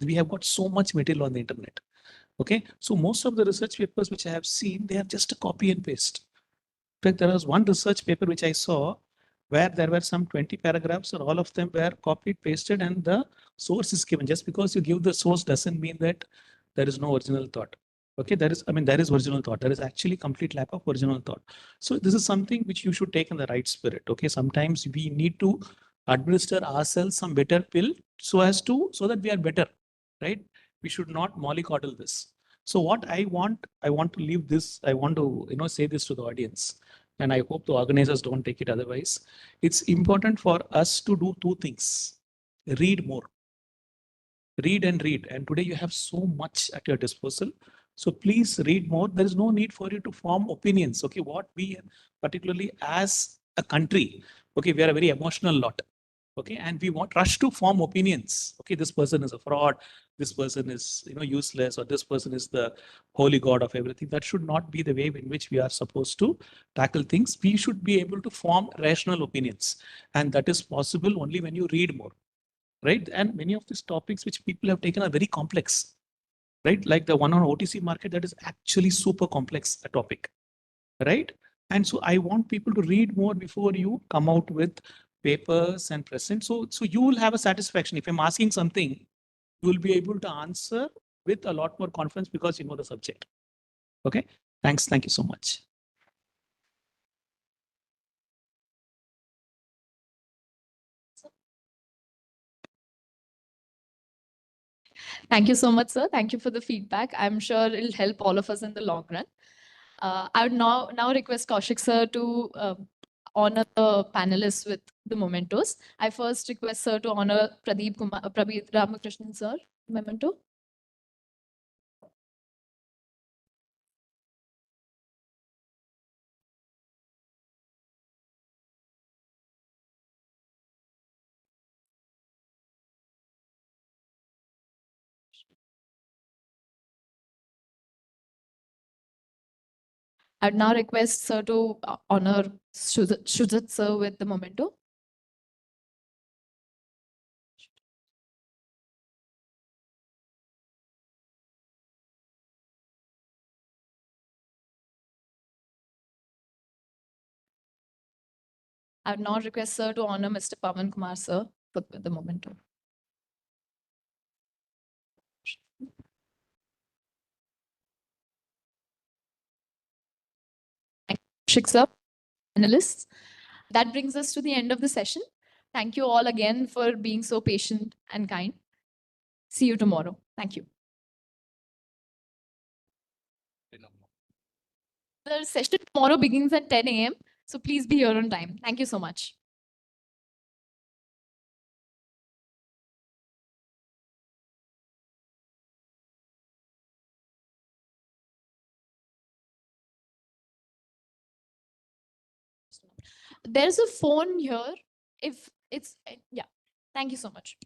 we have got so much material on the internet. Okay, so most of the research papers which I have seen, they are just a copy and paste. In fact, there was one research paper which I saw where there were some 20 paragraphs or all of them were copied, pasted, and the source is given. Just because you give the source doesn't mean that there is no original thought. Okay, there is original thought. There is actually complete lack of original thought. So this is something which you should take in the right spirit. Okay, sometimes we need to administer ourselves some better pill so that we are better, right? We should not mollycoddle this. So what I want to leave this, I want to, say this to the audience, and I hope the organizers don't take it otherwise. It's important for us to do two things. Read more. Read and read. And today you have so much at your disposal. So please read more. There is no need for you to form opinions. Okay, what we, particularly as a country, okay, we are a very emotional lot. Okay, and we want rush to form opinions. Okay, this person is a fraud, this person is useless, or this person is the holy god of everything. That should not be the way in which we are supposed to tackle things. We should be able to form rational opinions, and that is possible only when you read more, right? And many of these topics which people have taken are very complex, right? Like the one on OTC market, that is actually super complex a topic, right? And so I want people to read more before you come out with papers and present. So you will have a satisfaction. If I'm asking something, you will be able to answer with a lot more confidence because you know the subject. Okay, thanks. Thank you so much. Thank you so much, sir. Thank you for the feedback. I'm sure it'll help all of us in the long run. I would now request Kaushik sir to honor the panelists with the mementos. I first request sir to honor Pradeep Ramakrishnan sir memento. I would now request sir to honor Shujat sir with the memento. I would now request sir to honor Mr. Pavan Kumar sir with the memento. Kaushik sir, panelists. That brings us to the end of the session. Thank you all again for being so patient and kind. See you tomorrow. Thank you. The session tomorrow begins at 10 a.m. So please be here on time. Thank you so much. There's a phone here. If it's, yeah. Thank you so much.